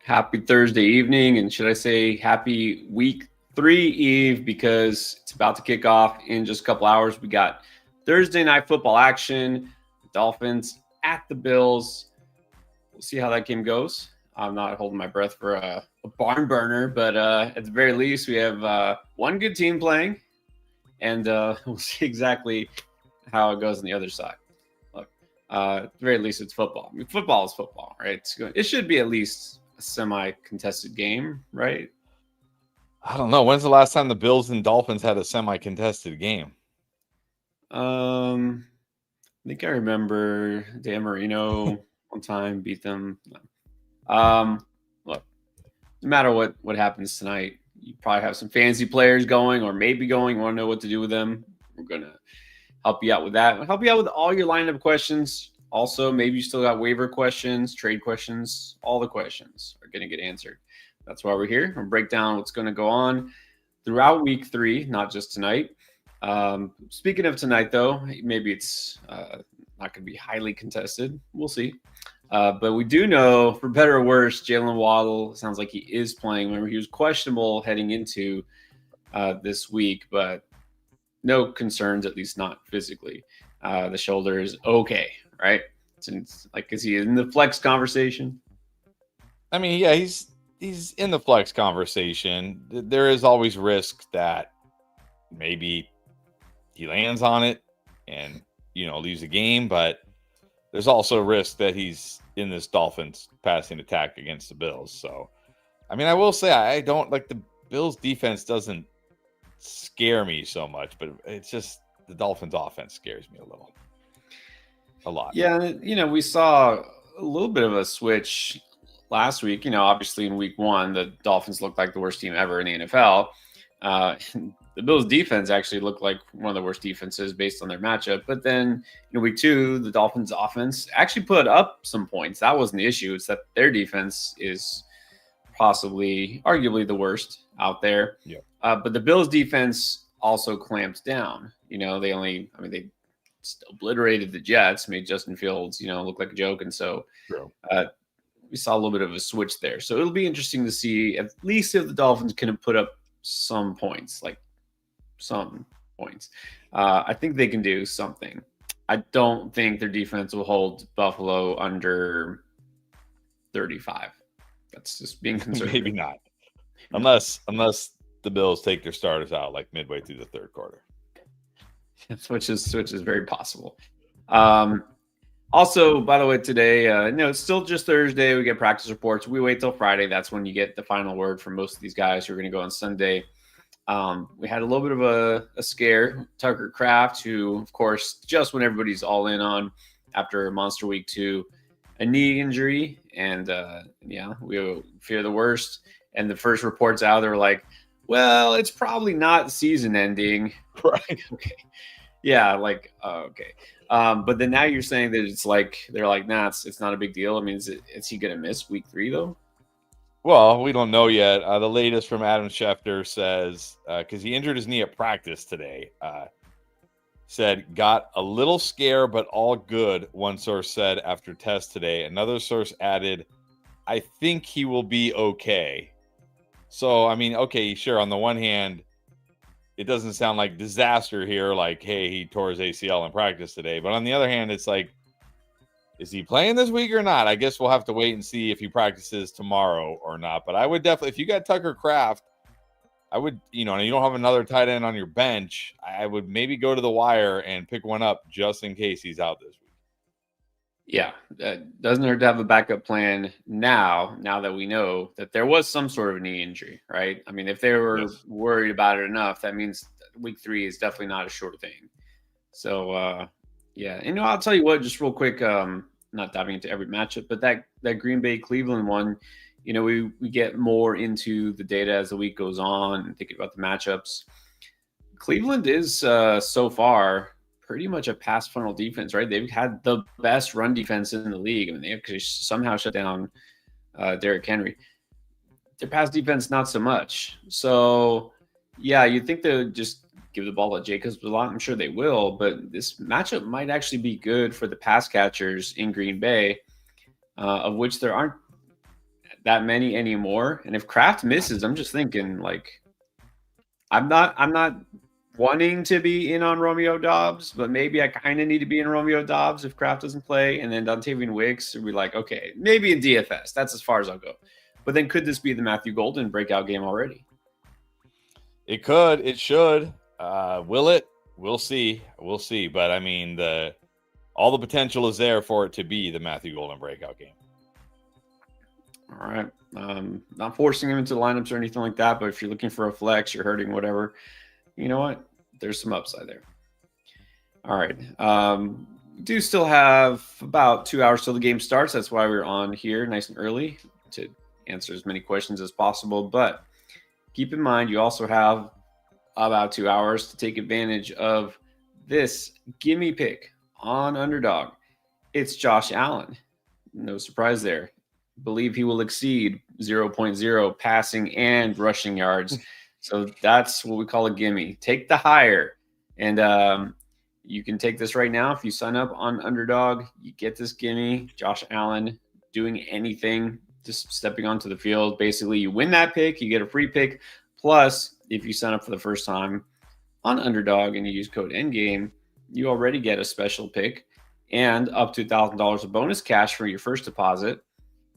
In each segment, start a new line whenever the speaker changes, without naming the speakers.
Happy Thursday evening, and should I say happy week 3 eve, because it's about to kick off in just a couple hours. We got Thursday night football action, Dolphins at the Bills. We'll see how that game goes. I'm not holding my breath for a barn burner, but at the very least, we have one good team playing, and we'll see exactly how it goes on the other side. Look, at the very least, it's football. I mean, football is football, right? It should be at least a semi-contested game, right?
I don't know. When's the last time the Bills and Dolphins had a semi-contested game?
I think I remember Dan Marino one time beat them. Look, no matter what happens tonight, you probably have some fancy players going or maybe going. You want to know what to do with them? We're gonna help you out with that. We'll help you out with all your lineup questions. Also, maybe you still got waiver questions, trade questions. All the questions are going to get answered. That's why we're here. We'll break down what's going to go on throughout week 3, not just tonight. Speaking of tonight, though, maybe it's not going to be highly contested. We'll see. But we do know, for better or worse, Jalen Waddle sounds like he is playing. Remember, he was questionable heading into this week, but no concerns, at least not physically. The shoulder is okay, right? Since, like, is he in the flex conversation?
I mean, yeah, he's in the flex conversation. There is always risk that maybe he lands on it and leaves the game, but there's also risk that he's in this Dolphins passing attack against the Bills. So, I mean, I will say I don't like the Bills defense doesn't scare me so much, but it's just the Dolphins offense scares me a lot.
Yeah, we saw a little bit of a switch last week. Obviously in week 1, the Dolphins looked like the worst team ever in the NFL. The Bills defense actually looked like one of the worst defenses based on their matchup. But then week 2, the Dolphins offense actually put up some points. That wasn't the issue. It's that their defense is arguably the worst out there.
Yeah.
But the Bills defense also clamped down. They still obliterated the Jets, made Justin Fields, look like a joke. And so we saw a little bit of a switch there. So it'll be interesting to see at least if the Dolphins can put up some points, like some points. I think they can do something. I don't think their defense will hold Buffalo under 35. That's just being conservative.
Maybe not. Unless the Bills take their starters out like midway through the third quarter.
Which is very possible. Also, by the way, today, it's still just Thursday. We get practice reports. We wait till Friday. That's when you get the final word from most of these guys who are going to go on Sunday. We had a little bit of a scare. Tucker Kraft, who, of course, just when everybody's all in on after Monster Week 2, a knee injury. And, we fear the worst. And the first reports out, they were like, well, it's probably not season ending.
Right.
Okay. Yeah, okay. But then now you're saying that it's like they're like, nah, it's not a big deal. I mean, is he going to miss week 3 though?
Well, we don't know yet. The latest from Adam Schefter says because he injured his knee at practice today. Said got a little scare, but all good. One source said after test today. Another source added, I think he will be okay. So I mean, okay, sure. On the one hand, it doesn't sound like disaster here, like, hey, he tore his ACL in practice today. But on the other hand, it's like, is he playing this week or not? I guess we'll have to wait and see if he practices tomorrow or not. But I would definitely, if you got Tucker Kraft, I would, and you don't have another tight end on your bench, I would maybe go to the wire and pick one up just in case he's out this week.
Yeah, doesn't hurt to have a backup plan now that we know that there was some sort of knee injury, right? I mean, if they were worried about it enough, that means week 3 is definitely not a short thing. So, I'll tell you what, just real quick, not diving into every matchup, but that Green Bay Cleveland one, we get more into the data as the week goes on and thinking about the matchups. Cleveland is so far pretty much a pass funnel defense, right? They've had the best run defense in the league. I mean, they have somehow shut down Derrick Henry. Their pass defense, not so much. So, yeah, you'd think they would just give the ball to Jacobs a lot. I'm sure they will, but this matchup might actually be good for the pass catchers in Green Bay, of which there aren't that many anymore. And if Kraft misses, I'm just thinking like I'm not wanting to be in on Romeo Dobbs, but maybe I kind of need to be in Romeo Dobbs if Kraft doesn't play, and then Dontavian Wicks would be like, okay, maybe in DFS. That's as far as I'll go. But then could this be the Matthew Golden breakout game already?
It could. It should. Will it? We'll see. We'll see. But I mean, all the potential is there for it to be the Matthew Golden breakout game.
All right. Not forcing him into lineups or anything like that, but if you're looking for a flex, you're hurting, whatever, you know what? There's some upside there. All right. We do still have about 2 hours till the game starts. That's why we're on here nice and early to answer as many questions as possible. But keep in mind, you also have about 2 hours to take advantage of this gimme pick on Underdog. It's Josh Allen. No surprise there. Believe he will exceed 0.0 passing and rushing yards. So that's what we call a gimme. Take the higher. And you can take this right now. If you sign up on Underdog, you get this gimme. Josh Allen doing anything, just stepping onto the field. Basically, you win that pick, you get a free pick. Plus, if you sign up for the first time on Underdog and you use code ENDGAME, you already get a special pick and up to $1,000 of bonus cash for your first deposit.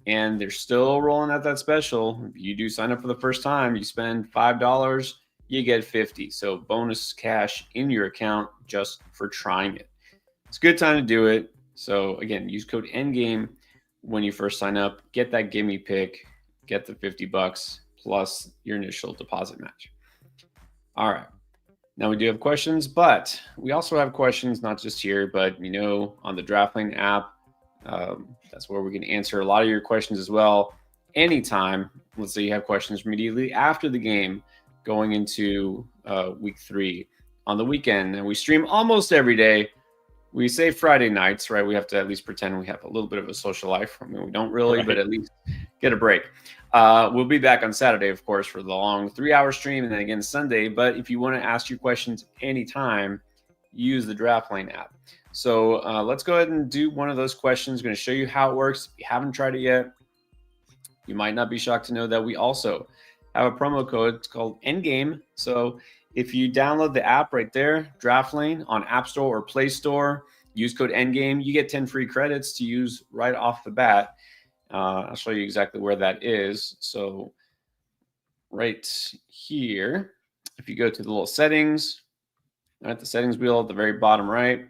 And they're still rolling out that special. If you do sign up for the first time, you spend $5, you get 50. So bonus cash in your account just for trying it. It's a good time to do it. So again, use code ENDGAME when you first sign up. Get that gimme pick, get the $50 plus your initial deposit match. All right. Now we do have questions, but we also have questions not just here, but on the DraftLane app. That's where we can answer a lot of your questions as well. Anytime, let's say you have questions immediately after the game going into week 3 on the weekend. And we stream almost every day. We say Friday nights, right? We have to at least pretend we have a little bit of a social life. I mean, we don't really, right, but at least get a break. We'll be back on Saturday, of course, for the long 3-hour stream, and then again Sunday. But if you want to ask your questions anytime, use the DraftLane app. So let's go ahead and do one of those questions. I'm going to show you how it works. If you haven't tried it yet, you might not be shocked to know that we also have a promo code. It's called ENDGAME. So if you download the app right there, DraftLane on App Store or Play Store, use code ENDGAME. You get 10 free credits to use right off the bat. I'll show you exactly where that is. So right here, if you go to the little settings, at the settings wheel at the very bottom right,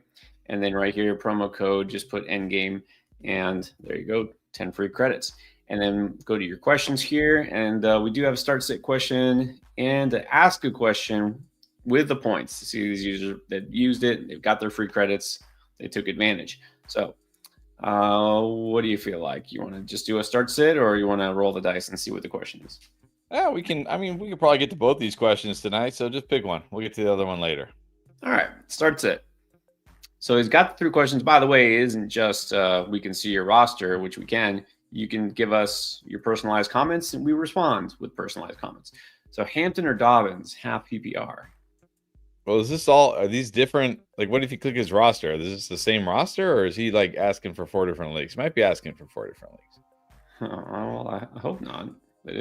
and then right here, promo code, just put ENDGAME, and there you go, 10 free credits. And then go to your questions here, and we do have a start sit question and ask a question with the points to see these users that used it. They've got their free credits. They took advantage. So what do you feel like? You want to just do a start sit, or you want to roll the dice and see what the question is?
Yeah, we can. I mean, we could probably get to both these questions tonight, so just pick one. We'll get to the other one later.
All right, start sit. So he's got the 3 questions. By the way, it isn't just we can see your roster, which we can. You can give us your personalized comments, and we respond with personalized comments. So Hampton or Dobbins, half PPR.
Well, is this all? Are these different? Like, what if you click his roster? Is this the same roster, or is he like asking for 4 different leagues? He might be asking for 4 different leagues.
Oh, well, I hope not. But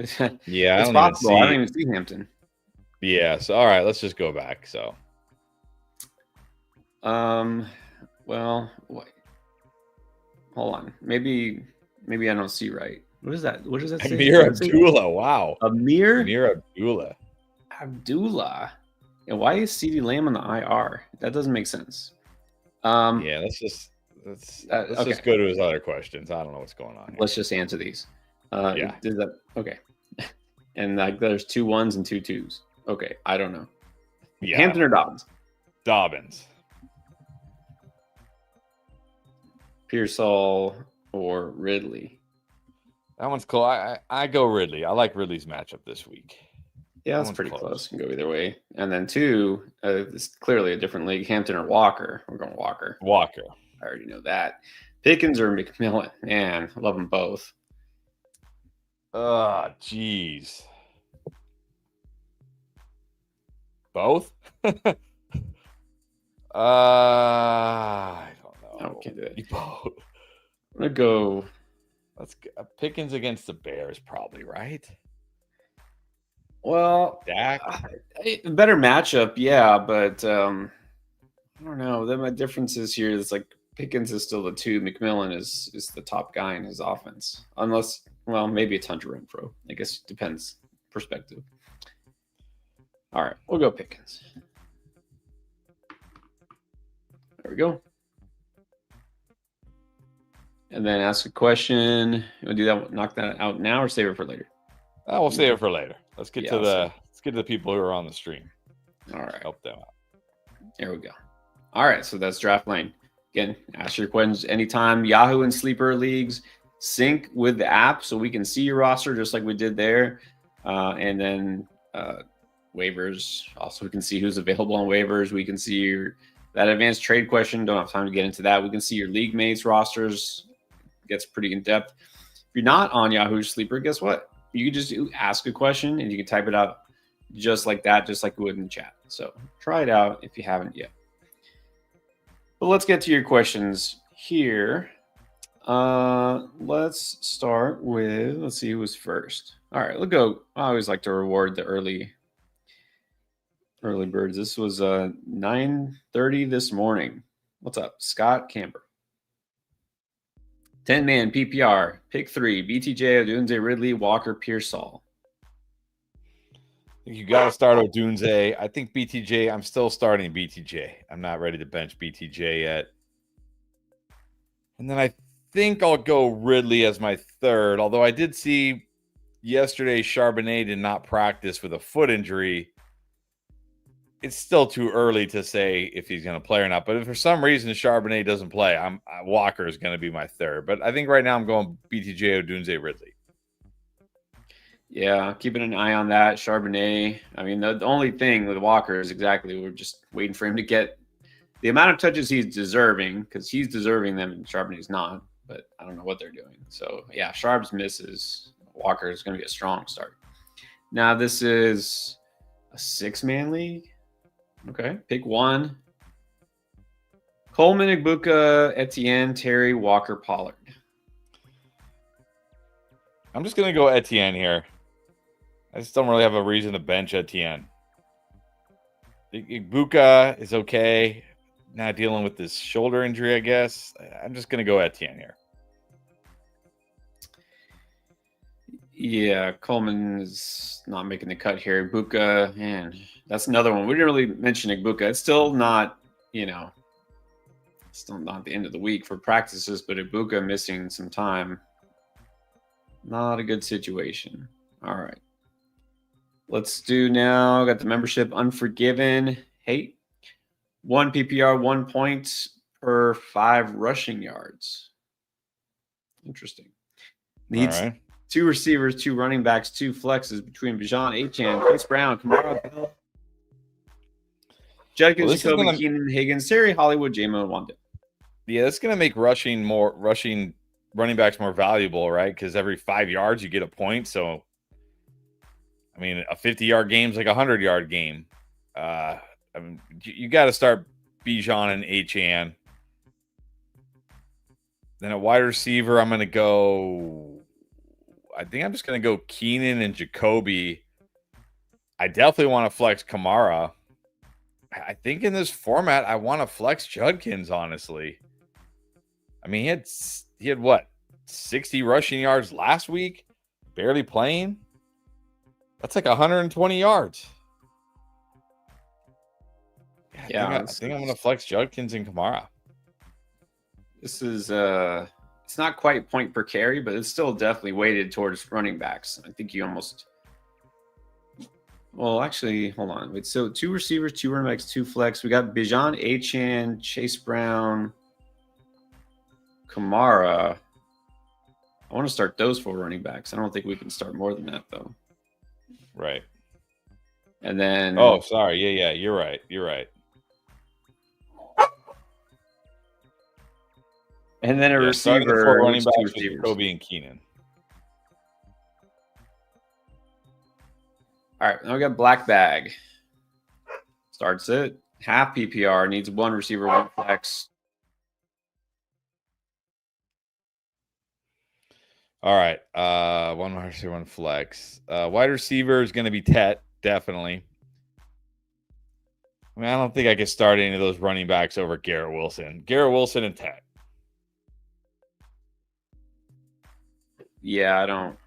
yeah,
it's possible. I don't even see Hampton.
Yeah. So all right, let's just go back. So.
Well, wait. Hold on. Maybe I don't see right. What is that? What does that say?
Amir Abdullah. Wow.
Amir
Abdullah.
Abdullah. And why is CeeDee Lamb on the IR? That doesn't make sense.
Yeah, let's just go to his other questions. I don't know what's going on here.
Let's just answer these.
Yeah.
Is that okay? And like there's 2 1s and 2 2s. Okay, I don't know.
Yeah.
Hampton or Dobbins?
Dobbins.
Pearsall or Ridley?
That one's cool. I go Ridley. I like Ridley's matchup this week.
Yeah, that's pretty close. Can go either way. And then 2, it's clearly a different league. Hampton or Walker? We're going Walker.
Walker.
I already know that. Pickens or McMillan? Man, I love them both.
Jeez. Both? I don't know.
I can't do it.
Both.
I'm going to go.
Let's go. Pickens against the Bears, probably, right?
Well,
Dak.
better matchup, yeah, but I don't know. Then my difference is here. It's like Pickens is still the 2. McMillan is the top guy in his offense, unless maybe it's Hunter Renfro. I guess it depends perspective. All right, we'll go Pickens. There we go. And then ask a question. You want to do that? Knock that out now, or save it for later?
We'll save it for later. Let's get to the people who are on the stream.
All right,
help them out.
There we go. All right, so that's Draft Lane. Again, ask your questions anytime. Yahoo and Sleeper Leagues sync with the app so we can see your roster just like we did there. And then waivers. Also, we can see who's available on waivers. We can see that advanced trade question. Don't have time to get into that. We can see your league mates rosters. It gets pretty in depth. If you're not on Yahoo Sleeper, guess what? You can just ask a question and you can type it out just like that, just like you would in the chat. So try it out if you haven't yet. But let's get to your questions here. Let's start with, let's see who was first. All right, let's go. I always like to reward the early birds. This was 9:30 this morning. What's up? Scott Camber. 10-man PPR, pick 3, BTJ, Odunze, Ridley, Walker, Pearsall.
I think you got to start Odunze. I think BTJ, I'm still starting BTJ. I'm not ready to bench BTJ yet. And then I think I'll go Ridley as my third, although I did see yesterday Charbonnet did not practice with a foot injury. It's still too early to say if he's going to play or not. But if for some reason Charbonnet doesn't play, Walker is going to be my third. But I think right now I'm going BTJ, Odunze, Ridley.
Yeah, keeping an eye on that. Charbonnet. I mean, the only thing with Walker is exactly we're just waiting for him to get the amount of touches he's deserving, because he's deserving them and Charbonnet's not. But I don't know what they're doing. So, yeah, Charb's misses. Walker is going to be a strong start. Now, this is a 6-man league. Okay, pick 1. Coleman, Igbuka, Etienne, Terry, Walker, Pollard.
I'm just going to go Etienne here. I just don't really have a reason to bench Etienne. Igbuka is okay. Not dealing with this shoulder injury, I guess. I'm just going to go Etienne here.
Yeah, Coleman is not making the cut here. Igbuka, man, that's another one. We didn't really mention Igbuka. It's still not, still not the end of the week for practices, but Igbuka missing some time. Not a good situation. All right. Let's do now. Got the membership Unforgiven. Hey, 1 PPR, 1 point per 5 rushing yards. Interesting. Needs
all right.
2 receivers, 2 running backs, 2 flexes between Bijan, Achane, Chris Brown, Kamara, Bell, Judkins, Jacoby, Keenan, Higgins, Terry, Hollywood, J-Mo, Wanda.
Yeah, that's going to make rushing running backs more valuable, right? Because every 5 yards you get a point. So, I mean, a 50-yard game is like a 100-yard game. I mean, you got to start Bijan and Achane. Then at wide receiver, I'm going to go. I think I'm just going to go Keenan and Jacoby. I definitely want to flex Kamara. I think in this format, I want to flex Judkins, honestly. I mean, he had what? 60 rushing yards last week? Barely playing? That's like 120 yards.
Yeah,
I think I'm going to flex Judkins and Kamara.
This is it's not quite point per carry, but it's still definitely weighted towards running backs. I think you almost. Well, actually, hold on. Wait, so 2 receivers, 2 running backs, 2 flex. We got Bijan, Achane, Chase Brown, Kamara. I want to start those 4 running backs. I don't think we can start more than that, though.
Right.
And then.
Oh, sorry. Yeah. You're right.
And then a receiver.
Running backs with Jacoby and Keenan.
All right, now we got Black Bag. Starts it. Half PPR, needs 1 receiver, 1 flex.
All right. One wide receiver, one flex. Wide receiver is going to be Tet, definitely. I mean, I don't think I could start any of those running backs over Garrett Wilson. Garrett Wilson and Tet.
Yeah, I don't.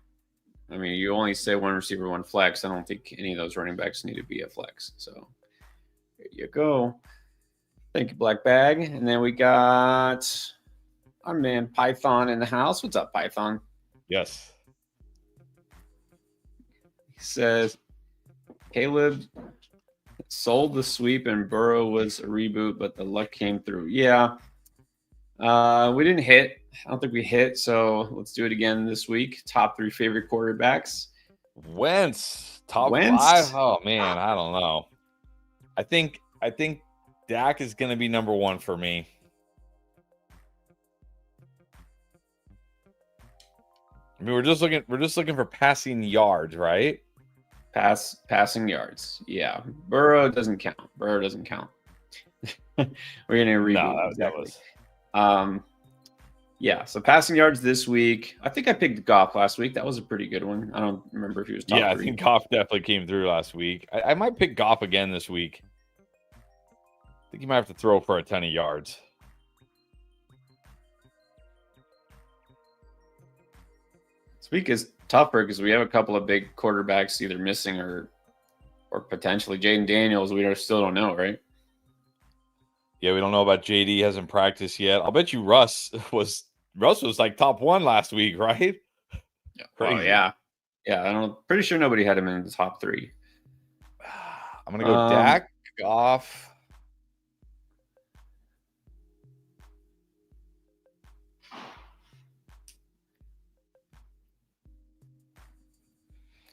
I mean, you only say one receiver, one flex. I don't think any of those running backs need to be a flex. So there you go. Thank you, Black Bag. And then we got our man Python in the house. What's up, Python?
Yes.
He says Caleb sold the sweep and Burrow was a reboot, but the luck came through. Yeah. We didn't hit. I don't think we hit. So let's do it again this week. Top 3 favorite quarterbacks.
Wentz, top
Wentz.
5. Oh man, I don't know. I think Dak is going to be number 1 for me. I mean, we're just looking for passing yards, right?
Passing yards. Yeah. Burrow doesn't count. We're gonna reboot.
No,
exactly. Yeah. So passing yards this week. I think I picked Goff last week. That was a pretty good one. I don't remember if he was top 3.
I think Goff definitely came through last week. I might pick Goff again this week. I think he might have to throw for a ton of yards.
This week is tougher because we have a couple of big quarterbacks either missing or potentially Jaden Daniels. We still don't know, right?
Yeah, we don't know about JD. Hasn't practiced yet. I'll bet you Russ was like top 1 last week, right?
Crazy. Oh, yeah. Yeah, pretty sure nobody had him in the top 3.
I'm gonna go Dak, Goff.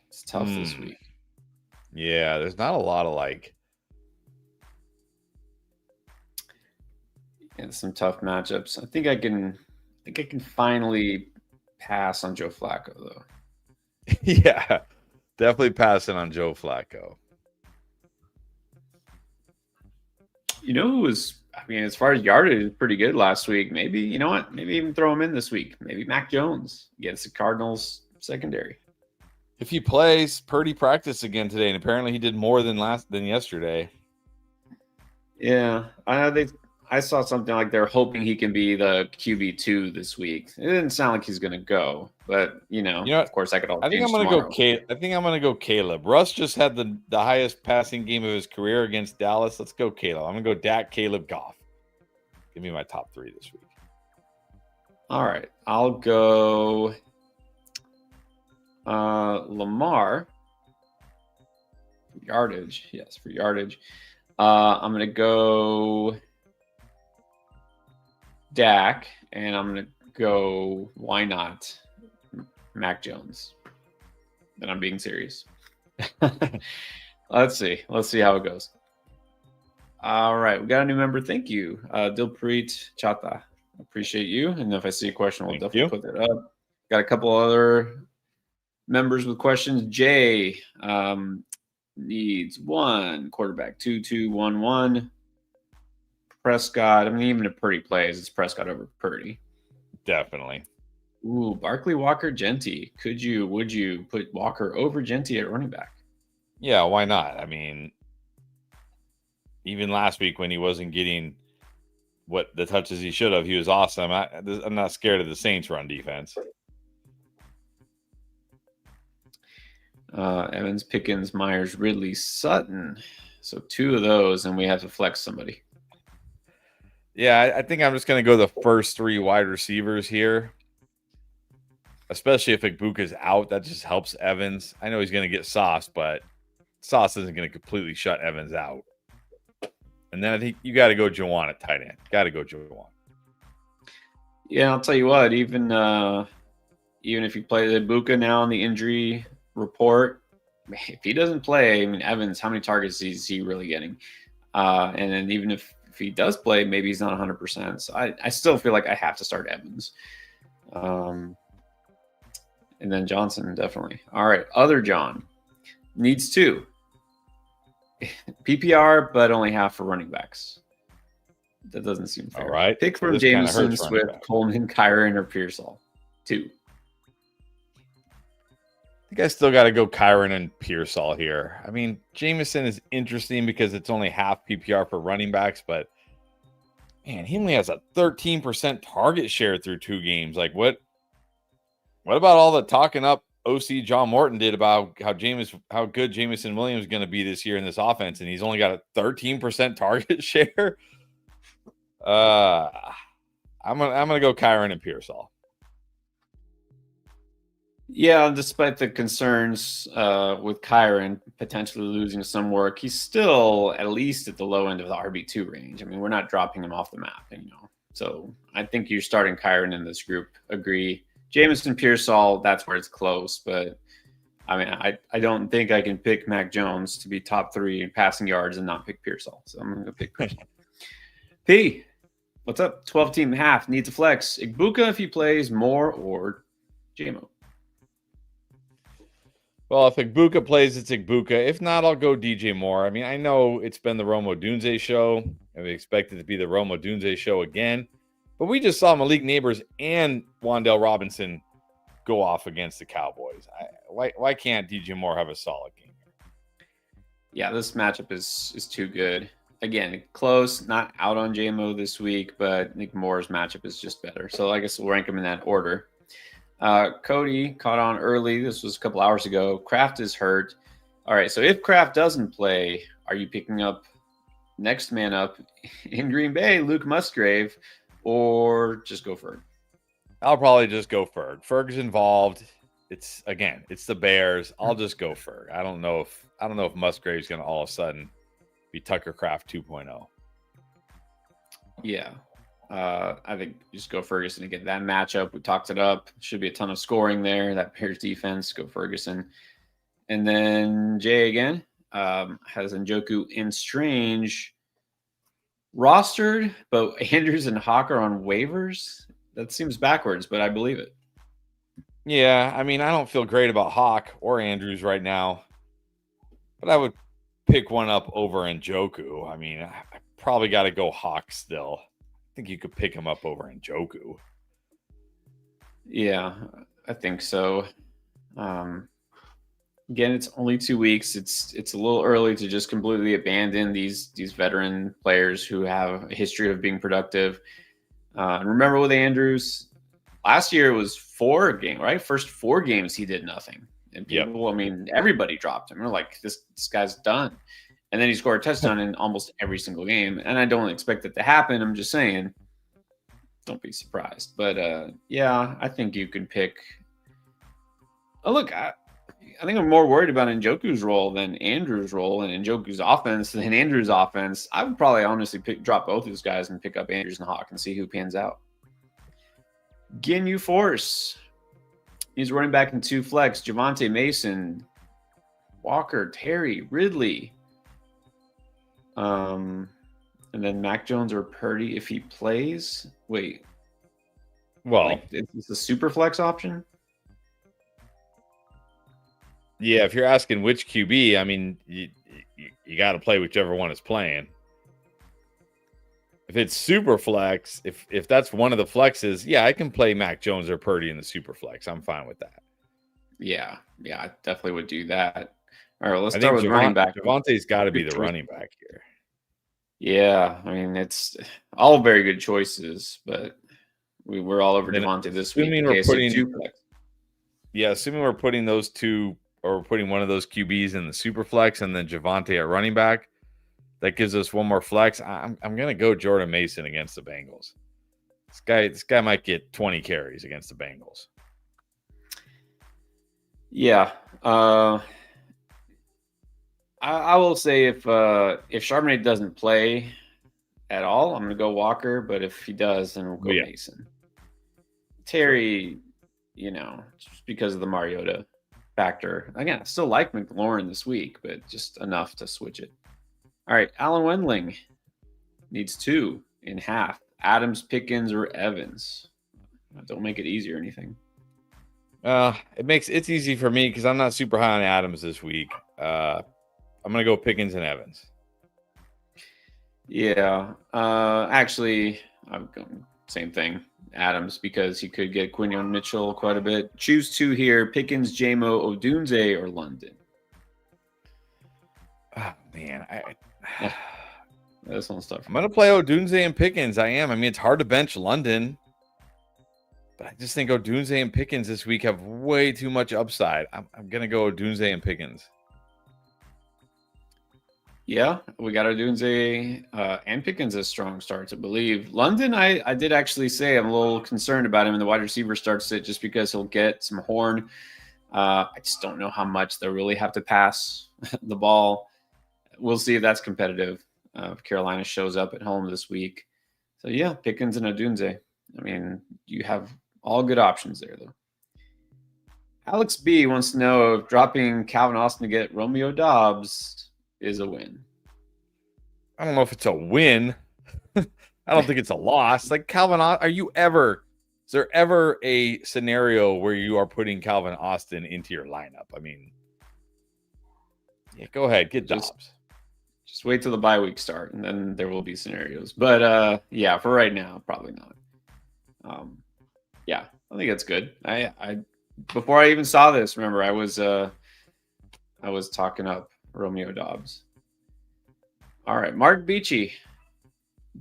It's tough this week.
Yeah, there's not a lot of
some tough matchups. I think I can finally pass on Joe Flacco though.
Yeah, definitely passing on Joe Flacco.
You know who was? I mean, as far as yardage, was pretty good last week. Maybe you know what? Maybe even throw him in this week. Maybe Mac Jones against the Cardinals secondary.
If he plays, Purdy practiced again today, and apparently he did more than yesterday.
Yeah, I saw something like they're hoping he can be the QB2 this week. It didn't sound like he's going to go, but of course, I could.
I think I'm going to go. I think I'm going to go Caleb. Russ just had the highest passing game of his career against Dallas. Let's go Caleb. I'm going to go Dak, Caleb, Goff. Give me my top 3 this week.
All right, I'll go Lamar. Yardage, yes, for yardage. I'm going to go Dak, and I'm going to go, why not, Mac Jones. And I'm being serious. Let's see how it goes. All right, we got a new member. Thank you, Dilpreet Chata. Appreciate you. And if I see a question, we'll definitely put that up. Got a couple other members with questions. Jay needs 1 quarterback, 2-2-1-1. Prescott. I mean, even if Purdy plays, it's Prescott over Purdy.
Definitely.
Ooh, Barkley, Walker, Genty. Would you put Walker over Genty at running back?
Yeah, why not? I mean, even last week when he wasn't getting what the touches he should have, he was awesome. I'm not scared of the Saints' run defense.
Evans, Pickens, Myers, Ridley, Sutton. So 2 of those, and we have to flex somebody.
Yeah, I think I'm just going to go the first 3 wide receivers here, especially if Igbuka's out. That just helps Evans. I know he's going to get Sauce, but Sauce isn't going to completely shut Evans out. And then I think you got to go Juwan at tight end. Got to go Juwan.
Yeah, I'll tell you what. Even if you play Igbuka now on the injury report, if he doesn't play, I mean, Evans, how many targets is he really getting? And then even if he does play, maybe he's not 100%. So I still feel like I have to start Evans. And then Johnson, definitely. All right, other John needs 2. PPR, but only half for running backs. That doesn't seem fair.
All right.
Pick from Jameson, Swift, Coleman, Kyron, or Pearsall. 2.
think I still got to go Kyron and Pearsall here. I mean, Jameson is interesting because it's only half PPR for running backs, but man, he only has a 13% target share through 2 games. Like, what about all the talking up OC John Morton did about how good Jameson Williams is going to be this year in this offense, and he's only got a 13% target share? I'm gonna go Kyron and Pearsall.
Yeah, despite the concerns with Kyron potentially losing some work, he's still at least at the low end of the RB2 range. I mean, we're not dropping him off the map, So I think you're starting Kyron in this group. Agree. Jameson Pearsall, that's where it's close. But I mean, I don't think I can pick Mac Jones to be top 3 in passing yards and not pick Pearsall. So I'm going to pick Pearsall. P, what's up? 12-team half. Needs a flex. Igbuka if he plays more or JMO.
Well, if Igbuka plays, it's Igbuka. If not, I'll go DJ Moore. I mean, I know it's been the Romo Dunze show, and we expect it to be the Romo Dunze show again. But we just saw Malik Neighbors and Wan'Dale Robinson go off against the Cowboys. Why can't DJ Moore have a solid game?
Yeah, this matchup is too good. Again, close, not out on JMO this week, but I think Moore's matchup is just better. So I guess we'll rank them in that order. Cody caught on early. This was a couple hours ago. Kraft is hurt. All right, so if Kraft doesn't play, are you picking up next man up in Green Bay, Luke Musgrave, or just go Ferg?
I'll probably just go Ferg. Ferg's involved. It's the Bears. I'll just go Ferg. I don't know if Musgrave's going to all of a sudden be Tucker Kraft 2.0.
Yeah. I think you just go Ferguson to get that matchup. We talked it up. Should be a ton of scoring there. That Bears defense, go Ferguson. And then Jay again has Njoku and Strange rostered, but Andrews and Hawk are on waivers. That seems backwards, but I believe it.
Yeah, I mean, I don't feel great about Hawk or Andrews right now, but I would pick one up over Njoku. I mean, I probably got to go Hawk still. I think you could pick him up over Njoku.
Yeah, I think so. Again, it's only 2 weeks. It's a little early to just completely abandon these veteran players who have a history of being productive. And remember with Andrews, last year it was 4 games, right? First 4 games he did nothing. And people, I mean, everybody dropped him. They're like, this guy's done. And then he scored a touchdown in almost every single game. And I don't expect it to happen. I'm just saying, don't be surprised. But yeah, I think you could pick. Oh, look, I think I'm more worried about Njoku's role than Andrew's role, and Njoku's offense than Andrew's offense. I would probably honestly drop both those guys and pick up Andrews and Hawk and see who pans out. Ginyu Force. He's running back in 2 flex. Javonte Mason, Walker, Terry, Ridley. And then Mac Jones or Purdy if he plays. Wait.
Well,
it's a super flex option?
Yeah, if you're asking which QB, I mean, you got to play whichever one is playing. If it's super flex, if that's one of the flexes, yeah, I can play Mac Jones or Purdy in the super flex. I'm fine with that.
Yeah, I definitely would do that. All right, well, let's start with running back.
Javonte's got to be the running back here.
Yeah, I mean, it's all very good choices, but we're all over Javonte this week.
Assuming we're putting those two, or we're putting one of those QBs in the super flex and then Javonte at running back, that gives us one more flex. I'm going to go Jordan Mason against the Bengals. This guy might get 20 carries against the Bengals.
Yeah. I will say if Charbonnet doesn't play at all, I'm going to go Walker. But if he does, then we'll go Mason. Terry, just because of the Mariota factor. Again, I still like McLaurin this week, but just enough to switch it. All right, Alan Wendling needs 2.5. Adams, Pickens, or Evans. Don't make it easy or anything.
It's easy for me because I'm not super high on Adams this week. I'm going to go Pickens and Evans.
Yeah. Actually, I'm going same thing. Adams, because he could get Quinion Mitchell quite a bit. Choose 2 here: Pickens, JMO, Odunze, or London.
Oh man,
This one's tough.
I'm gonna play Odunze and Pickens. I am. I mean, it's hard to bench London, but I just think Odunze and Pickens this week have way too much upside. I'm gonna go Odunze and Pickens.
Yeah, we got Odunze and Pickens as strong starts, I believe. London, I did actually say I'm a little concerned about him in the wide receiver start sit just because he'll get some horn. I just don't know how much they'll really have to pass the ball. We'll see if that's competitive. If Carolina shows up at home this week. So, yeah, Pickens and Odunze. I mean, you have all good options there, though. Alex B wants to know if dropping Calvin Austin to get Romeo Dobbs is a win.
I don't know if it's a win. I don't think it's a loss. Like Calvin, is there ever a scenario where you are putting Calvin Austin into your lineup? I mean, yeah, go ahead, get Dobbs.
Just wait till the bye week start, and then there will be scenarios. But yeah, for right now, probably not. Yeah, I think that's good. I before I even saw this, remember I was talking up Romeo Dobbs. All right, Mark Beachy,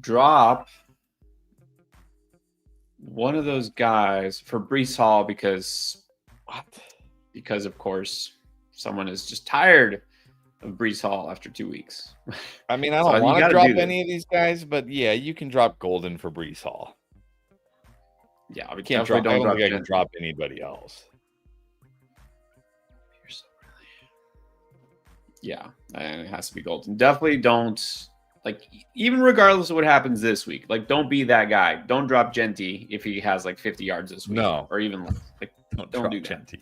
drop one of those guys for Breece Hall because of course someone is just tired of Breece Hall after 2 weeks.
I mean, I don't want to drop any of these guys, but yeah, you can drop Golden for Breece Hall.
Yeah,
I don't think I can drop anybody else.
Yeah, and it has to be Golden. Definitely don't, like, even regardless of what happens this week, like, don't be that guy. Don't drop Genty if he has like 50 yards this week.
No.
Or even less. Like, don't do
Genty.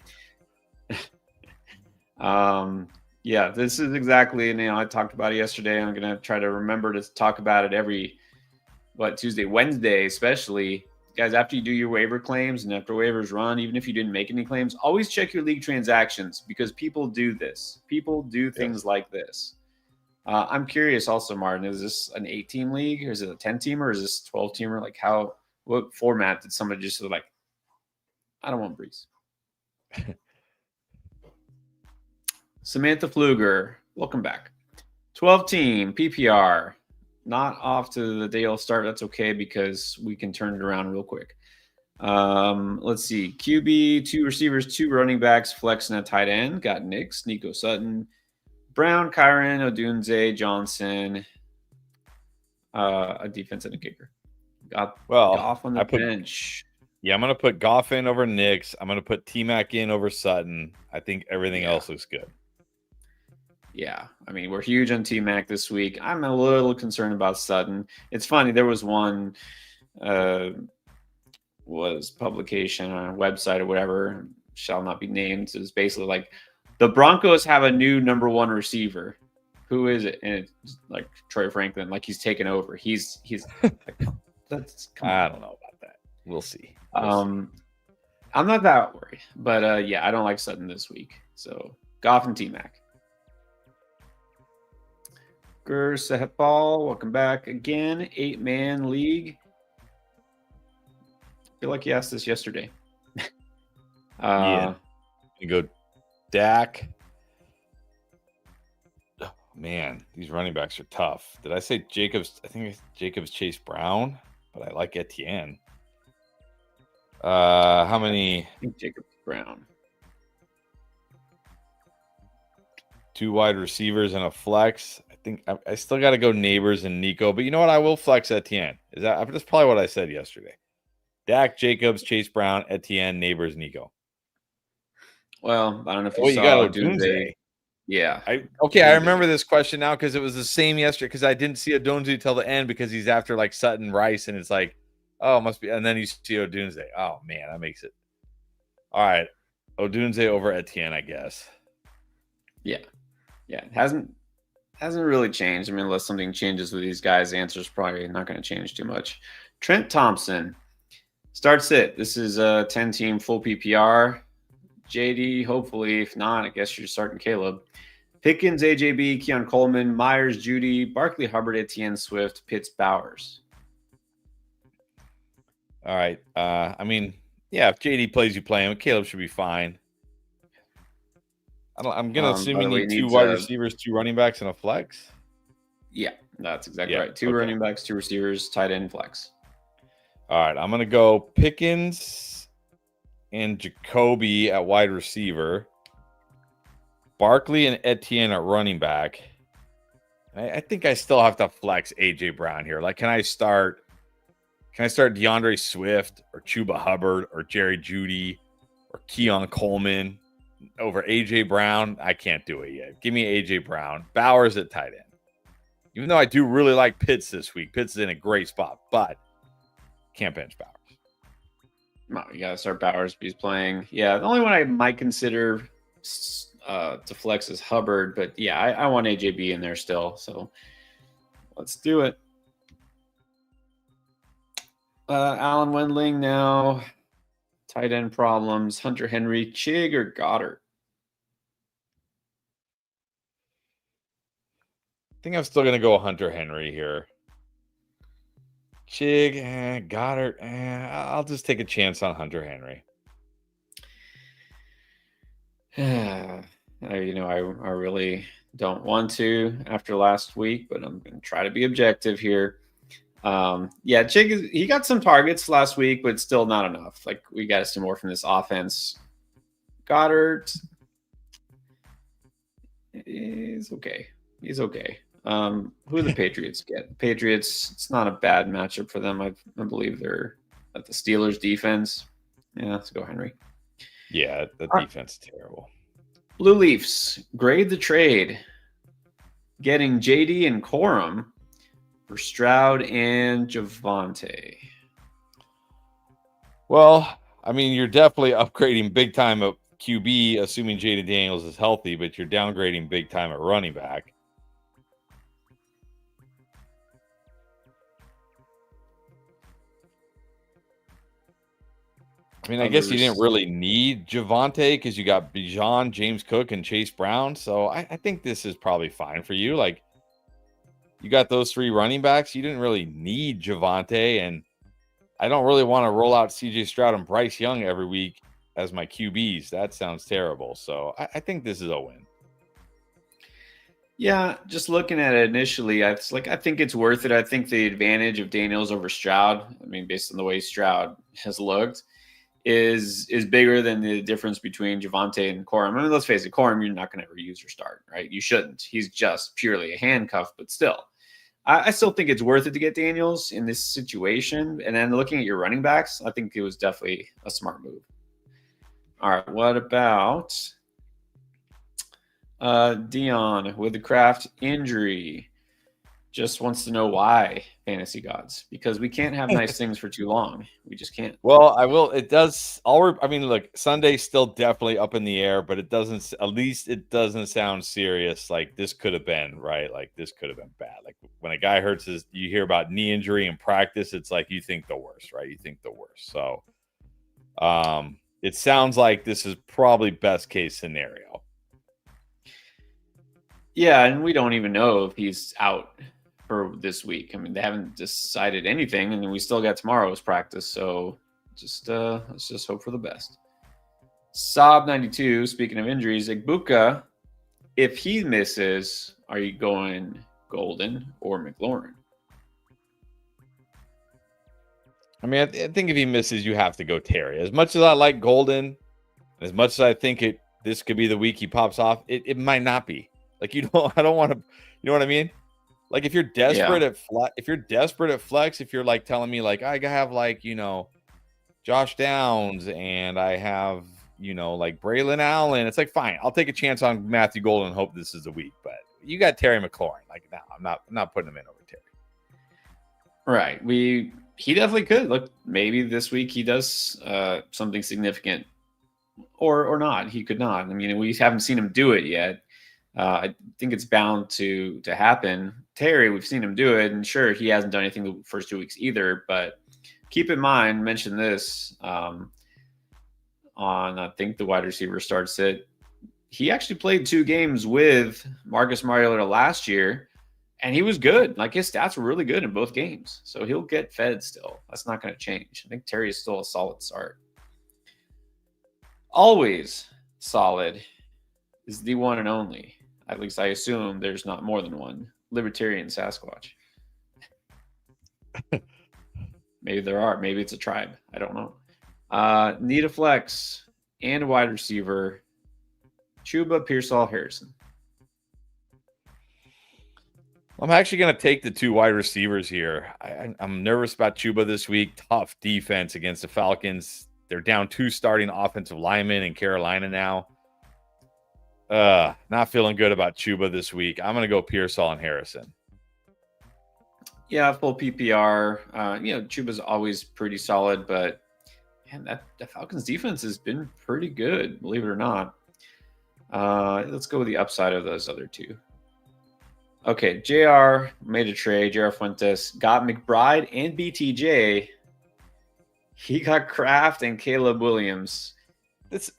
Yeah, this is exactly, and I talked about it yesterday. I'm gonna try to remember to talk about it every Tuesday, Wednesday, especially. Guys, after you do your waiver claims and after waivers run, even if you didn't make any claims, always check your league transactions because people do this. People do things like this. I'm curious also, Martin, is this an 8-team league or is it a 10-teamer or is this 12-teamer? Like what format did somebody just like, I don't want Breece. Samantha Pfluger, welcome back. 12-team PPR. Not off to the day you'll start. That's okay because we can turn it around real quick. Let's see. QB, 2 receivers, 2 running backs, flex and a tight end. Got Nix, Nico Sutton, Brown, Kyron, Odunze, Johnson, a defense and a kicker. Got Goff on the bench.
Yeah, I'm going to put Goff in over Nix. I'm going to put T-Mac in over Sutton. I think everything else looks good. Yeah,
I mean, we're huge on T-Mac this week. I'm a little concerned about Sutton. It's funny. There was one publication on a website or whatever, shall not be named. It was basically like, the Broncos have a new number 1 receiver. Who is it? And it's like Troy Franklin, like he's taken over. He's like,
I don't know about that. We'll see.
I'm not that worried. But yeah, I don't like Sutton this week. So Goff and T-Mac. Sahepal, welcome back again. 8-man league. I feel like you asked this yesterday.
Yeah. You go Dak. Oh, man, these running backs are tough. Did I say Jacobs? I think it's Jacobs, Chase Brown, but I like Etienne. How many?
I think Jacobs Brown.
2 wide receivers and a flex. I think I still got to go Neighbors and Nico, but you know what? I will flex Etienne. That's probably what I said yesterday. Dak, Jacobs, Chase Brown, Etienne, Neighbors, Nico.
Well, I don't know if you saw
Odunze.
Yeah.
I remember this question now because it was the same yesterday because I didn't see Odunze till the end because he's after like Sutton, Rice, and it's like, oh, it must be. And then you see Odunze. Oh, man, that makes it. All right. Odunze over Etienne, I guess.
Yeah. Yeah, it hasn't really changed. I mean, unless something changes with these guys, the answer is probably not going to change too much. Trent Thompson, start sit. This is a 10-team full PPR. JD, hopefully. If not, I guess you're starting Caleb. Pickens, AJB, Keon Coleman, Myers, Judy, Barkley, Hubbard, Etienne, Swift, Pitts, Bowers.
All right. I mean, yeah, if JD plays, you play him. Caleb should be fine. I'm gonna assume
By
you
the way, he
need 2
needs
wide receivers, 2 running backs, and a flex.
yeah, that's exactly
Yeah.
right. 2
Okay.
running backs, 2 receivers, tight end, flex.
All right. I'm gonna go Pickens and Jacoby at wide receiver, Barkley and Etienne at running back. I think I still have to flex AJ Brown here. Like, can I start DeAndre Swift or Chuba Hubbard or Jerry Jeudy or Keon Coleman over AJ Brown? I can't do it yet. Give me AJ Brown. Bowers at tight end. Even though I do really like Pitts this week. Pitts is in a great spot, but can't bench Bowers.
No, you gotta start Bowers. He's playing. Yeah, the only one I might consider to flex is Hubbard, but yeah, I want AJB in there still. So let's do it. Alan Wendling now. Tight end problems. Hunter Henry, Chig, or Goddard?
I think I'm still going to go Hunter Henry here. Chig, Goddard, I'll just take a chance on Hunter Henry.
I really don't want to after last week, but I'm going to try to be objective here. Yeah, Chig, he got some targets last week, but still not enough. Like, we got to see more from this offense. Goddard is okay. He's okay. Who do the Patriots get? Patriots, it's not a bad matchup for them. I believe they're at the Steelers defense. Yeah, let's go Henry.
Yeah, the defense is terrible.
Blue Leafs, grade the trade. Getting JD and Corum for Stroud and Javonte.
Well, I mean, you're definitely upgrading big time at QB, assuming Jaden Daniels is healthy, but you're downgrading big time at running back. I mean, I guess you didn't really need Javonte because you got Bijan, James Cook, and Chase Brown. So I think this is probably fine for you. Like, you got those 3 running backs. You didn't really need Javonte, and I don't really want to roll out CJ Stroud and Bryce Young every week as my QBs. That sounds terrible. So I think this is a win.
Yeah, just looking at it initially, I think it's worth it. I think the advantage of Daniels over Stroud, I mean, based on the way Stroud has looked, is bigger than the difference between Javonte and Corum. I mean, let's face it, Corum, you're not going to ever use or start, right? You shouldn't. He's just purely a handcuff, but still. I still think it's worth it to get Daniels in this situation. And then looking at your running backs, I think it was definitely a smart move. All right, what about Dion with the Kraft injury? Just wants to know why, fantasy gods, because we can't have nice things for too long. We just can't.
Well, I will. It does. I mean, look, Sunday's still definitely up in the air, but it doesn't. At least it doesn't sound serious. Like, this could have been right. Like, this could have been bad. Like, when a guy hurts you hear about knee injury in practice. It's like you think the worst, right? You think the worst. So, it sounds like this is probably best case scenario.
Yeah, and we don't even know if he's out for this week. I mean, they haven't decided anything, and then we still got tomorrow's practice. So just let's just hope for the best. Saab 92, speaking of injuries, Igbuka, if he misses, are you going Golden or McLaurin?
I mean, I think if he misses, you have to go Terry. As much as I like Golden, as much as I think this could be the week he pops off, it might not be. Like, I don't want to, you know what I mean? Like, if you're desperate at flex, if you're like telling me like I have like, Josh Downs and I have, like Braylon Allen, it's like, fine, I'll take a chance on Matthew Golden and hope this is the week. But you got Terry McLaurin. Like, no, I'm not putting him in over Terry.
Right. He definitely could. Look, maybe this week he does something significant, or not. He could not. I mean, we haven't seen him do it yet. I think it's bound to happen. Terry, we've seen him do it, and sure, he hasn't done anything the first 2 weeks either. But keep in mind, mention this on I think the wide receiver starts it. He actually played 2 games with Marcus Mariota last year, And he was good. Like his stats were really good in both games. So he'll get fed still. That's not going to change. I think Terry is still a solid start. Always solid is the one and only. At least I assume there's not more than one. Libertarian Sasquatch. Maybe there are. Maybe it's a tribe. I don't know. Need a flex and a wide receiver. Chuba, Pearsall, Harrison.
I'm actually going to take the 2 wide receivers here. I'm nervous about Chuba this week. Tough defense against the Falcons. They're down 2 starting offensive linemen in Carolina now. Not feeling good about Chuba this week. I'm going to go Pearsall and Harrison.
Yeah, full PPR. Chuba's always pretty solid, but man, the Falcons defense has been pretty good, believe it or not. Let's go with the upside of those other 2. Okay, JR made a trade. JR Fuentes got McBride and BTJ. He got Kraft and Caleb Williams.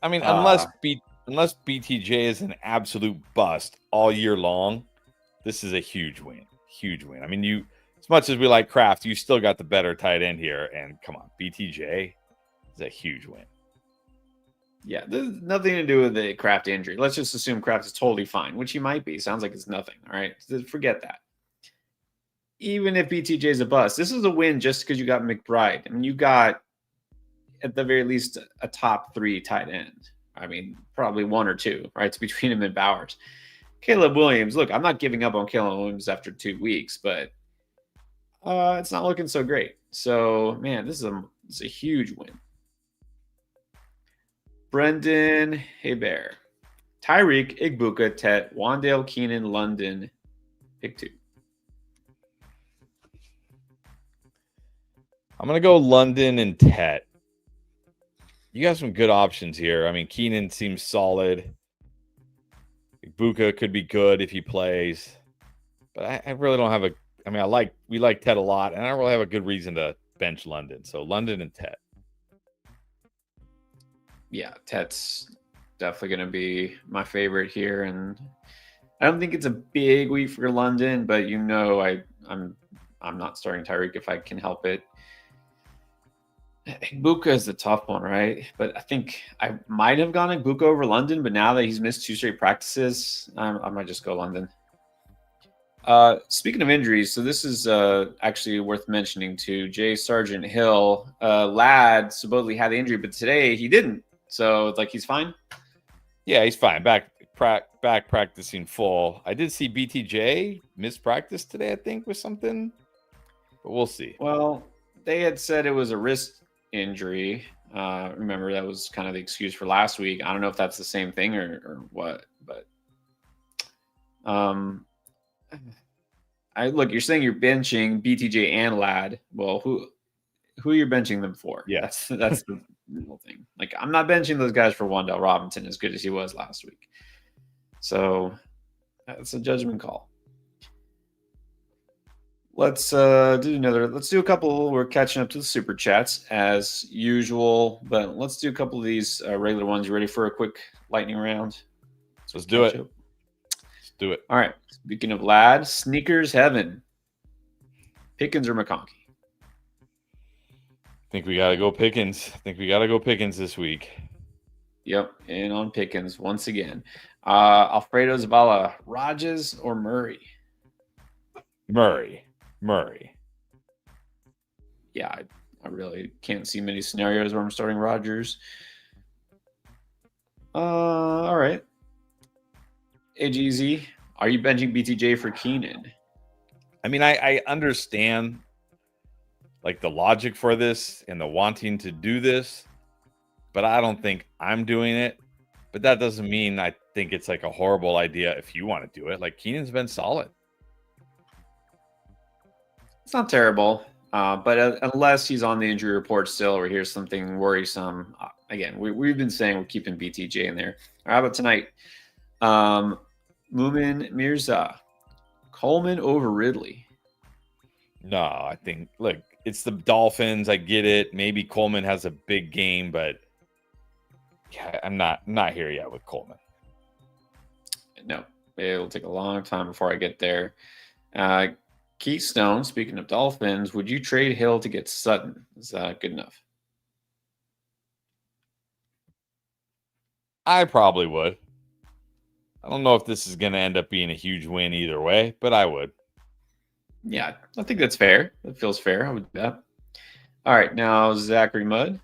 Unless BTJ is an absolute bust all year long, this is a huge win. Huge win. I mean, as much as we like Kraft, you still got the better tight end here. And come on, BTJ is a huge win.
Yeah, there's nothing to do with the Kraft injury. Let's just assume Kraft is totally fine, which he might be. Sounds like it's nothing. All right, forget that. Even if BTJ is a bust, this is a win just because you got McBride. I mean, you got at the very least a top 3 tight end. I mean, probably 1 or 2, right? It's between him and Bowers. Caleb Williams, look, I'm not giving up on Caleb Williams after 2 weeks, but it's not looking so great. So, man, this is a huge win. Brendan Hebert, Tyreek, Igbuka, Tet, Wandale, Keenan, London, pick 2.
I'm going to go London and Tet. You got some good options here. I mean, Keenan seems solid. Igbuka could be good if he plays. But I really don't have we like Tet a lot, and I don't really have a good reason to bench London. So London and Tet.
Yeah, Tet's definitely going to be my favorite here, and I don't think it's a big week for London, but I'm not starting Tyreek if I can help it. Igbuka is the tough one, right? But I think I might have gone Igbuka over London, but now that he's missed 2 straight practices, I might just go London. Speaking of injuries, so this is actually worth mentioning too. Jay Sargent Hill, Ladd supposedly had the injury, but today he didn't. So it's like he's fine.
Yeah, he's fine. Back practicing full. I did see BTJ miss practice today, I think, with something, but we'll see.
Well, they had said it was a wrist injury. Remember, that was kind of the excuse for last week. I don't know if that's the same thing or what, but look, you're saying you're benching BTJ and Ladd. Well, who you're benching them for?
Yeah,
that's the real thing. Like, I'm not benching those guys for Wandale Robinson as good as he was last week. So that's a judgment call. Let's do a couple. We're catching up to the super chats as usual, but let's do a couple of these regular ones. You ready for a quick lightning round?
Let's do it. Let's do it.
All right. Speaking of Ladd, sneakers heaven. Pickens or McConkey?
I think we got to go Pickens this week.
Yep, and on Pickens once again. Alfredo Zavala, Rodgers or Murray?
Murray.
Yeah, I really can't see many scenarios where I'm starting Rodgers. All right. AGZ, are you benching BTJ for Keenan?
I mean, I understand like the logic for this and the wanting to do this, but I don't think I'm doing it. But that doesn't mean I think it's like a horrible idea if you want to do it. Like, Keenan's been solid.
It's not terrible, but unless he's on the injury report still or here's something worrisome, again, we've been saying we're keeping BTJ in there. How about tonight? Mumin Mirza, Coleman over Ridley.
No, I think, look, it's the Dolphins. I get it. Maybe Coleman has a big game, but yeah, I'm not here yet with Coleman.
No, it'll take a long time before I get there. Keystone, speaking of Dolphins, would you trade Hill to get Sutton? Is that good enough?
I probably would. I don't know if this is going to end up being a huge win either way, but I would.
Yeah, I think that's fair. That feels fair. I would do that. All right, now Zachary Mudd.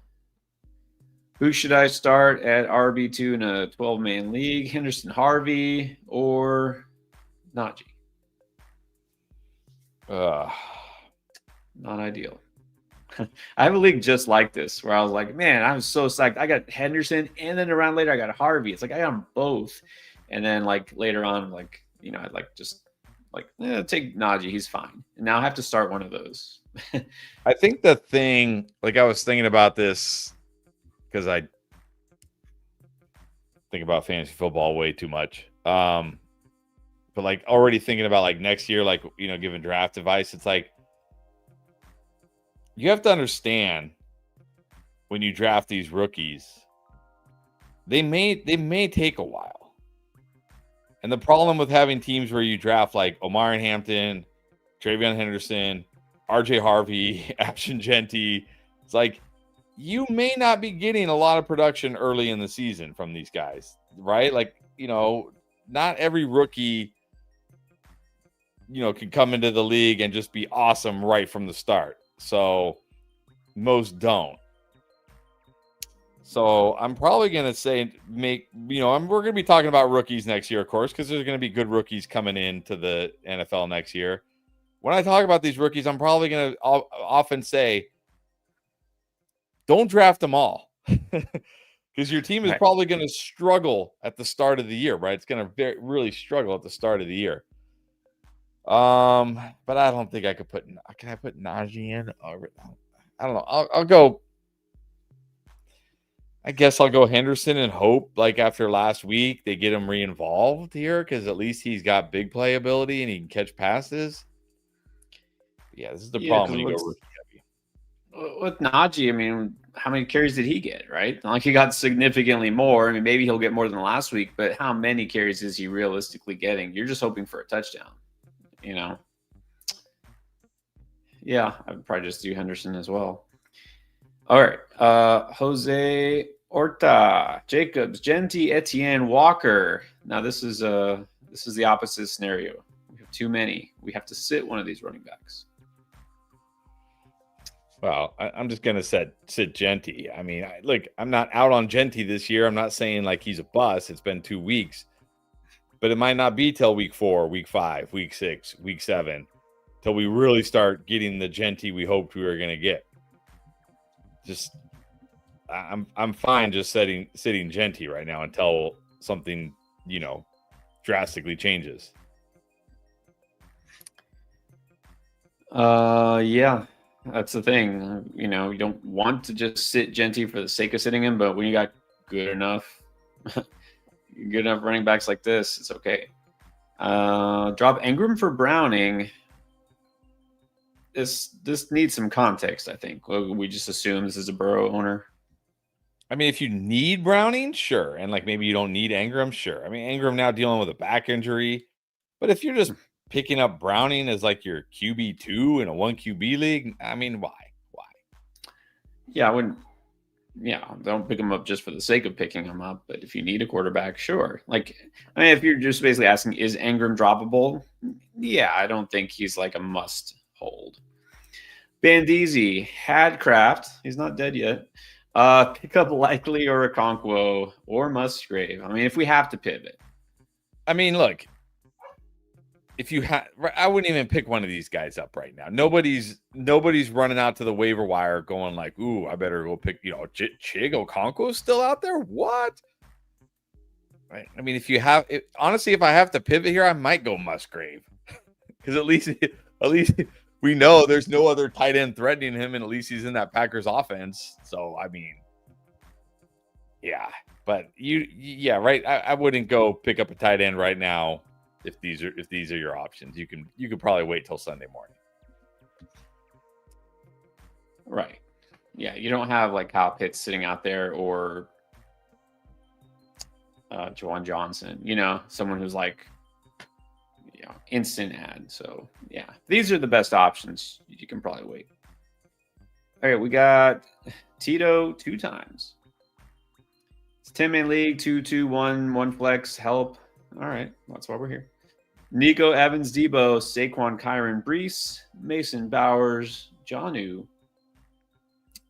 Who should I start at RB2 in a 12-man league? Henderson Harvey or Najee? Not ideal. I have a league just like this where I was like, man, I'm so psyched. I got Henderson, and then around later I got Harvey. It's like I got them both, and then like later on, like I'd like just like take Najee. He's fine. And now I have to start one of those.
I think the thing, like I was thinking about this because I think about fantasy football way too much. But like already thinking about like next year, like giving draft advice, it's like you have to understand when you draft these rookies, they may take a while. And the problem with having teams where you draft like Omar Hampton, Travion Henderson, RJ Harvey, Ashton Genty, it's like you may not be getting a lot of production early in the season from these guys, right? Like, not every rookie, can come into the league and just be awesome right from the start. So most don't. So I'm probably going to say we're going to be talking about rookies next year, of course, because there's going to be good rookies coming into the NFL next year. When I talk about these rookies, I'm probably going to often say, don't draft them all because your team is probably going to struggle at the start of the year, right? It's going to really struggle at the start of the year. But I don't think I could put. Can I put Najee in? I don't know. I'll go. I guess I'll go Henderson and hope, like after last week, they get him re-involved here because at least he's got big playability and he can catch passes. Yeah, this is the problem when you go rookie heavy.
With Najee, I mean, how many carries did he get, right? Not like he got significantly more. I mean, maybe he'll get more than last week, but how many carries is he realistically getting? You're just hoping for a touchdown, Yeah, I would probably just do Henderson as well. All right. Jose Orta, Jacobs, Genty, Etienne, Walker. Now this is the opposite scenario. We have too many. We have to sit one of these running backs.
Well, I'm just gonna sit Genty. I mean, I'm not out on Genty this year. I'm not saying like he's a bust. It's been 2 weeks, but it might not be till week 4, week 5, week 6, week 7 till we really start getting the Genty we hoped we were gonna get. Just I'm fine just sitting Genty right now until something drastically changes.
Yeah, that's the thing. You don't want to just sit Genty for the sake of sitting him, but when you got good enough running backs like this, it's okay. Drop Ingram for Browning. This needs some context, I think. We just assume this is a Burrow owner.
I mean, if you need Browning, sure. And like maybe you don't need Ingram, sure. I mean, Ingram now dealing with a back injury. But if you're just picking up Browning as like your QB2 in a 1 QB league, I mean, why?
Yeah, I wouldn't. Yeah, don't pick him up just for the sake of picking him up. But if you need a quarterback, sure. Like, I mean, if you're just basically asking, is Ingram droppable? Yeah, I don't think he's like a must hold. Bandeezy, Hadcraft. He's not dead yet. Pick up Likely or Okonkwo or Musgrave. I mean, if we have to pivot.
I mean, look, if you had, I wouldn't even pick one of these guys up right now. Nobody's running out to the waiver wire going like, ooh, I better go pick, Chig Okonkwo's still out there. What? Right. I mean, honestly, if I have to pivot here, I might go Musgrave because at least we know there's no other tight end threatening him, and at least he's in that Packers offense. So, I mean, yeah. But right. I wouldn't go pick up a tight end right now if these are your options. You could probably wait till Sunday morning.
Right. Yeah, you don't have like Kyle Pitts sitting out there or Juwan Johnson. Someone who's like, instant ad. So yeah, these are the best options. You can probably wait. All right, we got Tito 2 times. It's 10-man league, 2-2-1, 1 flex, help. All right, that's why we're here. Nico Evans, Debo, Saquon, Kyron, Brees, Mason, Bowers, Jonnu,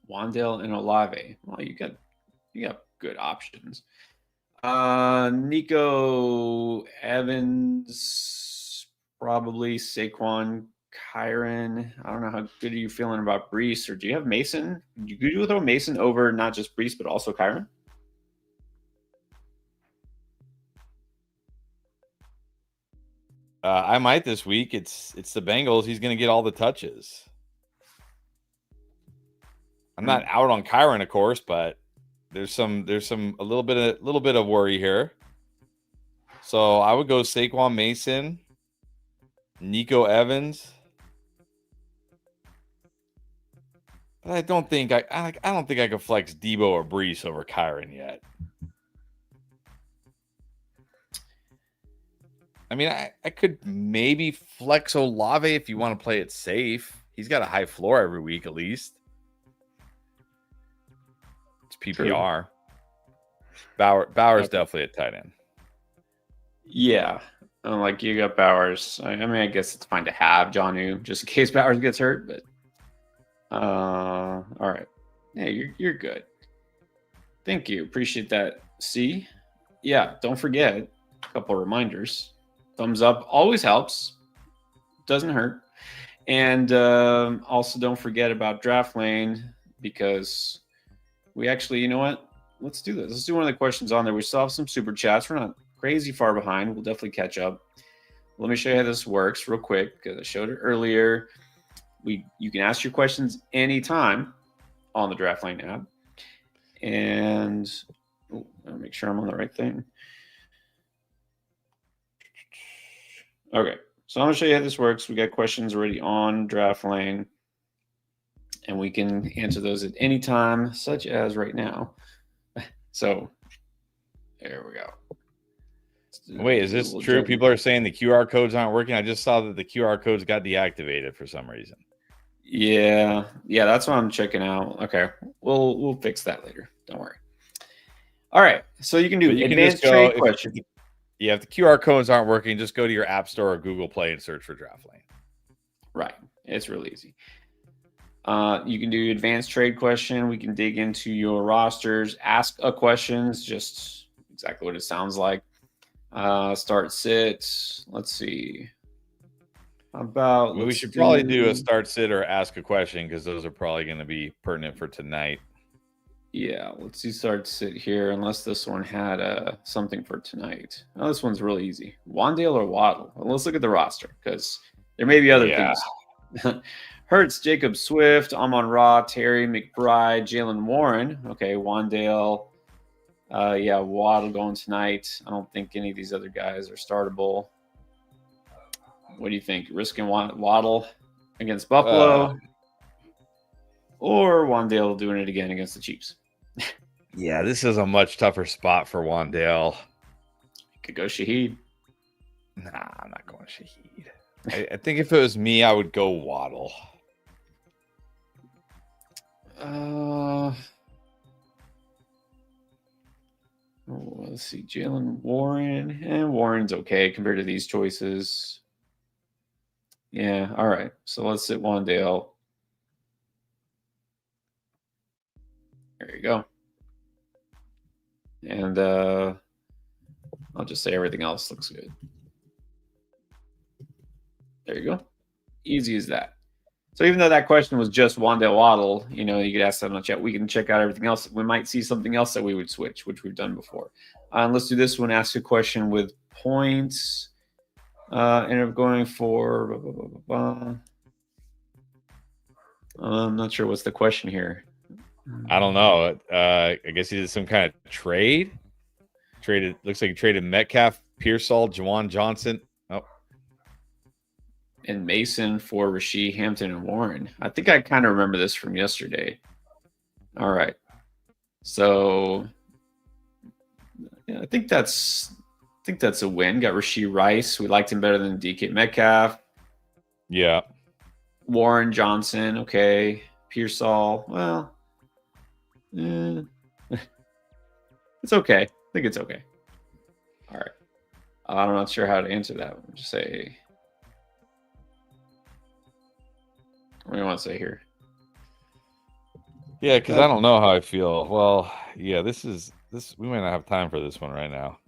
Wandale, and Olave. Well, you got good options. Nico Evans, probably Saquon, Kyron. I don't know how good are you feeling about Brees, or do you have Mason? Could you throw Mason over not just Brees but also Kyron?
I might this week. It's the Bengals. He's going to get all the touches. I'm not out on Kyron, of course, but there's a little bit of worry here. So I would go Saquon, Mason, Nico Evans. But I don't think I could flex Debo or Brees over Kyron yet. I mean, I could maybe flex Olave if you want to play it safe. He's got a high floor every week at least. It's PPR. Bauer's definitely a tight end.
Yeah. Like you got Bowers. I mean, I guess it's fine to have Jonnu just in case Bowers gets hurt, but all right. Yeah, you're good. Thank you. Appreciate that. C. Yeah, don't forget a couple of reminders. Thumbs up always helps. Doesn't hurt. And also don't forget about Draft Lane, because we actually, you know what? Let's do this. Let's do one of the questions on there. We still have some super chats. We're not crazy far behind. We'll definitely catch up. Let me show you how this works real quick, because I showed it earlier. You can ask your questions anytime on the Draft Lane app. And I'll make sure I'm on the right thing. Okay, so I'm going to show you how this works. We got questions already on Draft Lane, and we can answer those at any time, such as right now. So there we go.
Wait, is this true? People are saying the QR codes aren't working. I just saw that the QR codes got deactivated for some reason.
Yeah, that's what I'm checking out. Okay, we'll fix that later. Don't worry. All right, so you can do advanced trade questions.
If the QR codes aren't working, just go to your App Store or Google Play and search for Draft Lane.
Right, it's real easy. You can do advanced trade question. We can dig into your rosters, ask a questions, just exactly what it sounds like. Start sit. Let's see.
We should probably do a start sit or ask a question, because those are probably going to be pertinent for tonight.
Yeah, let's do start sit here, unless this one had something for tonight. Oh, this one's really easy. Wandale or Waddle? Well, let's look at the roster, because there may be other things. Hurts, Jacob Swift, Amon-Ra, Terry McBride, Jalen Warren. Okay, Wandale. Waddle going tonight. I don't think any of these other guys are startable. What do you think? Risking Waddle against Buffalo, or Wandale doing it again against the Chiefs?
Yeah, this is a much tougher spot for Wandale.
Could go Shaheed.
Nah, I'm not going Shaheed. I think if it was me, I would go Waddle.
Let's see. Jalen Warren. And Warren's okay compared to these choices. Yeah, all right. So let's sit Wandale. There you go. And I'll just say everything else looks good. There you go. Easy as that. So even though that question was just Wandale Waddle, you could ask that on the chat. We can check out everything else. We might see something else that we would switch, which we've done before. And let's do this one. Ask a question with points. End up going for blah, blah, blah, blah, blah. I'm not sure what's the question here.
I don't know. I guess he did some kind of trade. Looks like he traded Metcalf, Pearsall, Juwan Johnson. Oh.
And Mason for Rasheed, Hampton, and Warren. I think I kind of remember this from yesterday. All right. So yeah, I think that's think that's a win. Got Rashee Rice. We liked him better than DK Metcalf.
Yeah.
Warren Johnson. Okay. Pearsall. Well, it's okay. I think it's okay. All right. I'm not sure how to answer that. I'll just say, what do you want to say here?
Yeah, because I don't know how I feel. Well, yeah, this. We might not have time for this one right now.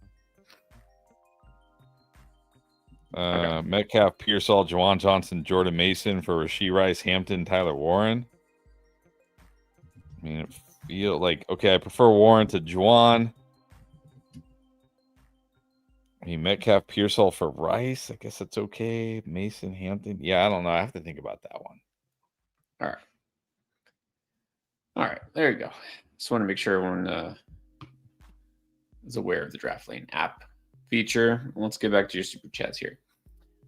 Okay.
Metcalf, Pearsall, Juwan Johnson, Jordan Mason for Rashee Rice, Hampton, Tyler Warren. I mean, it feel like, okay, I prefer Warren to Juwan. I mean, Metcalf, Pearsall for Rice. I guess that's okay. Mason, Hampton. Yeah, I don't know. I have to think about that one.
All right. All right. There you go. Just want to make sure everyone is aware of the Draft Lane app feature. Let's get back to your super chats here.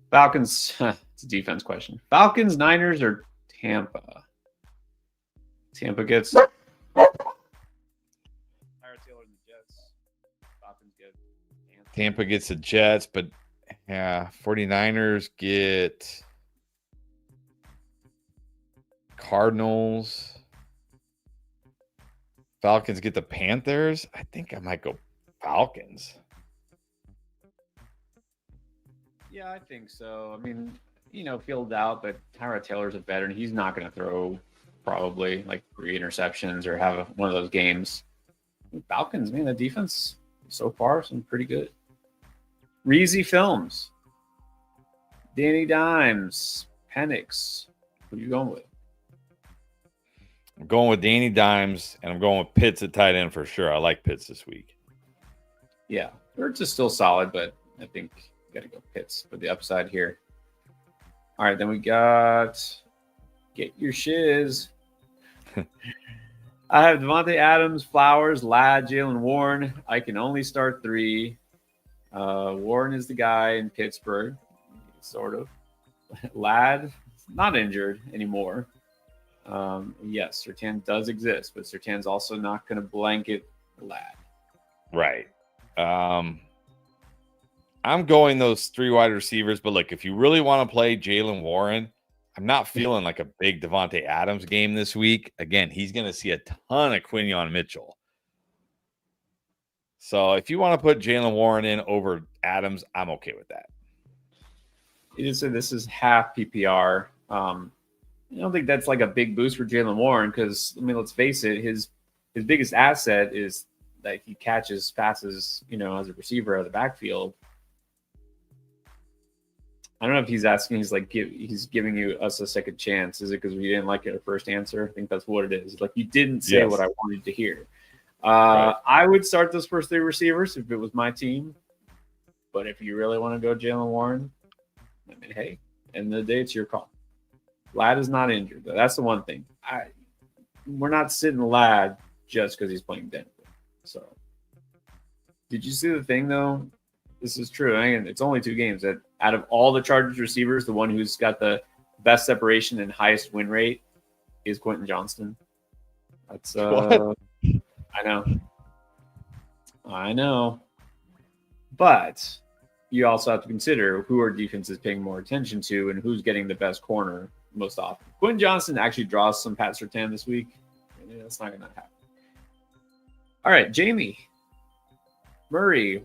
Falcons. It's a defense question. Falcons, Niners, or Tampa? Tampa gets Tyra Taylor and the Jets. Falcons get
Tampa gets the Jets, but yeah, 49ers get Cardinals. Falcons get the Panthers. I think I might go Falcons.
Yeah, I think so. I mean, field out, but Tyra Taylor's a veteran. He's not going to throw probably like 3 interceptions or have one of those games. Falcons, man, the defense so far has been pretty good. Reezy Films, Danny Dimes, Penix. Who are you going with?
I'm going with Danny Dimes, and I'm going with Pitts at tight end for sure. I like Pitts this week.
Yeah, Ertz is still solid, but I think you got to go Pitts for the upside here. All right, then we got Get Your Shiz. I have Devontae Adams, Flowers, Ladd, Jalen Warren. I can only start 3. Warren is the guy in Pittsburgh, sort of. Ladd, not injured anymore. Yes, Surtain does exist, but Surtain's also not going to blanket Ladd.
Right. I'm going those 3 wide receivers, but look, if you really want to play Jalen Warren, I'm not feeling like a big Devontae Adams game this week. Again, he's going to see a ton of Quinion Mitchell. So if you want to put Jalen Warren in over Adams, I'm okay with that.
You just said this is half PPR. I don't think that's like a big boost for Jalen Warren because, I mean, let's face it, his biggest asset is that he catches passes, as a receiver out of the backfield. I don't know if he's asking, he's giving us a second chance. Is it because we didn't like your first answer? I think that's what it is. Like, you didn't say what I wanted to hear. Right. I would start those first 3 receivers if it was my team. But if you really want to go Jalen Warren, I mean, hey, end of the day, it's your call. Ladd is not injured, though. That's the one thing. We're not sitting Ladd just because he's playing Denver. So, did you see the thing, though? This is true. And it's only 2 games. That out of all the Chargers receivers, the one who's got the best separation and highest win rate is Quentin Johnston. That's I know. But you also have to consider who our defense is paying more attention to and who's getting the best corner most often. Quentin Johnston actually draws some Pat Surtain this week. That's not going to happen. All right, Jamie, Murray,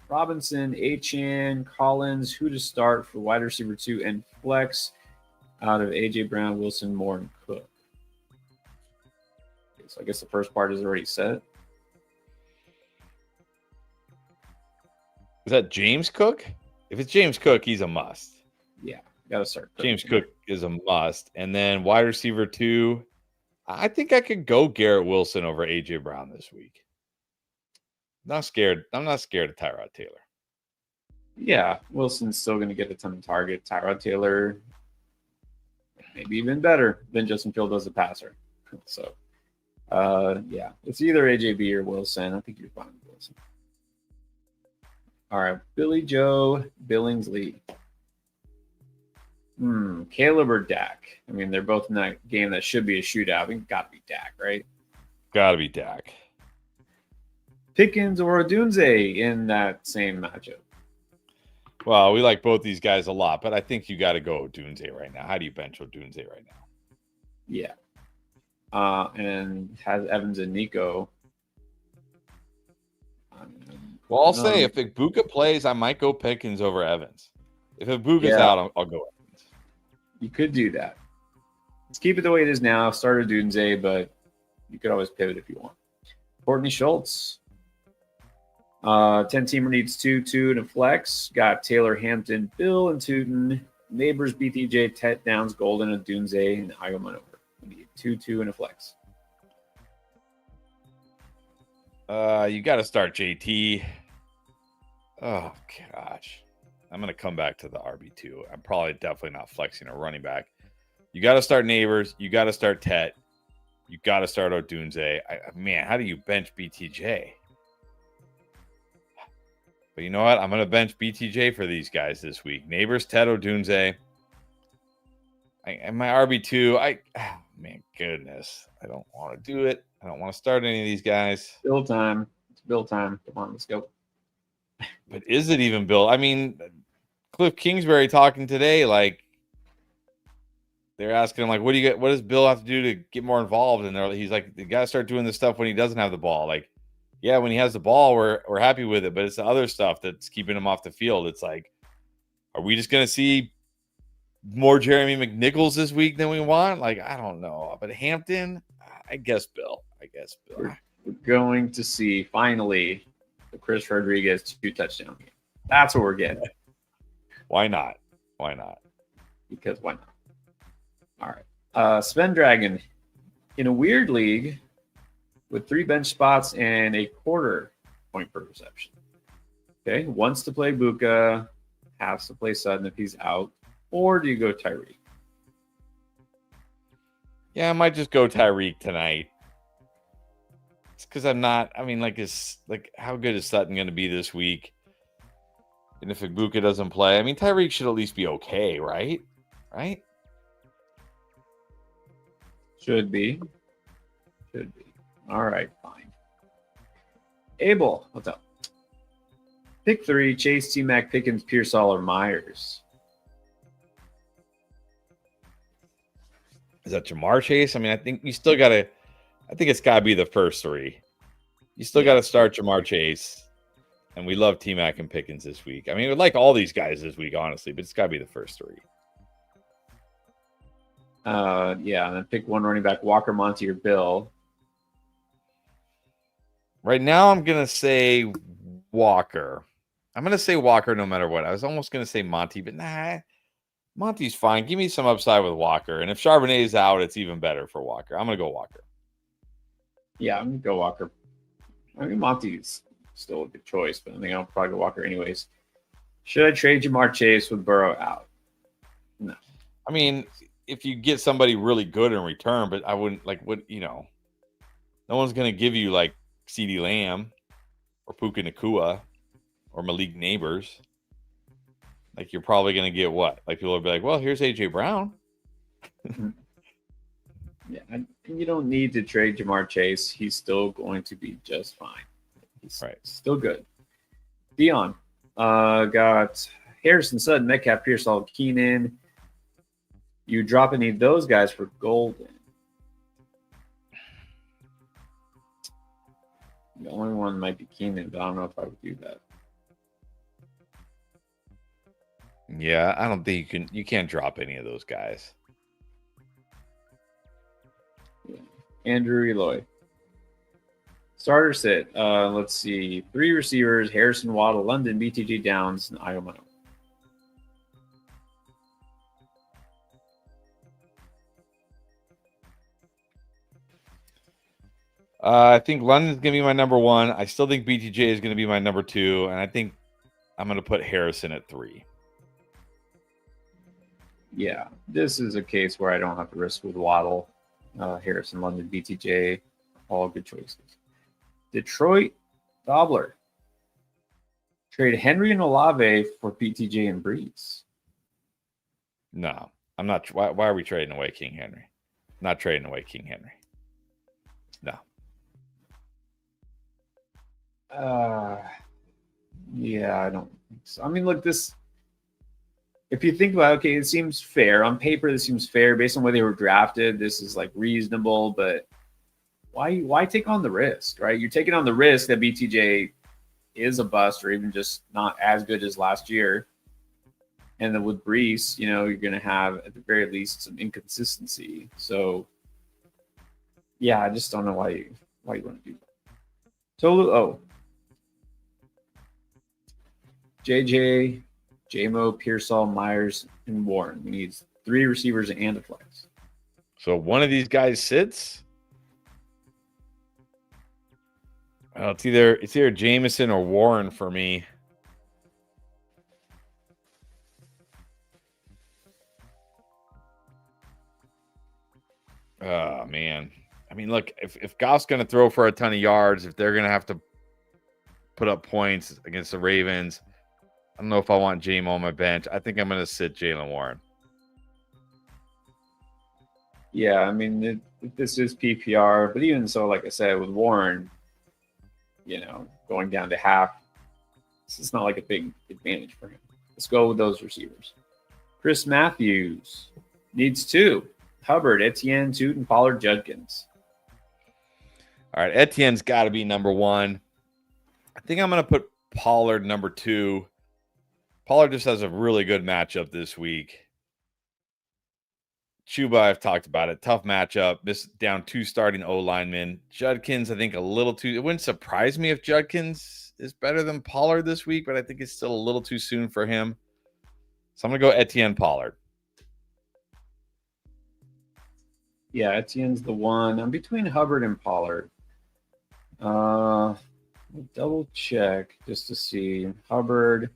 Robinson, Achane, Collins, who to start for wide receiver 2 and flex out of A.J. Brown, Wilson, Moore, and Cook. Okay, so I guess the first part is already set.
Is that James Cook? If it's James Cook, he's a must.
Yeah, got to start.
James Cook is a must. And then wide receiver 2, I think I could go Garrett Wilson over A.J. Brown this week. Not scared. I'm not scared of Tyrod Taylor.
Yeah, Wilson's still going to get a ton of target. Tyrod Taylor, maybe even better than Justin Fields as a passer. So, yeah, it's either AJB or Wilson. I think you're fine with Wilson. All right, Billy Joe Billingsley. Caleb or Dak? I mean, they're both in that game that should be a shootout. I think got to be Dak, right?
Got to be Dak.
Pickens or Odunze in that same matchup?
Well, we like both these guys a lot, but I think you got to go Odunze right now. How do you bench Odunze right now?
Yeah. And has Evans and Nico.
Well, I'll say if Ibuka plays, I might go Pickens over Evans. If Ibuka's out, I'll go Evans.
You could do that. Let's keep it the way it is now. Start Odunze, but you could always pivot if you want. Courtney Schultz. 10-teamer needs 2 and a flex. Got Taylor, Hampton, Bill, and Tootin. Neighbors, BTJ, Tet, Downs, Golden, Odunze, and Igoman over. We need 2 and a flex.
You got to start JT. Oh, gosh. I'm going to come back to the RB2. I'm probably definitely not flexing a running back. You got to start Neighbors. You got to start Tet. You got to start Odunze. Man, how do you bench BTJ? But you know what? I'm going to bench BTJ for these guys this week. Neighbors, Tet, Odunze. And my RB2, man, goodness. I don't want to do it. I don't want to start any of these guys.
Bill time. It's Bill time. Come on, let's go.
But is it even Bill? I mean, Cliff Kingsbury talking today, like, they're asking him, like, what does Bill have to do to get more involved? And he's like, you got to start doing this stuff when he doesn't have the ball. Like, yeah, when he has the ball, we're happy with it, but it's the other stuff that's keeping him off the field. It's like, are we just going to see more Jeremy McNichols this week than we want? Like, I don't know. But Hampton, I guess Bill.
We're going to see, finally, the Chris Rodriguez 2-touchdown game. That's what we're getting.
Why not?
Because why not? All right. Sven Dragon, in a weird league with 3 bench spots and a quarter point per reception. Okay. Wants to play Buka, has to play Sutton if he's out. Or do you go Tyreek?
Yeah, I might just go Tyreek tonight. It's because I'm not. I mean, how good is Sutton going to be this week? And if Ibuka doesn't play, I mean, Tyreek should at least be okay, right? Right?
Should be. All right, fine. Abel, what's up? Pick 3, Chase, T-Mac, Pickens, Pearsall, or Myers.
Is that Jamar Chase? I mean, I think you still got to. I think it's got to be the first 3. You still got to start Jamar Chase. And we love T-Mac and Pickens this week. I mean, we like all these guys this week, honestly, but it's got to be the first 3.
Yeah, and then pick 1 running back, Walker, Monty, or Bill.
Right now, I'm going to say Walker. I'm going to say Walker no matter what. I was almost going to say Monty, but nah. Monty's fine. Give me some upside with Walker. And if Charbonnet is out, it's even better for Walker. I'm going to go Walker.
Yeah, I'm going to go Walker. I mean, Monty's still a good choice, but I think I'll probably go Walker anyways. Should I trade Jamar Chase with Burrow out? No.
I mean, if you get somebody really good in return, but I wouldn't no one's going to give you like CeeDee Lamb or Puka Nacua or Malik Neighbors. Like, you're probably going to get what? Like, people will be like, well, here's A.J. Brown.
Yeah, and you don't need to trade Jamar Chase. He's still going to be just fine. He's still good. Dion got Harrison, Sutton, Metcalf, Pearsall, Keenan. You drop any of those guys for Golden. The only one might be Keenan, but I don't know if I would do that.
Yeah, I don't think you can't drop any of those guys.
Yeah. Andrew Eloy. Starter sit. Let's see. 3 receivers, Harrison, Waddle, London, BTG, Downs, and Iomano.
I think London's going to be my number 1. I still think BTJ is going to be my number 2. And I think I'm going to put Harrison at 3.
Yeah, this is a case where I don't have to risk with Waddle, Harrison, London, BTJ, all good choices. Detroit, Dobler. Trade Henry and Olave for BTJ and Breeze.
No, I'm not. Why are we trading away King Henry? Not trading away King Henry. No.
Yeah, I don't think so. I mean, look, this. If you think about it, okay, it seems fair on paper. This seems fair based on where they were drafted. This is like reasonable, but why take on the risk, right? You're taking on the risk that BTJ is a bust or even just not as good as last year. And then with Brees, you're going to have at the very least some inconsistency. So, yeah, I just don't know why you want to do that. Tolu, JJ, JMO, Pearsall, Myers, and Warren. We need 3 receivers and a flex.
So one of these guys sits. Well, it's either Jameson or Warren for me. Oh man. I mean, look, if Goff's going to throw for a ton of yards, if they're going to have to put up points against the Ravens, I don't know if I want JMO on my bench. I think I'm going to sit Jaylen Warren.
Yeah, I mean, this is PPR, but even so, like I said, with Warren, going down to half, this is not like a big advantage for him. Let's go with those receivers. Chris Matthews needs 2. Hubbard, Etienne, Tootin, Pollard, Judkins.
All right, Etienne's got to be number 1. I think I'm going to put Pollard number 2. Pollard just has a really good matchup this week. Chuba, I've talked about it. Tough matchup. Missed down 2 starting O linemen. Judkins, I think a little too. It wouldn't surprise me if Judkins is better than Pollard this week, but I think it's still a little too soon for him. So I'm going to go Etienne Pollard.
Yeah, Etienne's the one. I'm between Hubbard and Pollard. Double check just to see. Hubbard.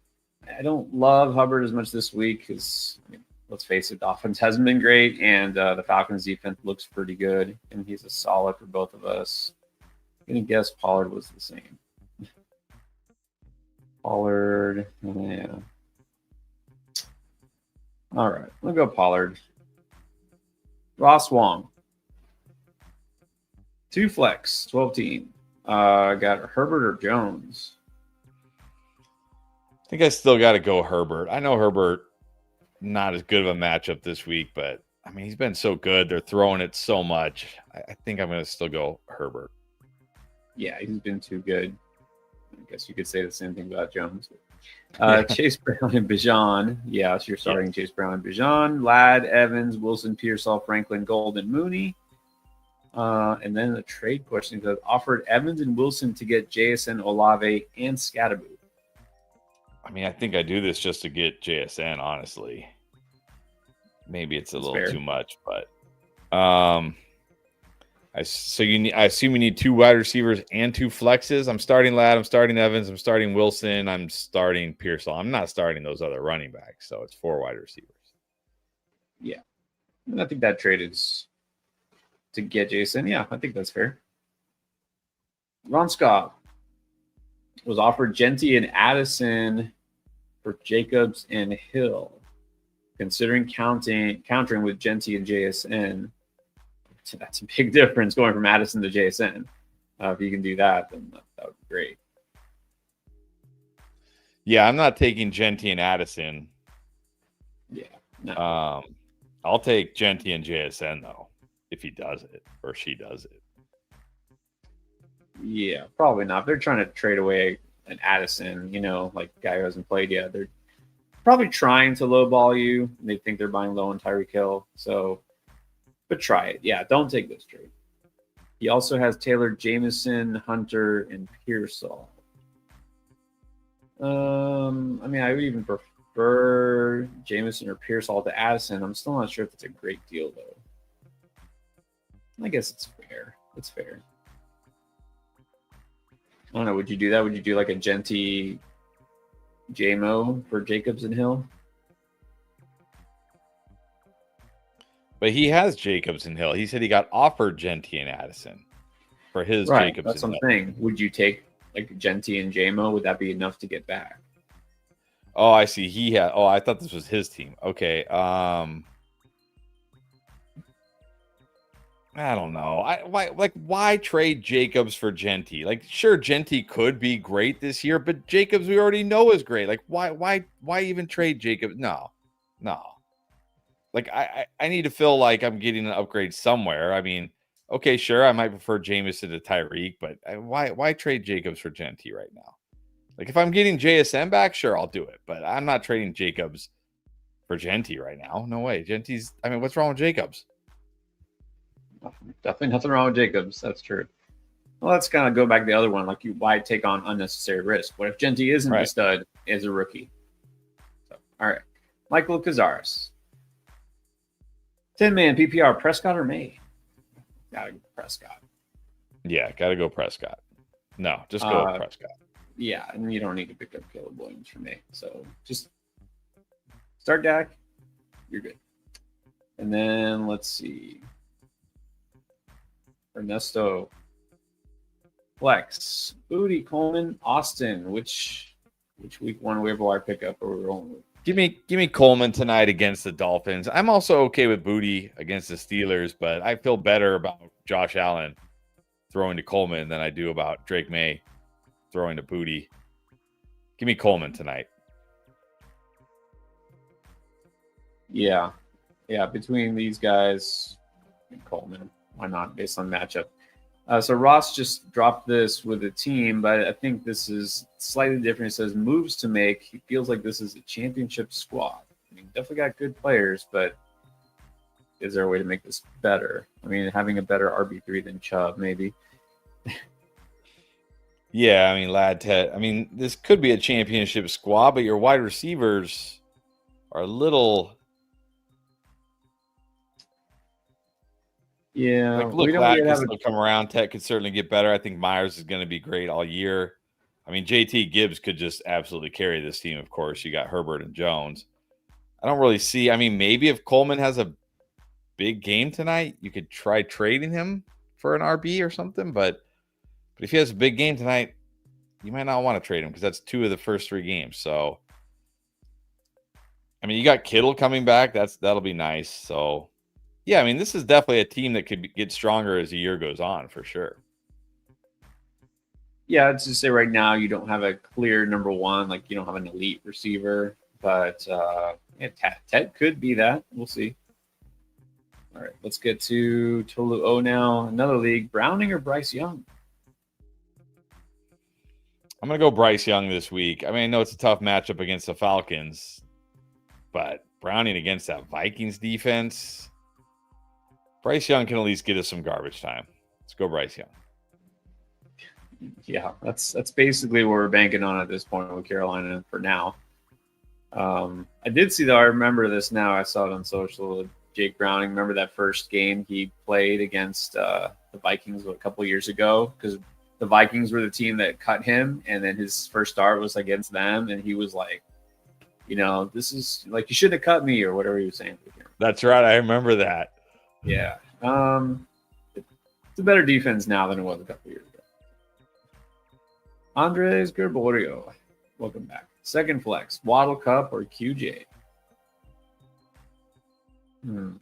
I don't love Hubbard as much this week because, let's face it, the offense hasn't been great, and the Falcons' defense looks pretty good, and he's a solid for both of us. I'm going to guess Pollard was the same. Pollard, yeah. All right, we'll go Pollard. Ross Wong. 2 flex, 12 team. Got Herbert or Jones?
I think I still got to go Herbert. I know Herbert not as good of a matchup this week, but I mean, he's been so good. They're throwing it so much. I think I'm going to still go Herbert.
Yeah, he's been too good. I guess you could say the same thing about Jones. Chase Brown and Bijan. Yeah, so you're starting Chase Brown and Bijan. Ladd, Evans, Wilson, Pearsall, Franklin, Golden, Mooney. And then the trade question goes, offered Evans and Wilson to get JSN, Olave, and Scatterboot.
I mean, I think I do this just to get JSN, honestly. Maybe it's a little too much, but I assume you need 2 wide receivers and 2 flexes. I'm starting Ladd, I'm starting Evans, I'm starting Wilson, I'm starting Pearsall. I'm not starting those other running backs, so it's 4 wide receivers.
Yeah. And I think that trade is to get Jason. Yeah, I think that's fair. Ron Scott was offered Genty and Addison for Jacobs and Hill. Considering countering with Genty and JSN, that's a big difference going from Addison to JSN. If you can do that, then that would be great.
Yeah, I'm not taking Genty and Addison.
Yeah. No.
I'll take Genty and JSN, though, if he does it or she does it.
Yeah, probably not. If they're trying to trade away an Addison, like a guy who hasn't played yet. They're probably trying to lowball you. They think they're buying low on Tyreek Hill. So, but try it. Yeah, don't take this trade. He also has Taylor, Jameson, Hunter, and Pearsall. I mean, I would even prefer Jameson or Pearsall to Addison. I'm still not sure if it's a great deal, though. I guess it's fair. It's fair. I don't know. Would you do that? Would you do like a Genty JMO for Jacobs and Hill?
But he has Jacobs and Hill. He said he got offered Genty and Addison for his Jacobs
that's
and
what I'm saying. Would you take like Genty and JMO? Would that be enough to get back?
Oh, I see. He had. Oh, I thought this was his team. Okay. I don't know. Why trade Jacobs for Genty? Like, sure, Genty could be great this year, but Jacobs we already know is great. Like, why even trade Jacobs? No. Like, I need to feel like I'm getting an upgrade somewhere. I mean, okay, sure, I might prefer Jameson to Tyreek, but why trade Jacobs for Genty right now? Like, if I'm getting JSN back, sure, I'll do it, but I'm not trading Jacobs for Genty right now. No way. Genty's. I mean, what's wrong with Jacobs?
Definitely nothing wrong with Jacobs. That's true. Well, let's kind of go back to the other one. Like, why take on unnecessary risk? What if Genty isn't the
Right.
stud as a rookie? So, all right. Michael Cazares. 10-man PPR, Prescott or May? Gotta go Prescott.
Yeah, gotta go Prescott. No, just go with Prescott.
Yeah, and you don't need to pick up Caleb Williams for me. So just start Dak. You're good. And then let's see. Ernesto. Flex. Booty, Coleman, Austin. Which week one waiver wire pickup are we rolling with?
Give me Coleman tonight against the Dolphins. I'm also okay with Booty against the Steelers, but I feel better about Josh Allen throwing to Coleman than I do about Drake May throwing to Booty. Give me Coleman tonight.
Yeah. Between these guys and Coleman, why not? Based on matchup. So Ross just dropped this with a team, but I think this is slightly different. It says moves to make. He feels like this is a championship squad. I mean, definitely got good players, but is there a way to make this better? I mean, having a better RB3 than Chubb, maybe.
Yeah, I mean, Lad Ted. I mean, this could be a championship squad, but your wide receivers are a little.
Yeah,
Like, look, Lad can still come around. Ted could certainly get better. I think Myers is going to be great all year. I mean, JT Gibbs could just absolutely carry this team, of course. You got Herbert and Jones. I don't really see. I mean, maybe if Coleman has a big game tonight, you could try trading him for an RB or something. But if he has a big game tonight, you might not want to trade him because that's 2 of the first 3 games. So, I mean, you got Kittle coming back. That'll be nice. So, yeah, I mean, this is definitely a team that could get stronger as the year goes on, for sure.
Yeah, I'd just say right now you don't have a clear number one, like you don't have an elite receiver, but yeah, Ted could be that. We'll see. All right, let's get to Tolu O now. Another league, Browning or Bryce Young?
I'm going to go Bryce Young this week. I mean, I know it's a tough matchup against the Falcons, but Browning against that Vikings defense, Bryce Young can at least get us some garbage time. Let's go Bryce Young.
Yeah, that's basically what we're banking on at this point with Carolina for now. I did see though. I remember this now. I saw it on social. Jake Browning. Remember that first game he played against the Vikings a couple years ago? Because the Vikings were the team that cut him, and then his first start was against them, and he was like, this is like you shouldn't have cut me or whatever he was saying.
That's right. I remember that.
Yeah. It's a better defense now than it was a couple years ago. Andres Gerborio, welcome back. Second flex, Waddle Cup or QJ?
Man,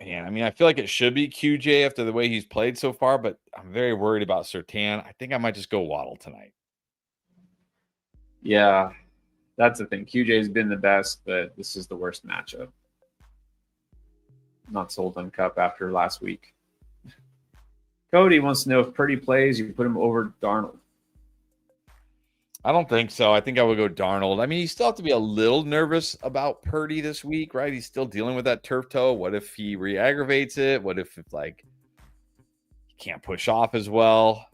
I mean, I feel like it should be QJ after the way he's played so far, but I'm very worried about Surtain. I think I might just go Waddle tonight.
Yeah, that's the thing. QJ's been the best, but this is the worst matchup. Not sold on Cup after last week. Cody wants to know if Purdy plays, you put him over Darnold.
I don't think so. I think I would go Darnold. I mean, you still have to be a little nervous about Purdy this week, right? He's still dealing with that turf toe. What if he re-aggravates it? What if like he can't push off as well?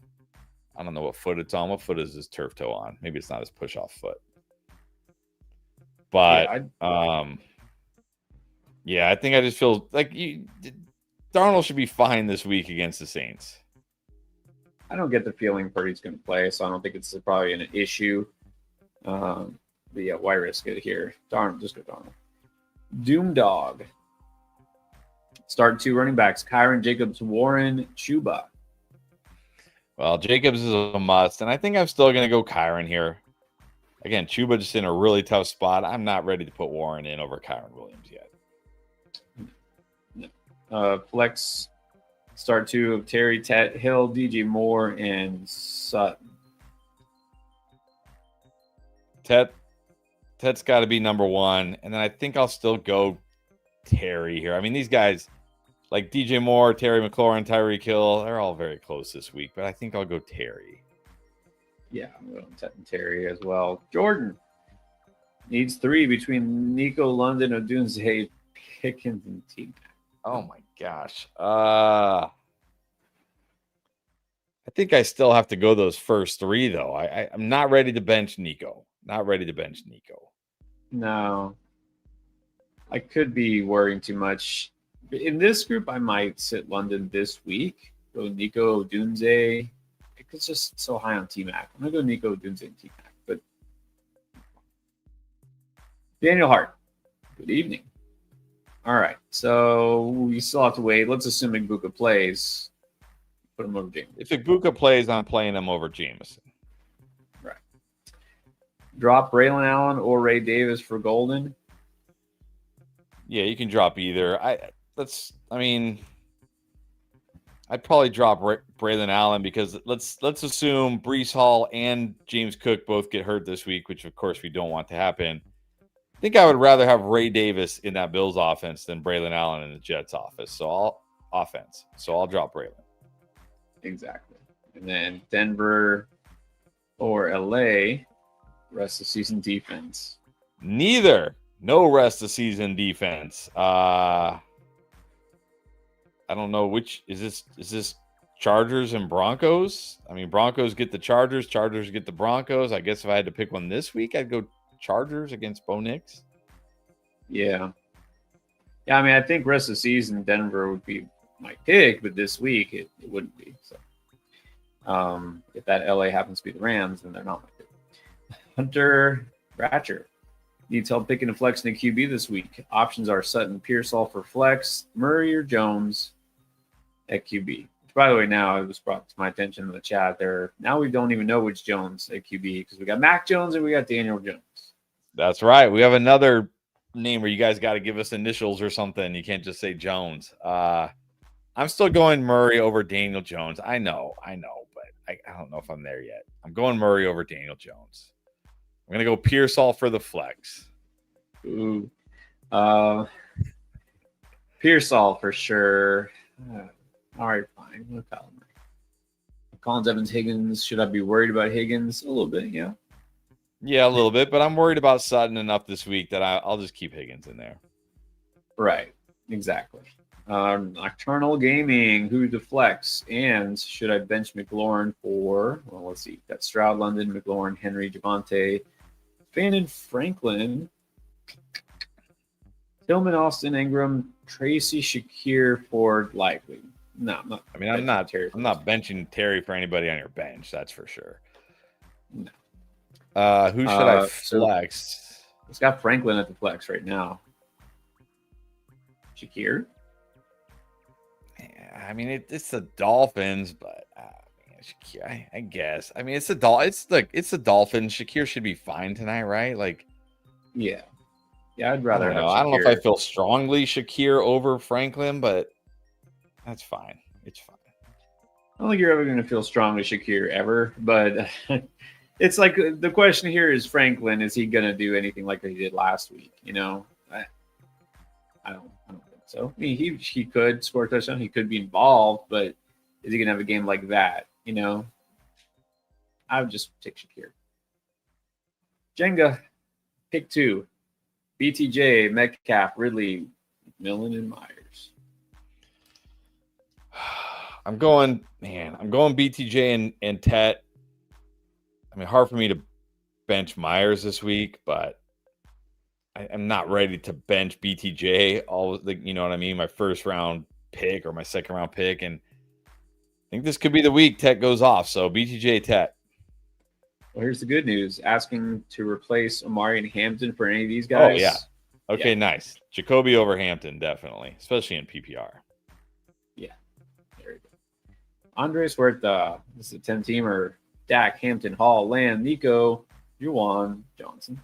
I don't know what foot it's on. What foot is his turf toe on? Maybe it's not his push-off foot. But yeah, I think I just feel like Darnold should be fine this week against the Saints.
I don't get the feeling Purdy's going to play, so I don't think it's probably an issue. But yeah, why risk it here? Just go Darnold. Doom Dog. Start 2 running backs: Kyron, Jacobs, Warren, Chuba.
Well, Jacobs is a must, and I think I'm still going to go Kyron here. Again, Chuba just in a really tough spot. I'm not ready to put Warren in over Kyron Williams yet.
Flex start 2 of Terry, Ted Hill, DJ Moore, and Sutton.
Tet's got to be number 1, and then I think I'll still go Terry here. I mean, these guys like DJ Moore, Terry McLaurin, Tyreek Hill, they're all very close this week, but I think I'll go Terry.
Yeah, I'm going Tet and Terry as well. Jordan needs 3 between Nico, London, Odunze, Pickens, and T.
Oh my gosh. I think I still have to go those first 3 though. I'm not ready to bench Nico.
No, I could be worrying too much. In this group, I might sit London this week. Go Nico, Odunze. It's just so high on T-Mac. I'm going to go Nico, Odunze, and T-Mac. But Daniel Hart, good evening. All right, so we still have to wait. Let's assume Ibuka plays. Put him over Jameson.
If Ibuka plays, I'm playing him over Jameson.
Right. Drop Braylon Allen or Ray Davis for Golden.
Yeah, you can drop either. I'd probably drop Braylon Allen because let's assume Breece Hall and James Cook both get hurt this week, which of course we don't want to happen. I think I would rather have Ray Davis in that Bills offense than Braylon Allen in the Jets offense. So I'll drop Braylon.
Exactly. And then Denver or LA, rest of season defense.
Neither. No rest of season defense. I don't know which is this. Is this Chargers and Broncos? I mean, Broncos get the Chargers. Chargers get the Broncos. I guess if I had to pick one this week, I'd go Chargers against Bo Nix.
Yeah. I mean, I think rest of the season Denver would be my pick, but this week it wouldn't be. So, if that LA happens to be the Rams, then they're not my pick. Hunter Ratcher needs help picking a flex in a QB this week. Options are Sutton, Pearsall for flex, Murray or Jones at QB. Which, by the way, now it was brought to my attention in the chat there. Now we don't even know which Jones at QB because we got Mac Jones and we got Daniel Jones.
That's right. We have another name where you guys got to give us initials or something. You can't just say Jones. I'm still going Murray over Daniel Jones. I know, but I don't know if I'm there yet. I'm going Murray over Daniel Jones. I'm going to go Pearsall for the flex.
Ooh. Pearsall for sure. All right, fine. We'll call him. Collins, Evans, Higgins. Should I be worried about Higgins? A little bit, yeah.
Yeah, a little bit, but I'm worried about Sutton enough this week that I'll just keep Higgins in there.
Right, exactly. Nocturnal Gaming, who to flex, and should I bench McLaurin for, well, let's see, got Stroud, London, McLaurin, Henry, Javonte, Fannin, Franklin, Tillman, Austin, Ingram, Tracy, Shakir, Ford, Likely. No, I'm not.
I mean, I'm not benching Terry for anybody on your bench, that's for sure.
No.
Who should I flex?
It's got Franklin at the flex right now. Shakir?
I mean, it's the Dolphins, but Shakir, I guess. I mean, it's the Dolphins. Shakir should be fine tonight, right? Like,
yeah, I'd rather.
I don't know if I feel strongly Shakir over Franklin, but that's fine. It's fine.
I don't think you're ever going to feel strongly Shakir ever, but it's like the question here is Franklin. Is he going to do anything like he did last week? You know, I don't think so. I mean, he could score a touchdown. He could be involved, but is he going to have a game like that? You know, I would just take Shakir. Jenga, pick 2. BTJ, Metcalf, Ridley, McMillan, and Myers.
I'm going BTJ and Tet. I mean, hard for me to bench Myers this week, but I'm not ready to bench BTJ. You know what I mean? My first round pick or my second round pick. And I think this could be the week Tet goes off. So BTJ, Tet.
Well, here's the good news. Asking to replace Amari and Hampton for any of these guys.
Oh, yeah. Okay, nice. Jacoby over Hampton, definitely, especially in PPR.
Yeah, there you go. Andres Huerta. This is a 10-teamer. Dak, Hampton, Hall, Land, Nico, Juwan, Johnson.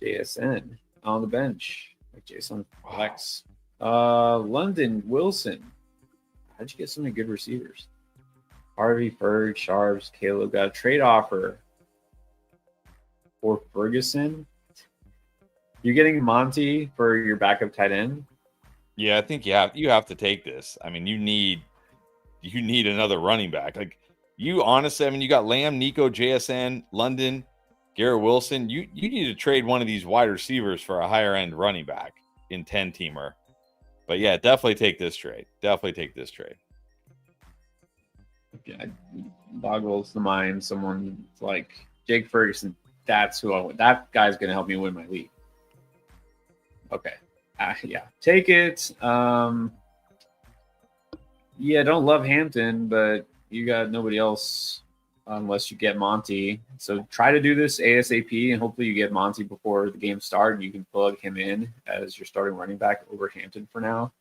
JSN on the bench. Like Jason Flex. London Wilson. How'd you get so many good receivers? Harvey, Ferg, Sharps, Caleb got a trade offer for Ferguson. You're getting Monty for your backup tight end.
Yeah, I think you have to take this. I mean, you need another running back. Like you honestly, I mean, you got Lamb, Nico, JSN, London, Garrett Wilson. You need to trade one of these wide receivers for a higher end running back in 10-teamer. But yeah, definitely take this trade. Definitely take this trade.
Yeah, boggles the mind. Someone like Jake Ferguson. That's who I want. That guy's going to help me win my league. Okay. Yeah, take it. Yeah, don't love Hampton, but you got nobody else unless you get Monty. So try to do this ASAP, and hopefully you get Monty before the game starts. You can plug him in as your starting running back over Hampton for now.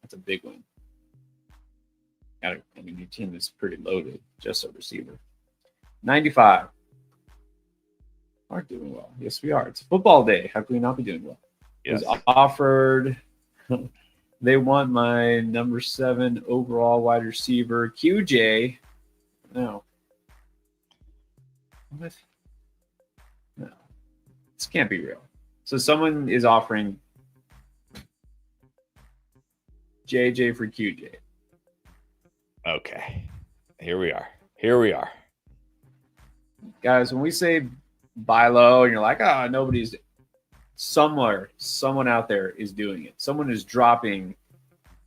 That's a big win. I mean, your team is pretty loaded, just a receiver. 95. Aren't doing well. Yes, we are. It's a football day. How can we not be doing well?
Yes.
Was offered. They want my number 7 overall wide receiver, QJ. No. What? No. This can't be real. So someone is offering JJ for QJ.
Okay. Here we are.
Guys, when we say buy low and you're like, nobody's someone out there is doing it. Someone is dropping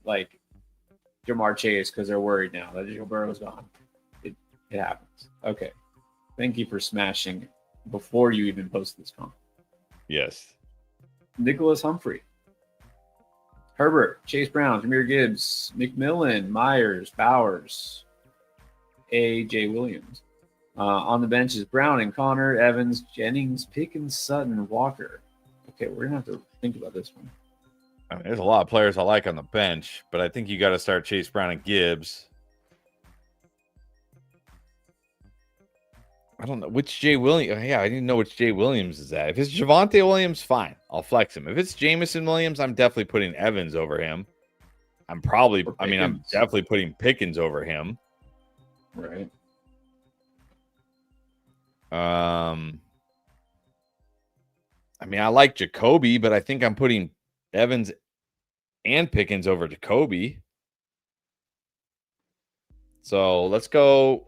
like Jamar Chase because they're worried now that Joe Burrow's gone. It happens. Okay. Thank you for smashing before you even post this comment.
Yes.
Nicholas Humphrey. Herbert, Chase Brown, Jameer Gibbs, McMillan, Myers, Bowers, A.J. Williams. On the bench is Brown and Connor, Evans, Jennings, Pickens, Sutton, Walker. Okay, we're going to have to think about this one.
I mean, there's a lot of players I like on the bench, but I think you got to start Chase Brown and Gibbs. I don't know which Jay Williams. Yeah, I didn't know which Jay Williams is at. If it's Javonte Williams, fine. I'll flex him. If it's Jamison Williams, I'm definitely putting Evans over him. I'm definitely putting Pickens over him.
Right.
I mean, I like Jacoby, but I think I'm putting Evans and Pickens over Jacoby. So let's go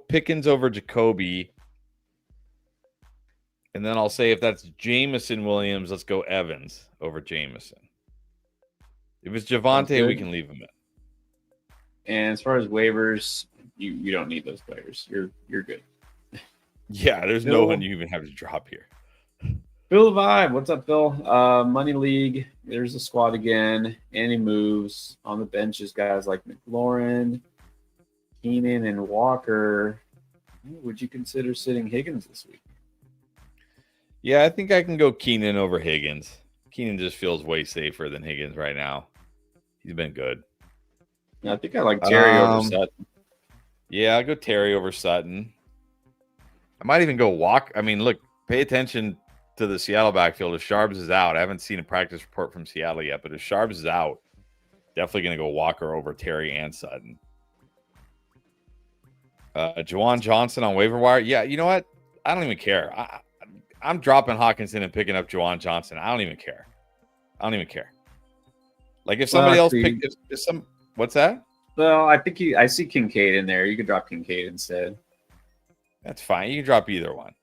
Pickens over Jacoby. And then I'll say if that's Jamison Williams, let's go Evans over Jamison. If it's Javonte, we can leave him in.
And as far as waivers, you don't need those players. You're good.
Yeah, there's no one you even have to drop here.
Phil Vibe, what's up, Phil? Money League, there's the squad again. Any moves on the benches, guys like McLaurin, Keenan, and Walker. Would you consider sitting Higgins this week?
Yeah, I think I can go Keenan over Higgins. Keenan just feels way safer than Higgins right now. He's been good.
Yeah, I think I like Terry over Sutton.
Yeah, I'll go Terry over Sutton. I might even go Walk. I mean, look, pay attention to the Seattle backfield. If Sharps is out, I haven't seen a practice report from Seattle yet, but if Sharps is out, definitely going to go Walker over Terry and Sutton. Juwan Johnson on waiver wire. Yeah, you know what? I don't even care. I'm dropping Hawkinson and picking up Juwan Johnson. I don't even care. Like if somebody else picked what's that?
Well, I think I see Kincaid in there. You could drop Kincaid instead.
That's fine. You can drop either one.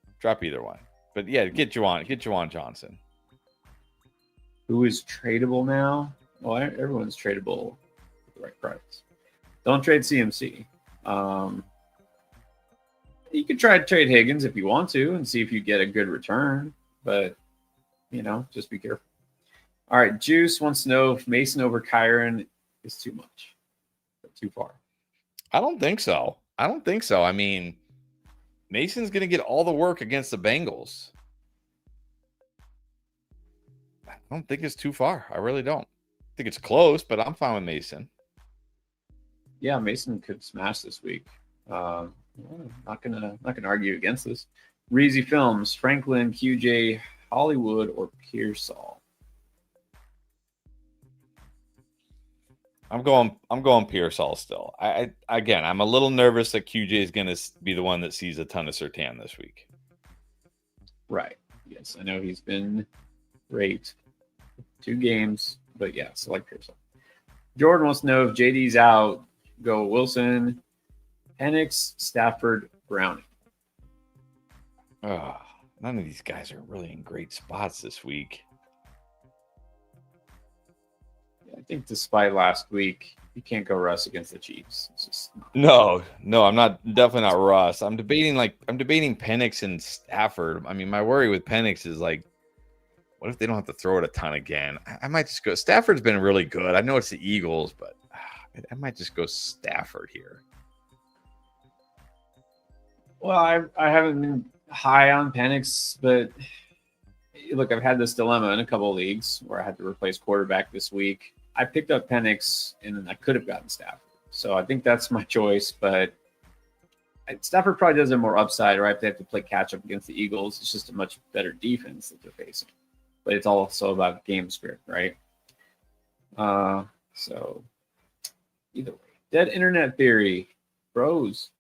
But yeah, get Juwan Johnson.
Who is tradable now? Well, everyone's tradable at the right price. Don't trade CMC. You could try to trade Higgins if you want to and see if you get a good return, but just be careful. All right, Juice wants to know if Mason over Kyron is too much, too far.
I don't think so. I mean, Mason's going to get all the work against the Bengals. I don't think it's too far. I really don't. I think it's close, but I'm fine with Mason.
Yeah, Mason could smash this week. Not gonna argue against this. Reezy Films, Franklin, QJ, Hollywood, or Pearsall.
I'm going Pearsall still. Again, I'm a little nervous that QJ is going to be the one that sees a ton of Surtain this week.
Right. Yes, I know he's been great. 2 games, but yeah, select Pearsall. Jordan wants to know if JD's out, go Wilson, Penix, Stafford, Browning.
Oh, none of these guys are really in great spots this week.
I think despite last week, you can't go Russ against the Chiefs.
No, I'm not. Definitely not Russ. I'm debating Penix and Stafford. I mean, my worry with Penix is like, what if they don't have to throw it a ton again? I might just go. Stafford's been really good. I know it's the Eagles, but I might just go Stafford here.
Well, I haven't been high on Penix, but look, I've had this dilemma in a couple of leagues where I had to replace quarterback this week. I picked up Penix, and then I could have gotten Stafford. So I think that's my choice, but Stafford probably does have more upside, right? They have to play catch up against the Eagles. It's just a much better defense that they're facing. But it's also about game script, right? So either way. Dead internet theory. Bros.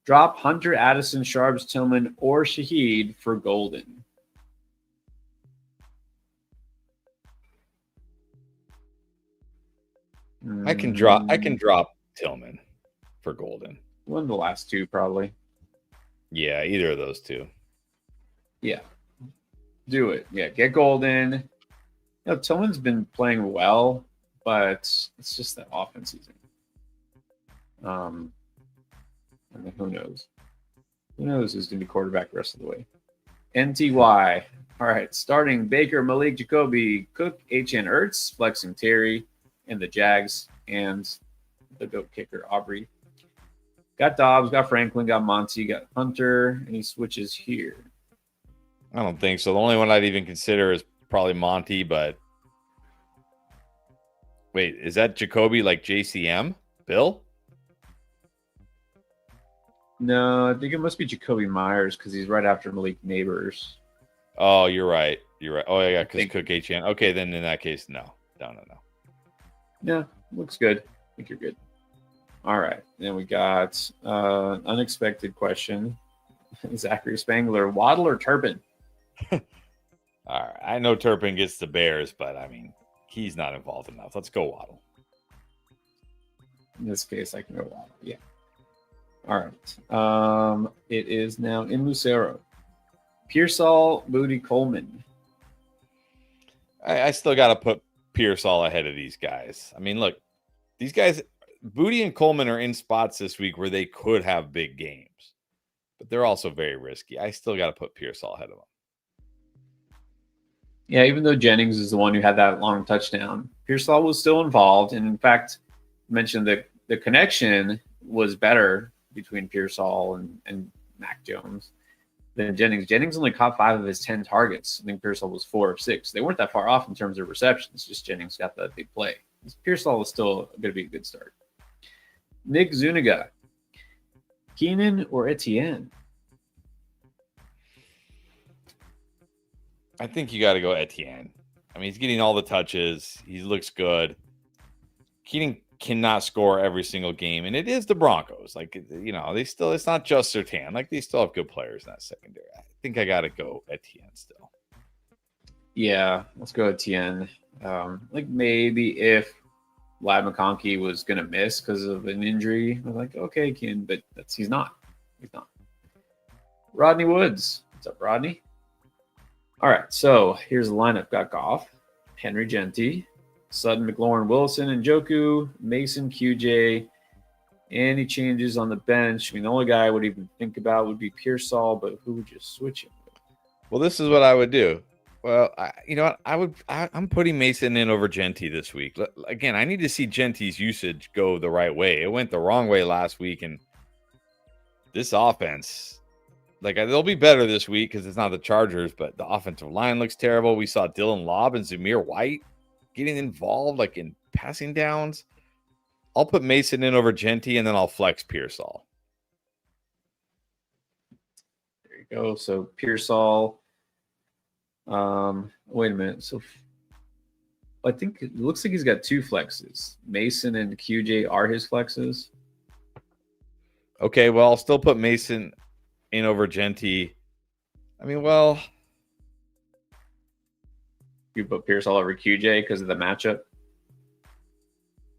Drop Hunter, Addison, Sharps, Tillman, or Shaheed for Golden.
I can drop Tillman for Golden.
One of the last 2, probably.
Yeah, either of those 2.
Yeah. Do it. Yeah, get Golden. Tillman's been playing well, but it's just that offense season. I mean, who knows? Who knows who's going to be quarterback the rest of the way? NTY. All right, starting Baker, Malik, Jacoby, Cook, HN Ertz, flexing Terry, and the Jags, and the GOAT kicker, Aubrey. Got Dobbs, got Franklin, got Monty, got Hunter, and he switches here.
I don't think so. The only one I'd even consider is probably Monty, but wait, is that Jacoby like JCM? Bill?
No, I think it must be Jacoby Myers because he's right after Malik Neighbors.
Oh, you're right. You're right. Oh, yeah, because Cook HN. Okay, then in that case, no.
Yeah, looks good. I think you're good. All right. Then we got unexpected question. Zachary Spangler, Waddle or Turpin?
All right. I know Turpin gets the Bears, but I mean, he's not involved enough. Let's go Waddle.
In this case, I can go Waddle. Yeah. All right. It is now in Lucero. Pearsall, Moody, Coleman.
I still got to put Pearsall ahead of these guys. I mean, look, these guys, Booty and Coleman are in spots this week where they could have big games, but they're also very risky. I still got to put Pearsall ahead of them.
Yeah, even though Jennings is the one who had that long touchdown, Pearsall was still involved. And in fact, mentioned that the connection was better between Pearsall and Mac Jones than Jennings. Jennings only caught 5 of his 10 targets. I think Pearsall was 4 of 6. They weren't that far off in terms of receptions. Just Jennings got that big play. Pearsall was still going to be a good start. Nick Zuniga, Keenan or Etienne?
I think you got to go Etienne. I mean, he's getting all the touches. He looks good. Keenan cannot score every single game, and it is the Broncos. Like, it's not just Surtain. Like, they still have good players in that secondary. I think I got to go Etienne still.
Yeah, let's go Etienne. Like maybe if Lad McConkey was going to miss because of an injury, I'm like, okay, Ken, but he's not. He's not. Rodney Woods. What's up, Rodney? All right, so here's the lineup. Got Goff, Henry Genti, Sutton, McLaurin, Wilson, and Njoku, Mason, QJ. Any changes on the bench? I mean, the only guy I would even think about would be Pearsall, but who would you switch him with?
Well, this is what I would do. Well, you know what? I'm putting Mason in over Genti this week. Again, I need to see Genti's usage go the right way. It went the wrong way last week, and this offense, like, they'll be better this week because it's not the Chargers, but the offensive line looks terrible. We saw Dylan Lobb and Zamir White getting involved, like, in passing downs. I'll put Mason in over Genti, and then I'll flex Pearsall.
There you go. So Pearsall. Wait a minute. So I think it looks like he's got 2 flexes. Mason and QJ are his flexes.
Okay, well, I'll still put Mason in over Genty. I mean, well,
You put Pierce all over QJ because of the matchup.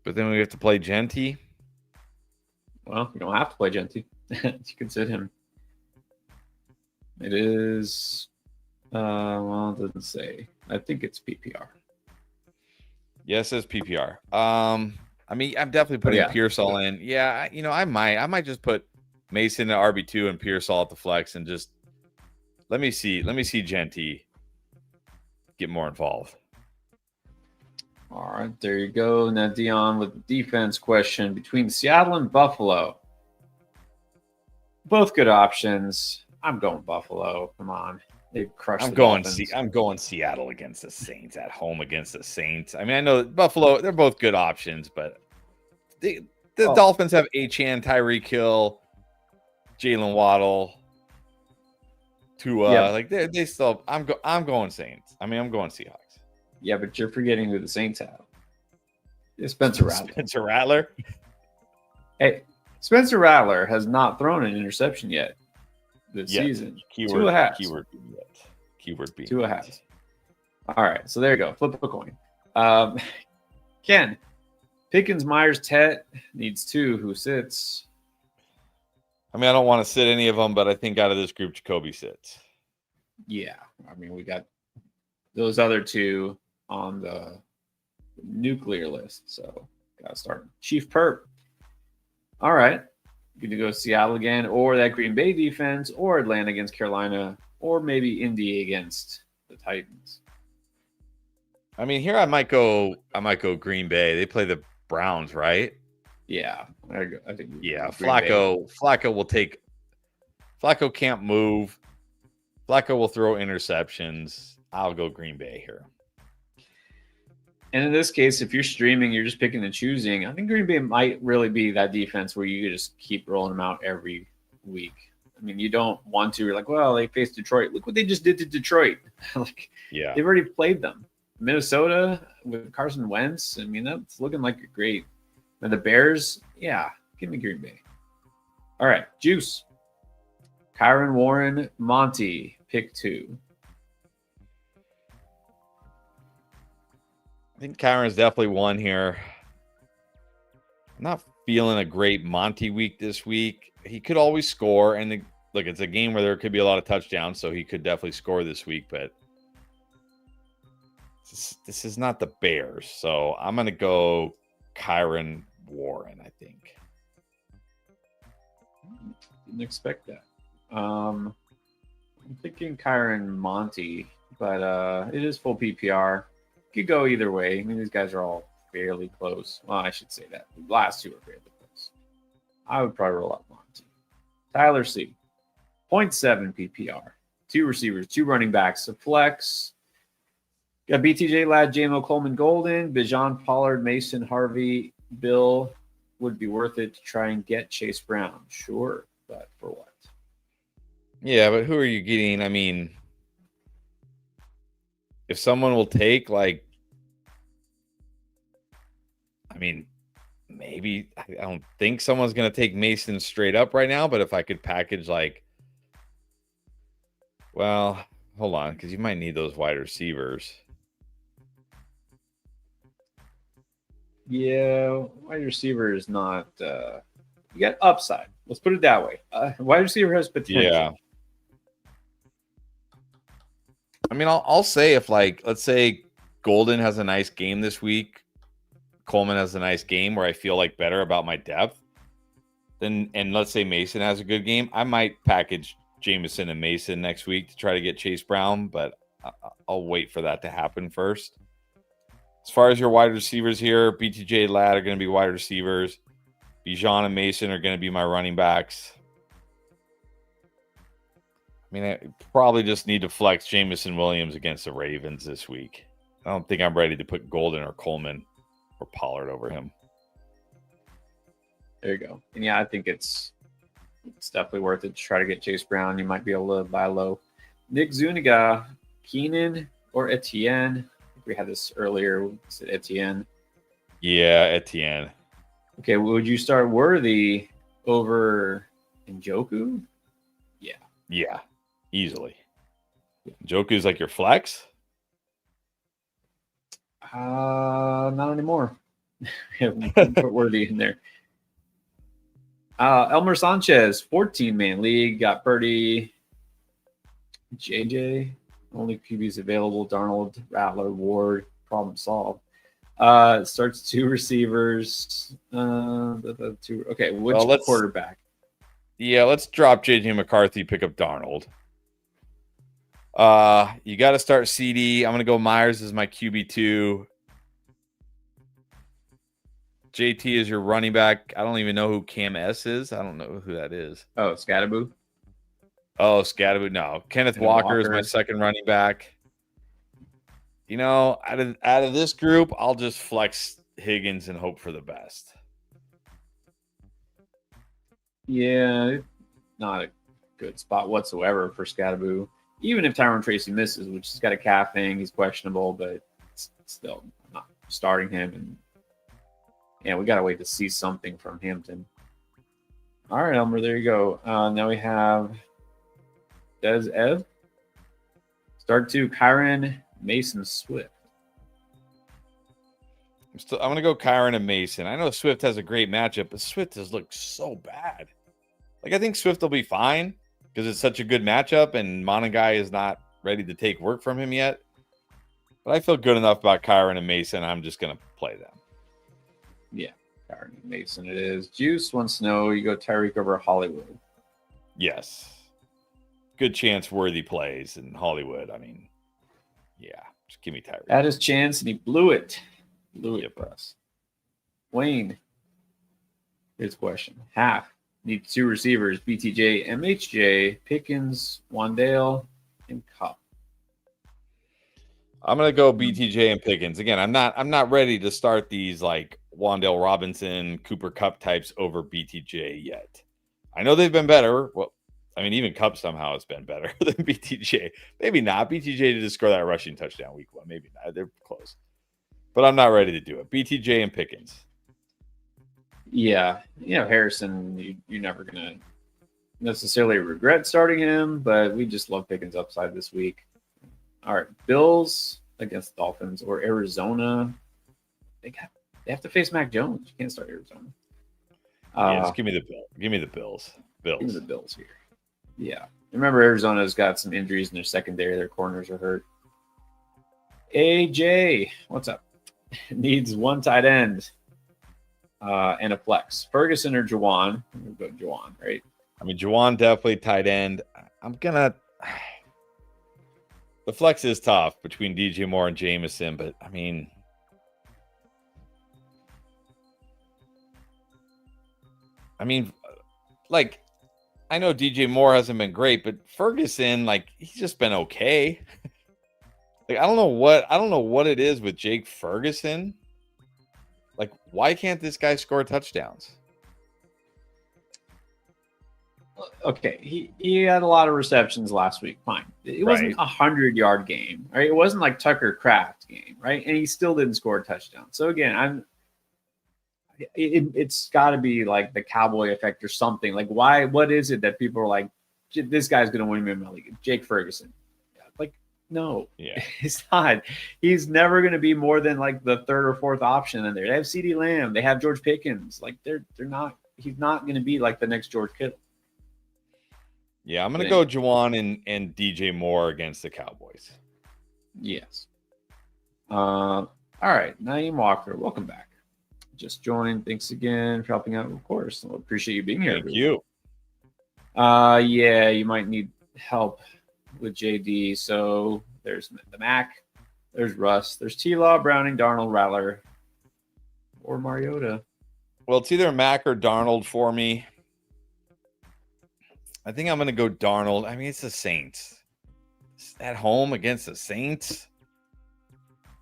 but then we have to play Genty.
Well, you don't have to play Genty. You can sit him. It is, well, it doesn't say. I think it's PPR.
Yes, it says PPR. I mean, I'm definitely putting Pierce all in. Yeah, I might just put Mason at RB2 and Pierce all at the flex and just let me see Genty get more involved.
All right, there you go. Now Dion with the defense question between Seattle and Buffalo. Both good options. I'm going Buffalo. Come on. They've crushed the Dolphins.
I'm going Seattle against the Saints, at home against the Saints. I mean, I know Buffalo, they're both good options, but the Dolphins have Achane, Tyreek Hill, Jalen Waddle, Tua.
Yeah.
Like they still I'm going Saints. I mean, I'm going Seahawks.
Yeah, but you're forgetting who the Saints have. It's Spencer Rattler.
Spencer Rattler?
Hey, Spencer Rattler has not thrown an interception yet this season.
Keyword being
Tua has. All right, so there you go. Flip a coin. Ken, Pickens, Myers, Tet needs 2. Who sits?
I mean, I don't want to sit any of them, but I think out of this group, Jacoby sits.
Yeah, I mean, we got those other 2 on the nuclear list, so gotta start. Chief Perp. All right, good to go Seattle again, or that Green Bay defense, or Atlanta against Carolina, or maybe Indy against the Titans.
I mean, here I might go Green Bay. They play the Browns, right?
Yeah, I think.
Yeah, Flacco will take. Flacco can't move. Flacco will throw interceptions. I'll go Green Bay here.
And in this case, if you're streaming, you're just picking and choosing. I think Green Bay might really be that defense where you just keep rolling them out every week. I mean, you don't want to. You're like, well, they faced Detroit. Look what they just did to Detroit. They've already played them. Minnesota with Carson Wentz. I mean, that's looking like a great. And the Bears, yeah, give me Green Bay. All right, Juice. Kyron Warren, Monty, pick 2.
I think Kyron's definitely one here. I'm not feeling a great Monty week this week. He could always score, and look, it's a game where there could be a lot of touchdowns, so he could definitely score this week, but this is not the Bears, so I'm going to go Kyron Warren, I think.
Didn't expect that. I'm thinking Kyron Monty, but it is full PPR. Could go either way. I mean, these guys are all fairly close. Well, I should say that. The last 2 are fairly close. I would probably roll out Monty. Tyler C. 0.7 PPR. 2 receivers, 2 running backs, a flex. Got BTJ Ladd, JMO Coleman Golden, Bijan Pollard, Mason Harvey, Bill. Would be worth it to try and get Chase Brown. Sure, but for what?
Yeah, but who are you getting? I mean, if someone will take, like, I mean, maybe I don't think someone's going to take Mason straight up right now, but if I could package, like, well, hold on, because you might need those wide receivers.
Yeah, wide receiver is not. You got upside. Let's put it that way. Wide receiver has potential.
Yeah. I mean, I'll say if, like, let's say Golden has a nice game this week, Coleman has a nice game where I feel like better about my depth, then, and let's say Mason has a good game, I might package Jameson and Mason next week to try to get Chase Brown, but I'll wait for that to happen first. As far as your wide receivers here, BTJ Ladd are going to be wide receivers. Bijan and Mason are going to be my running backs. I mean, I probably just need to flex Jameson Williams against the Ravens this week. I don't think I'm ready to put Golden or Coleman or Pollard over him.
There you go. And yeah, I think it's definitely worth it to try to get Chase Brown. You might be able to buy low. Nick Zuniga, Keenan or Etienne. We had this earlier. It's Etienne.
Yeah, Etienne.
Okay, would you start Worthy over Njoku? Yeah.
Yeah, easily. Joku's like your flex?
Not anymore. Put Worthy in there. Elmer Sanchez, 14-man league, got Purdy, JJ, only QBs available, Darnold, Rattler, Ward, problem solved. Starts 2 receivers. Okay, which quarterback?
Yeah, let's drop JJ McCarthy, pick up Darnold. You got to start CD. I'm going to go Myers as my QB2. JT is your running back. I don't even know who Cam S is. I don't know who that is.
Oh, Scatterboo.
Oh, Scatterboo. No, Kenneth Walker is my second running back. You know, out of this group, I'll just flex Higgins and hope for the best.
Yeah, not a good spot whatsoever for Scatterboo. Even if Tyrone Tracy misses, which he's got a calf thing, he's questionable, but still I'm not starting him. And yeah, we got to wait to see something from Hampton. All right, Elmer, there you go. Now we have Des Ev. Start 2, Kyron, Mason, Swift.
I'm going to go Kyron and Mason. I know Swift has a great matchup, but Swift has looked so bad. Like, I think Swift will be fine because it's such a good matchup, and Monagai is not ready to take work from him yet. But I feel good enough about Kyron and Mason. I'm just going to play them.
Yeah, Kyron and Mason it is. Juice wants to know, you go Tyreek over Hollywood.
Yes. Good chance Worthy plays in Hollywood. I mean, yeah, just give me Tyreek.
Had his chance, and he blew it. Blew it for us. Wayne, here's a question. Half. Need 2 receivers, BTJ, MHJ, Pickens, Wandale, and Cup.
I'm gonna go BTJ and Pickens. Again, I'm not ready to start these like Wandale Robinson, Cooper Cup types over BTJ yet. I know they've been better. Well, I mean, even Cup somehow has been better than BTJ. Maybe not. BTJ did score that rushing touchdown week 1. Maybe not. They're close. But I'm not ready to do it. BTJ and Pickens.
Yeah. You know, Harrison, you're never going to necessarily regret starting him, but we just love Pickens upside this week. All right. Bills against Dolphins or Arizona. They have to face Mac Jones. You can't start Arizona.
Just give me the Bills. Give me the Bills.
Give me the Bills here. Yeah. Remember, Arizona's got some injuries in their secondary. Their corners are hurt. AJ, what's up? Needs 1 tight end and a flex. Ferguson or Juwan? We'll go Juwan, right?
I mean, Juwan definitely tight end. The flex is tough between DJ Moore and Jameson, but I mean, like, I know DJ Moore hasn't been great, but Ferguson, like, he's just been okay. Like, I don't know what it is with Jake Ferguson. Like, why can't this guy score touchdowns?
Okay, he had a lot of receptions last week. Fine. It wasn't a 100-yard game, right? It wasn't like Tucker Kraft game, right? And he still didn't score a touchdown. So again, it's got to be like the Cowboy effect or something. Like, why? What is it that people are like, this guy's going to win me in my league? Jake Ferguson. Like, no, he's not. He's never going to be more than like the 3rd or 4th option in there. They have CeeDee Lamb. They have George Pickens. Like, they're not. He's not going to be like the next George Kittle.
Yeah, I'm going to go Juwan and DJ Moore against the Cowboys.
Yes. All right, Naeem Walker, welcome back. Just joined. Thanks again for helping out, of course. I appreciate you being here.
Thank you.
Yeah, you might need help with JD. So there's the Mac, there's Russ, there's T-Law, Browning, Darnold, Rattler, or Mariota.
Well, it's either Mac or Darnold for me. I think I'm going to go Darnold. I mean, it's the Saints. It's at home against the Saints.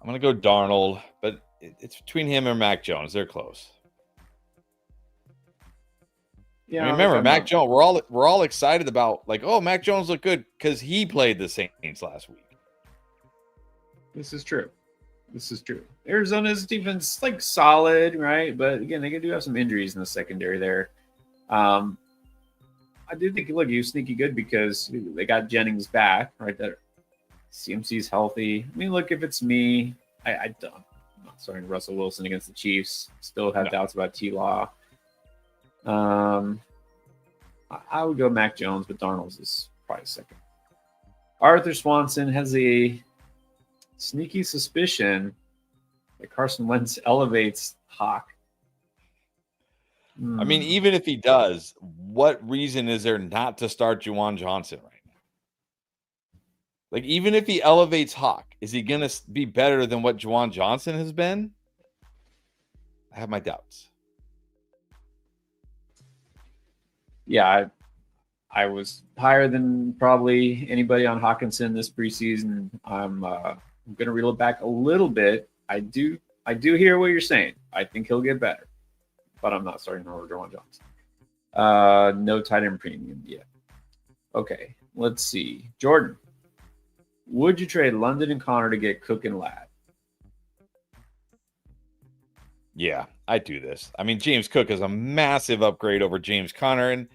I'm going to go Darnold, but it's between him and Mac Jones. They're close. Yeah, I mean, remember Mac Jones. We're all excited about like, oh, Mac Jones looked good because he played the Saints last week.
This is true. This is true. Arizona's defense like solid, right? But again, they do have some injuries in the secondary there. Um, I do think look, you sneaky good because they got Jennings back right there. CMC's healthy. I mean, look, if it's me, I don't. I'm not starting Russell Wilson against the Chiefs. Still have
No.
doubts about T Law. I would go Mac Jones, but Darnold's is probably second. Arthur Swanson has a sneaky suspicion that Carson Wentz elevates Hawk.
I mean, even if he does, what reason is there not to start Juwan Johnson right now? Like, even if he elevates Hawk, is he going to be better than what Juwan Johnson has been? I have my doubts.
Yeah, I was higher than probably anybody on Hawkinson this preseason. I'm going to reel it back a little bit. I do hear what you're saying. I think he'll get better, but I'm not starting over Juwan Johnson. No tight end premium yet. Okay, let's see. Jordan, would you trade London and Connor to get Cook and Ladd?
Yeah, I do this. I mean, James Cook is a massive upgrade over James Conner, and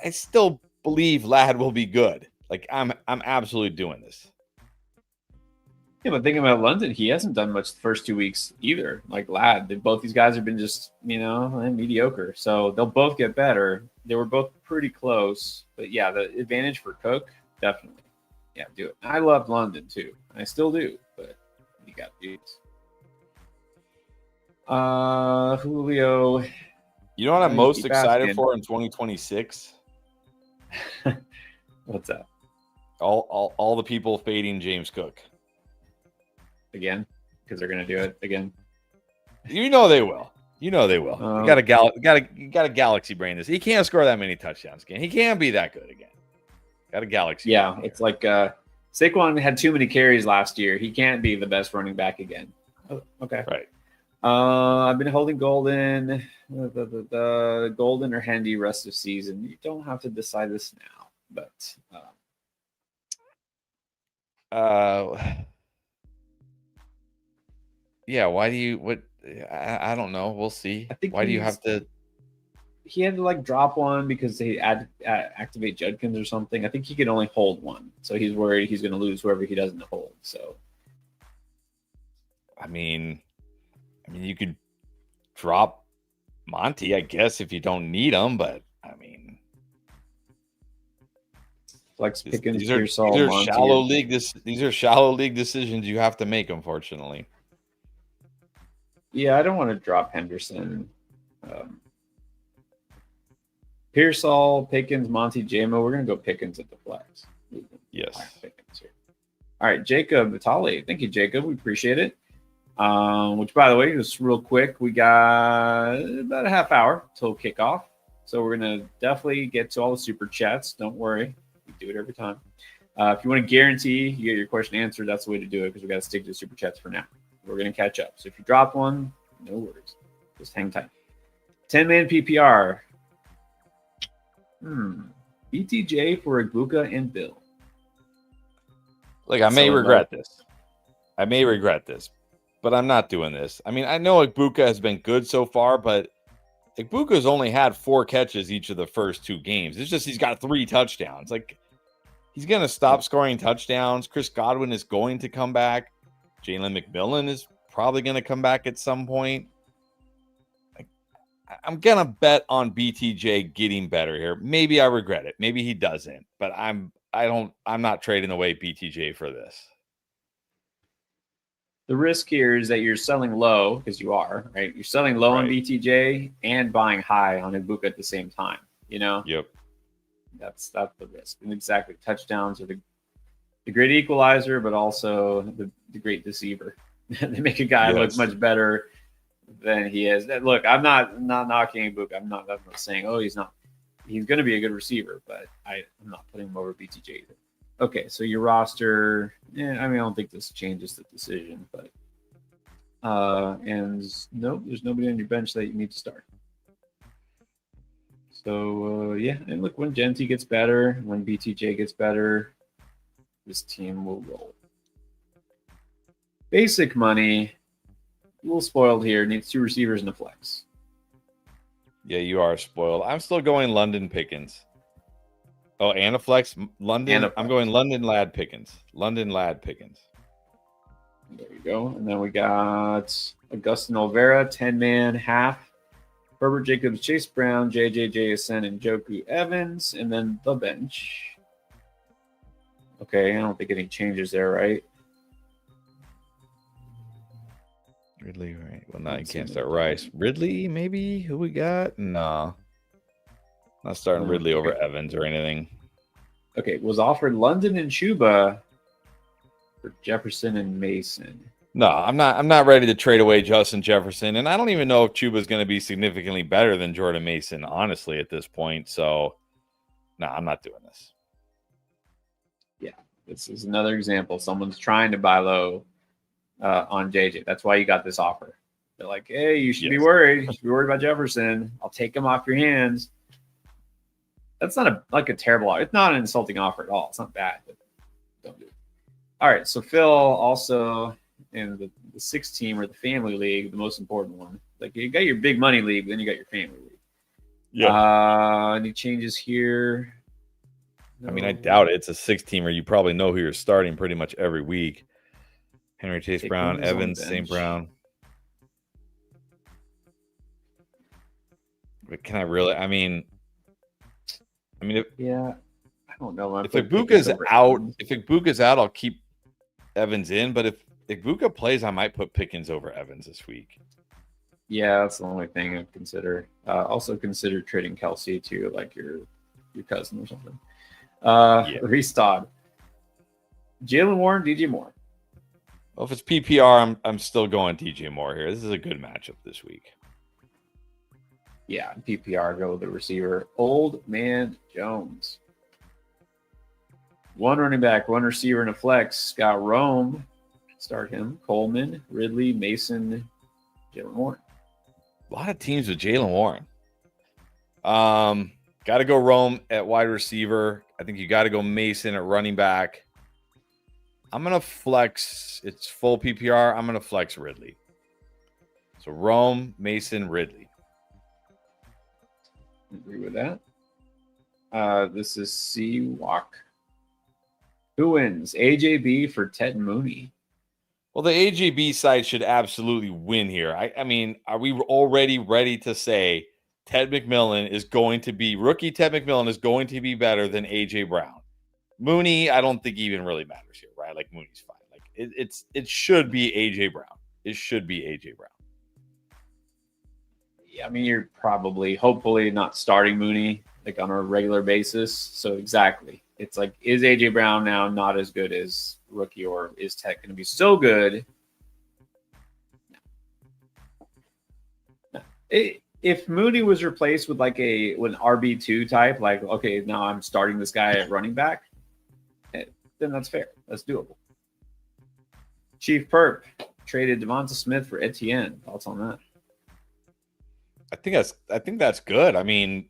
I still believe Ladd will be good. Like, I'm absolutely doing this.
Yeah, but thinking about London, he hasn't done much the first 2 weeks either. Like Ladd, both these guys have been just mediocre. So they'll both get better. They were both pretty close, but yeah, the advantage for Cook definitely. Yeah, do it. I love London too. I still do, but you got these. Julio.
You know what I'm most excited
asking.
for in 2026?
What's that?
All the people fading James Cook.
Again? Because they're gonna do it again.
You know they will. You got a galaxy brain. This he can't score that many touchdowns again. He can't be that good again. Got a galaxy.
Yeah, it's like Saquon had too many carries last year. He can't be the best running back again. Oh, okay.
Right.
I've been holding Golden, the Golden or Handy rest of season. You don't have to decide this now, but
yeah. Why do you? What? I don't know. We'll see.
I think
why do you have to?
He had to like drop one because they activate Judkins or something. I think he can only hold one, so he's worried he's going to lose whoever he doesn't hold. So,
I mean, you could drop Monty, I guess, if you don't need him. But I mean,
flex Pickens,
these are shallow league. These are shallow league decisions you have to make, unfortunately.
Yeah, I don't want to drop Henderson. Pearsall, Pickens, Monty, JMO. We're going to go Pickens at the flex.
Yes.
Pickens here. All right, Jacob Vitale. Thank you, Jacob. We appreciate it. Which, by the way, just real quick, we got about a half hour till kickoff. So we're going to definitely get to all the super chats. Don't worry. We do it every time. If you want to guarantee you get your question answered, that's the way to do it because we got to stick to the super chats for now. We're going to catch up. So if you drop one, no worries. Just hang tight. 10-man PPR. BTJ for Ibuka and Bill.
Like, I may regret this. But I'm not doing this. I mean, I know Ibuka has been good so far, but Ibuka's only had 4 catches each of the first 2 games. It's just he's got 3 touchdowns. Like, he's going to stop scoring touchdowns. Chris Godwin is going to come back. Jalen McMillan is probably going to come back at some point. I'm going to bet on BTJ getting better here. Maybe I regret it. Maybe he doesn't. But I'm not trading away BTJ for this.
The risk here is that you're selling low, because you are, right? You're selling low on BTJ and buying high on Ibuka at the same time, you know?
Yep.
That's the risk. And exactly. Touchdowns are the great equalizer, but also the great deceiver. They make a guy look much better than he is. Look, I'm not knocking Ibuka. I'm not saying, oh, he's not. He's going to be a good receiver, but I'm not putting him over BTJ either. Okay, so your roster, I mean, I don't think this changes the decision, but and nope, there's nobody on your bench that you need to start. So yeah, and look, when Genty gets better, when BTJ gets better, this team will roll. Basic money. A little spoiled here. Needs 2 receivers and a flex.
Yeah, you are spoiled. I'm still going London Pickens. Oh, and a flex. London. I'm going London Lad Pickens. London Lad Pickens.
There you go. And then we got Augustin Olvera, 10-man half. Herbert Jacobs, Chase Brown, JJ JSN, and Joku Evans. And then the bench. Okay, I don't think any changes there, right?
Ridley, right? Well, no, you can't start Rice. Ridley, maybe? Who we got? No. Not starting Ridley over Evans or anything.
Okay, was offered London and Chuba for Jefferson and Mason.
No, I'm not ready to trade away Justin Jefferson, and I don't even know if Chuba's going to be significantly better than Jordan Mason, honestly, at this point. So, no, I'm not doing this.
Yeah, this is another example. Someone's trying to buy low on JJ. That's why you got this offer. They're like, hey, you should be worried. You should be worried about Jefferson. I'll take him off your hands. That's not a terrible offer. It's not an insulting offer at all. It's not bad, but don't do it. All right, so Phil also in the 6 team or the family league, the most important one. Like you got your big money league, then you got your family league. Yeah. Any changes here?
No. I mean, I doubt it. It's a 6-teamer. You probably know who you're starting pretty much every week. Henry Chase Brown, Evans, St. Brown. But can I really? I mean,
yeah, I don't know.
If Igbuka's out, I'll keep Evans in. But if Igbuka plays, I might put Pickens over Evans this week.
Yeah, that's the only thing I'd consider. Also consider trading Kelsey to like your cousin or something. Reese Todd, Jalen Warren, DJ Moore.
Well, if it's PPR, I'm still going DJ Moore here. This is a good matchup this week.
Yeah, PPR, go with the receiver. Old Man Jones. 1 running back, 1 receiver, and a flex. Got Rome. Start him. Coleman, Ridley, Mason, Jalen Warren.
A lot of teams with Jalen Warren. Got to go Rome at wide receiver. I think you got to go Mason at running back. I'm going to flex. It's full PPR. I'm going to flex Ridley. So Rome, Mason, Ridley.
Agree with that. This is C-Walk. Who wins? AJB for Ted Mooney.
Well, the AJB side should absolutely win here. I mean, are we already ready to say Ted McMillan is going to be, rookie Ted McMillan is going to be better than AJ Brown? Mooney, I don't think even really matters here, right? Like Mooney's fine. Like it should be AJ Brown. It should be AJ Brown.
Yeah, I mean, you're probably, hopefully, not starting Mooney like on a regular basis. So exactly, it's like, is AJ Brown now not as good as rookie, or is Ted going to be so good? No. If Mooney was replaced with like an RB2 type, like, okay, now I'm starting this guy at running back, then that's fair. That's doable. Chief Perp traded Devonta Smith for Etienne. Thoughts on that?
I think that's good. I mean,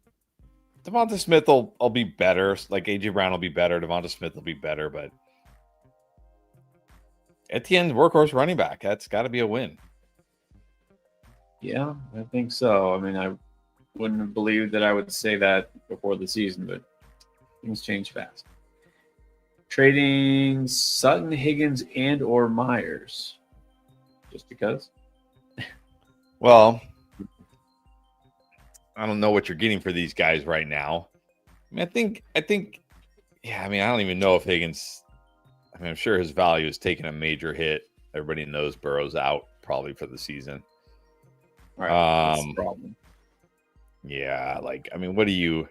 Devonta Smith will be better. Like AJ Brown will be better. Devonta Smith will be better, but Etienne's workhorse running back. That's got to be a win.
Yeah, I think so. I mean, I wouldn't have believed that I would say that before the season, but things change fast. Trading Sutton, Higgins, and or Myers. Just because?
Well, I don't know what you're getting for these guys right now. I mean, I think, yeah, I mean, I don't even know if Higgins, I mean, I'm sure his value is taking a major hit. Everybody knows Burrow's out probably for the season.
Right. That's the problem.
Yeah, like, I mean, what do you,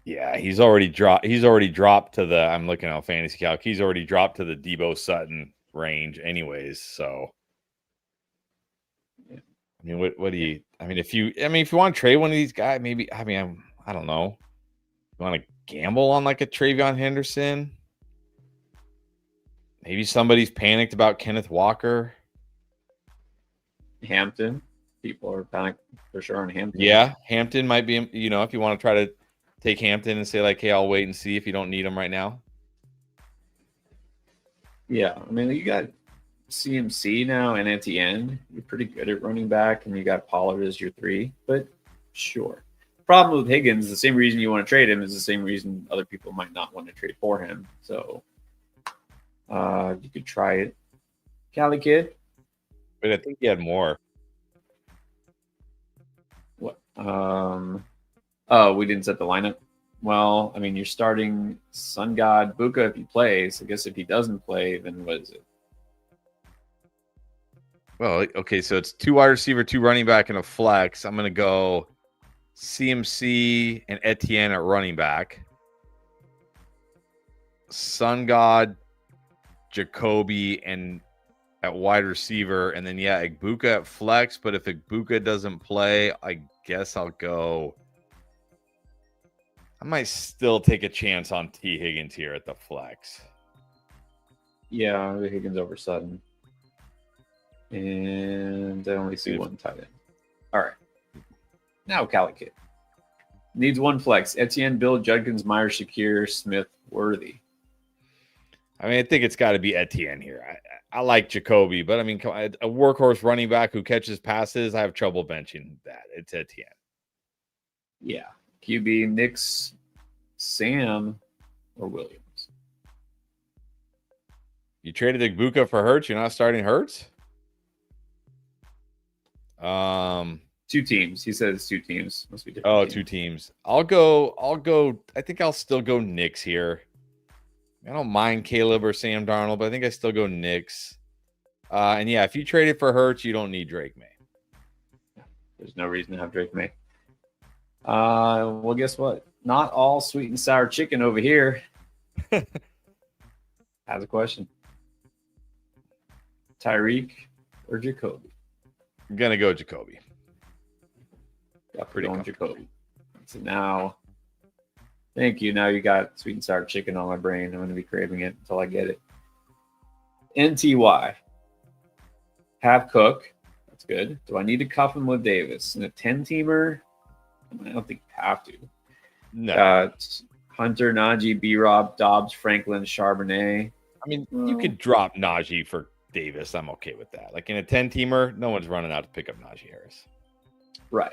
yeah, he's already dropped to the, I'm looking at fantasy calc, he's already dropped to the Debo Sutton range anyways, so I mean, what do you? I mean, if you want to trade one of these guys, maybe. I mean, I don't know. You want to gamble on like a Travion Henderson? Maybe somebody's panicked about Kenneth Walker.
Hampton. People are panicked for sure on Hampton.
Yeah, Hampton might be. You know, if you want to try to take Hampton and say like, hey, I'll wait and see if you don't need him right now.
Yeah, I mean, you got CMC now and Etienne. You're pretty good at running back, and you got Pollard as your 3. But sure. Problem with Higgins, the same reason you want to trade him is the same reason other people might not want to trade for him. So you could try it. Cali Kid.
But I think he had more.
What? Oh, we didn't set the lineup. Well, I mean, you're starting Sun God Buka if he plays. I guess if he doesn't play, then what is it?
Well, okay, so it's 2 wide receiver, 2 running back, and a flex. I'm going to go CMC and Etienne at running back. Sun God, Jacoby, and at wide receiver. And then, Igbuka at flex. But if Igbuka doesn't play, I guess I'll go. I might still take a chance on T. Higgins here at the flex.
Yeah, Higgins over Sutton. And I only see one tight end. All right. Now Cali Kid. Needs one flex. Etienne, Bill, Judkins, Meyer, Shakir, Smith, Worthy.
I mean, I think it's got to be Etienne here. I like Jacoby, but I mean, a workhorse running back who catches passes, I have trouble benching that. It's Etienne.
Yeah. QB, Nix, Sam, or Williams.
You traded Igbuka for Hurts. You're not starting Hurts?
2 teams. He says 2 teams. Must be different.
Oh, teams. 2 teams. I'll go. I think I'll still go Nix here. I don't mind Caleb or Sam Darnold, but I think I still go Nix. And if you trade it for Hurts, you don't need Drake May.
There's no reason to have Drake May. Well, guess what? Not all sweet and sour chicken over here. Has a question. Tyreek or Jacoby?
I'm going to go Jacoby.
Got pretty on Jacoby. So now, thank you. Now you got sweet and sour chicken on my brain. I'm going to be craving it until I get it. NTY. Have Cook. That's good. Do I need to cuff him with Davis? In a 10-teamer? I don't think you have to.
No.
Hunter, Najee, B-Rob, Dobbs, Franklin, Charbonnet.
I mean, you could drop Najee for Davis. I'm okay with that. Like in a 10-teamer, no one's running out to pick up Najee Harris.
Right.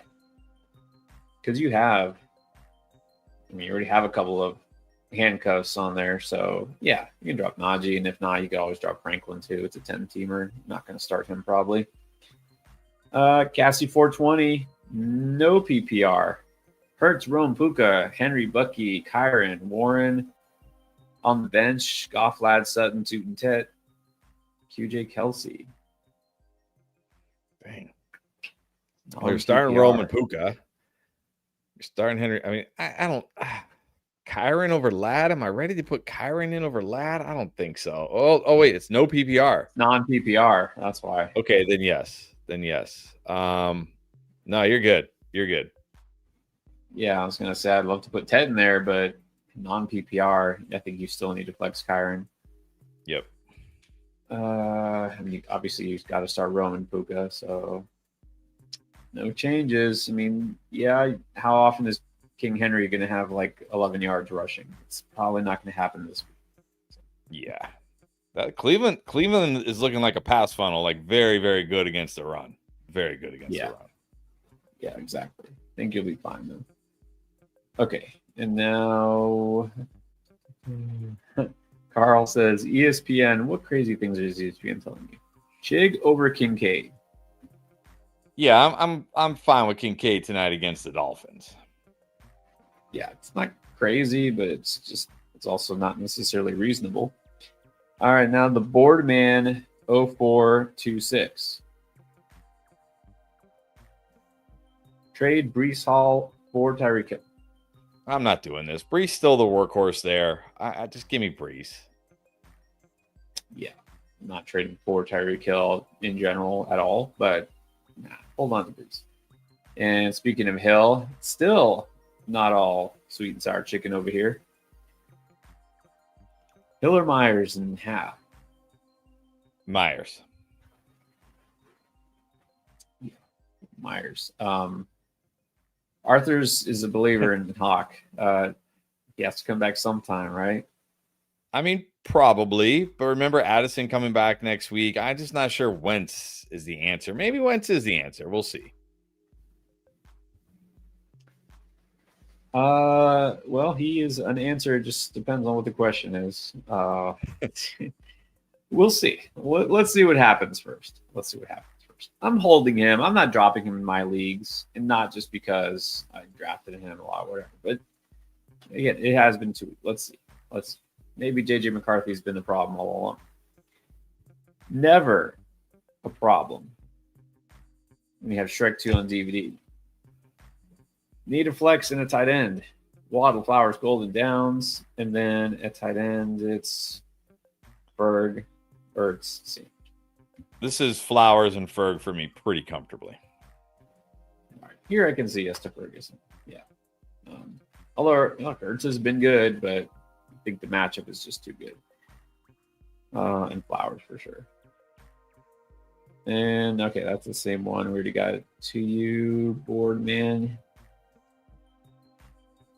Because you have, you already have a couple of handcuffs on there. So, yeah, you can drop Najee. And if not, you can always drop Franklin, too. It's a 10-teamer. Not going to start him, probably. Cassie 420, no PPR. Hurts, Rome, Puka, Henry, Bucky, Kyron, Warren. On the bench, Goff, Ladd, Sutton, Toot, and Tet. QJ Kelsey.
Dang. Well, you're starting Rome and Puka. You're starting Henry. I mean, I don't. Kyron over Ladd. Am I ready to put Kyron in over Ladd? I don't think so. Oh wait, it's no PPR.
Non-PPR. That's why.
Okay, then yes. No, you're good. You're good.
Yeah, I was gonna say I'd love to put Ted in there, but non-PPR, I think you still need to flex Kyron.
Yep.
I mean, obviously you've got to start Roman Puka, so no changes. I mean, how often is King Henry going to have like 11 yards rushing? It's probably not going to happen this week.
Yeah. That Cleveland is looking like a pass funnel, like very, very good against the run. Very good against the run.
Yeah, exactly. I think you'll be fine though. Okay, and now Carl says ESPN. What crazy things is ESPN telling you? Chig over Kincaid.
Yeah, I'm fine with Kincaid tonight against the Dolphins.
Yeah, it's not crazy, but it's also not necessarily reasonable. All right, now the Boardman 0426. Trade Brees Hall for Tyreek Hill.
I'm not doing this. Brees still the workhorse there. I just give me Brees.
Yeah, I'm not trading for Tyreek Hill in general at all, but hold on to Brees. And speaking of Hill, still not all sweet and sour chicken over here. Hill or Myers and half?
Myers.
Yeah, Myers. Arthur's is a believer in Hawk. He has to come back sometime, right?
I mean, Probably, but remember Addison coming back next week. I'm just not sure Wentz is the answer. Maybe Wentz is the answer. We'll see.
Well, he is an answer. It just depends on what the question is. We'll see. Let's see what happens first. I'm holding him. I'm not dropping him in my leagues, and not just because I drafted him a lot, whatever. But again, it has been 2 weeks. Let's see. Maybe JJ McCarthy's been the problem all along. Never a problem when you have Shrek 2 on DVD. Need a flex and a tight end. Waddle, Flowers, Golden Downs. And then at tight end, it's Berg, Ertz.
This is Flowers and Ferg for me pretty comfortably.
All right. Here I can see yes to Ferguson. Yeah. Although look, Ertz has been good, but I think the matchup is just too good. And Flowers for sure. And okay, that's the same one. We already got it to you, board man.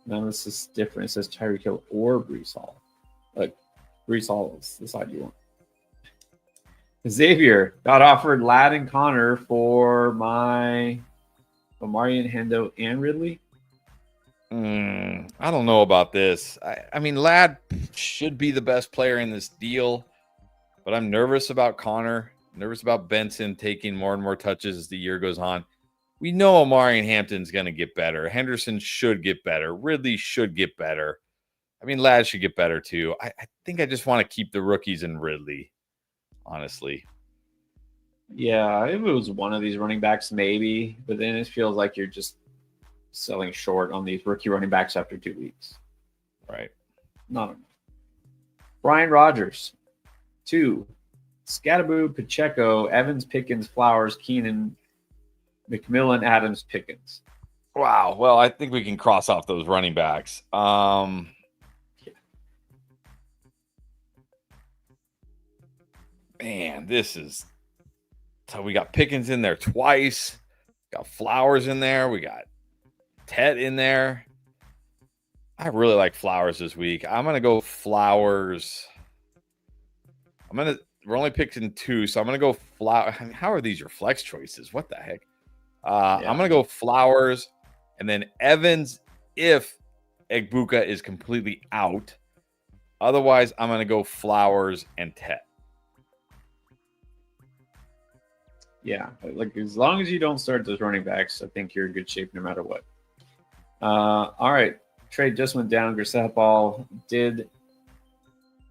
None of this is different. It says Tyreek Hill or Brees Hall. Like Brees Hall is the side you want. Xavier got offered Ladd and Connor for my Omarion, Hendo, and Ridley.
I don't know about this. I mean, Ladd should be the best player in this deal, but I'm nervous about Connor, nervous about Benson taking more and more touches as the year goes on. We know Omarion Hampton's going to get better. Henderson should get better. Ridley should get better. I mean, Ladd should get better too. I think I just want to keep the rookies in Ridley, honestly.
Yeah, if it was one of these running backs, maybe, but then it feels like you're just selling short on these rookie running backs after 2 weeks.
Right.
Not enough. Brian Rogers, 2. Scattaboo, Pacheco, Evans, Pickens, Flowers, Keenan, McMillan, Adams, Pickens.
Wow. Well, I think we can cross off those running backs. Man, this is so we got Pickens in there twice. Got Flowers in there. We got Ted in there. I really like Flowers this week. I'm gonna go Flowers. We're only picking 2, so I'm gonna go Flowers. I mean, how are these your flex choices? What the heck? I'm gonna go Flowers, and then Evans if Egbuka is completely out. Otherwise, I'm gonna go Flowers and Ted.
Yeah, like as long as you don't start those running backs, I think you're in good shape no matter what. All right, trade just went down. Grissett Ball did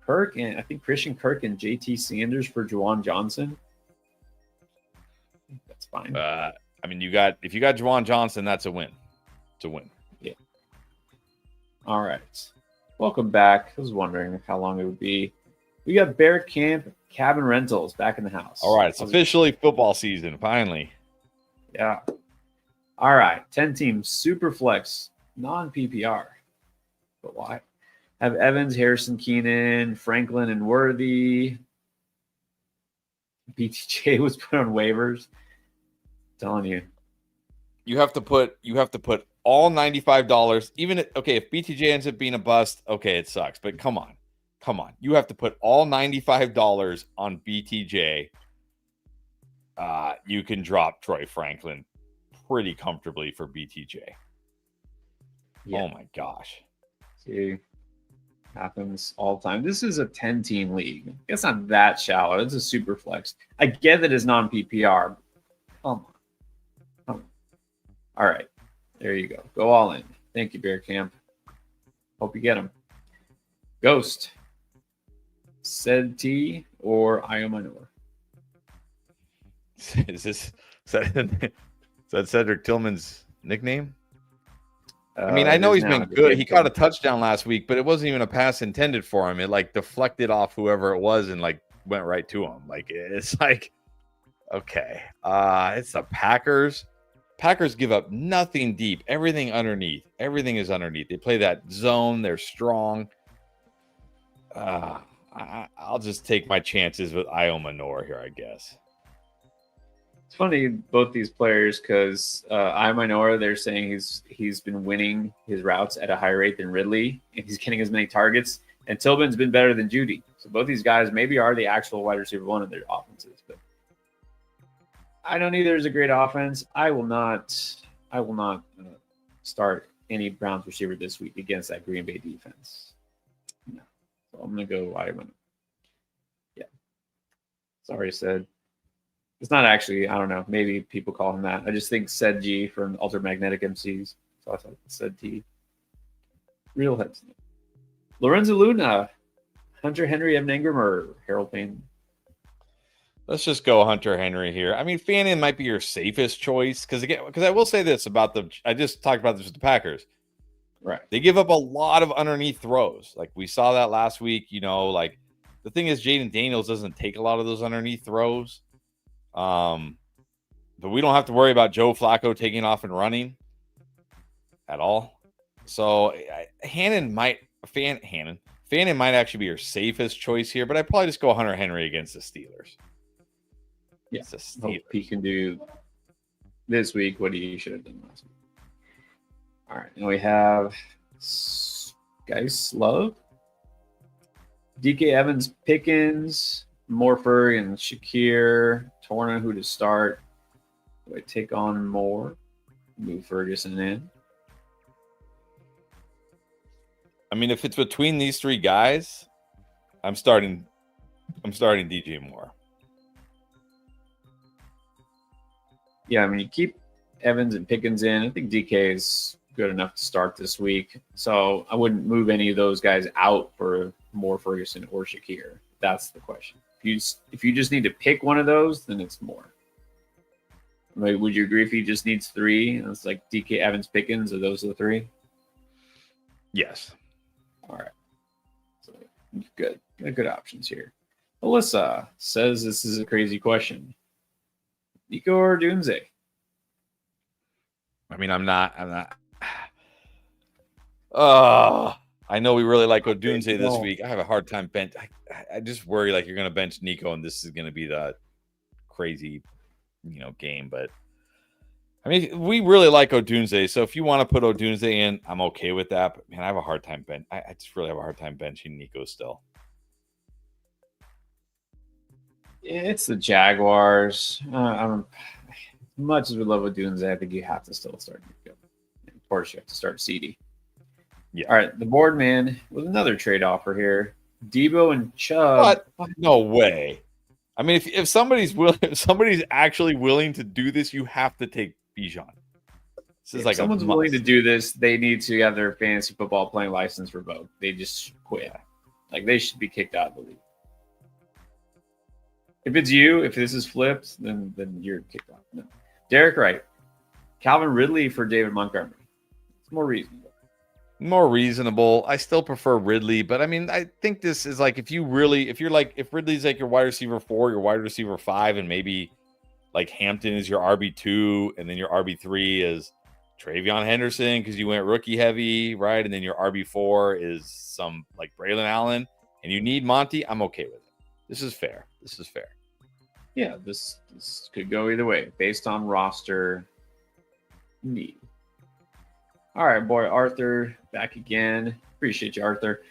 Kirk and I think Christian Kirk and JT Sanders for Juwan Johnson. That's fine.
I mean, if you got Juwan Johnson, that's a win. It's a win.
Yeah. All right. Welcome back. I was wondering how long it would be. We got Bear Camp Cabin Rentals back in the house.
All right. It's officially football season. Finally.
Yeah. All right. 10 teams, super flex, non-PPR. But why? Have Evans, Harrison, Keenan, Franklin, and Worthy. BTJ was put on waivers. I'm telling you.
You have to put all $95. Even if BTJ ends up being a bust, okay, it sucks. But come on. You have to put all $95 on BTJ. You can drop Troy Franklin pretty comfortably for BTJ. Yeah. Oh my gosh.
See, happens all the time. This is a 10-team league. It's not that shallow. It's a super flex. I get that it's non-PPR. Come on. All right. There you go. Go all in. Thank you, Bear Camp. Hope you get them. Ghost. Said T or Io Minor?
Is that Cedric Tillman's nickname? I mean, I know he's been good. He caught a touchdown last week, but it wasn't even a pass intended for him. It like deflected off whoever it was and like went right to him. Like it's like, okay, it's the Packers. Packers give up nothing deep. Everything underneath. Everything is underneath. They play that zone. They're strong. I'll just take my chances with Io Minor here, I guess.
It's funny, both these players, because Io Minor, they're saying he's been winning his routes at a higher rate than Ridley, and he's getting as many targets. And Tillman's been better than Judy. So both these guys maybe are the actual wide receiver one of their offenses, but I don't either. Is a great offense. I will not start any Browns receiver this week against that Green Bay defense. No. So I'm gonna go Wyman. Yeah. Sorry, said. It's not actually, I don't know. Maybe people call him that. I just think said G from Ultramagnetic MCs. So I thought it said T. Real heads. Lorenzo Luna, Hunter Henry, Evan Ingram, or Harold Payne?
Let's just go Hunter Henry here. I mean, Fannin might be your safest choice because I will say this about I just talked about this with the Packers.
Right.
They give up a lot of underneath throws. Like we saw that last week, like the thing is Jaden Daniels doesn't take a lot of those underneath throws. But we don't have to worry about Joe Flacco taking off and running at all. So Fannin might actually be your safest choice here, but I'd probably just go Hunter Henry against the Steelers.
Yeah, hope he can do this week what he should have done last week. All right, and we have guys Love, DK Evans, Pickens, Morford, and Shakir. Torna, who to start? Do I take on Moore? Move Ferguson in.
I mean, if it's between these three guys, I'm starting DJ Moore.
Yeah, I mean, you keep Evans and Pickens in. I think DK is good enough to start this week. So I wouldn't move any of those guys out for Moore, Ferguson, or Shakir. That's the question. If you just need to pick one of those, then it's Moore. Like, would you agree if he just needs three? It's like DK, Evans, Pickens, or those are the three?
Yes.
All right. So good. Good options here. Alyssa says this is a crazy question. Nico or Dunze?
I mean, I'm not. Oh, I know we really like Odunze this week. I have a hard time bench. I just worry like you're going to bench Nico, and this is going to be the crazy, game. But I mean, we really like Odunze. So if you want to put Odunze in, I'm okay with that. But man, I have a hard time I just really have a hard time benching Nico still.
It's the Jaguars. As much as we love Odunze, I think you have to still start Nico. Of course, you have to start CD. Yeah. All right, the board man with another trade offer here. Debo and Chubb.
What? No way. I mean, if somebody's actually willing to do this, you have to take Bijan.
This is like someone's willing to do this, they need to have their fantasy football playing license revoked. They just quit. Like they should be kicked out of the league. If it's you, if this is flipped, then you're kicked out. No. Derek Wright, Calvin Ridley for David Montgomery. It's more reasonable.
I still prefer Ridley, but I mean, I think this is like if Ridley's like your wide receiver 4, your wide receiver 5, and maybe like Hampton is your RB2, and then your RB3 is Travion Henderson because you went rookie heavy, right? And then your RB4 is some like Braylon Allen, and you need Monty. I'm okay with it. This is fair.
Yeah, this could go either way based on roster need. All right, boy, Arthur, back again. Appreciate you, Arthur.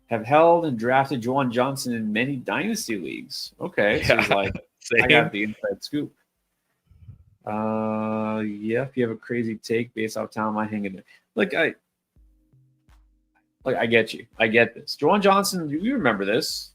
Have held and drafted Juwan Johnson in many dynasty leagues. Okay, so he's like, I got the inside scoop. Yeah, if you have a crazy take based off talent, I hang in there. I get you. I get this. Juwan Johnson, you remember this.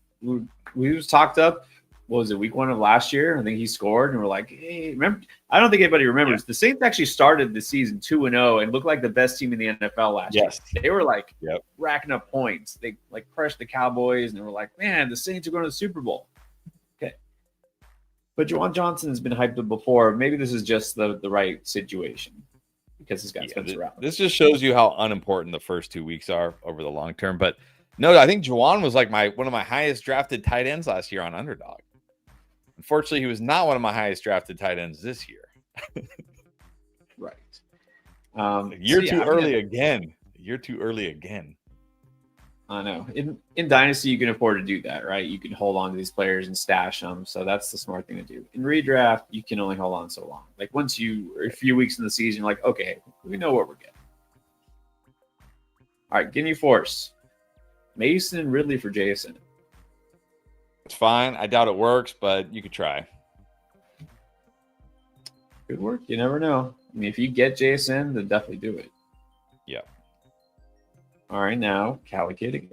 We was talked up. What was it, week 1 of last year? I think he scored, and we're like, hey, remember? I don't think anybody remembers. Yeah. The Saints actually started the season 2-0 and looked like the best team in the NFL last year. They were like racking up points. They like crushed the Cowboys, and they were like, man, the Saints are going to the Super Bowl. Okay. But Juwan Johnson has been hyped up before. Maybe this is just the right situation because he's got Spencer Rattler.
This just shows you how unimportant the first 2 weeks are over the long term. But no, I think Juwan was like one of my highest drafted tight ends last year on Underdog. Unfortunately, he was not one of my highest drafted tight ends this year.
Right.
You're too early again. You're too early again.
I know. In Dynasty, you can afford to do that, right? You can hold on to these players and stash them. So that's the smart thing to do. In redraft, you can only hold on so long. Like once you are a few weeks in the season, you're like, okay, we know what we're getting. All right, give me Force. Mason and Ridley for Jason.
It's fine. I doubt it works, but you could try.
Good work. You never know. I mean, if you get Jason, then definitely do it.
Yeah.
All right, now Cali Kid again.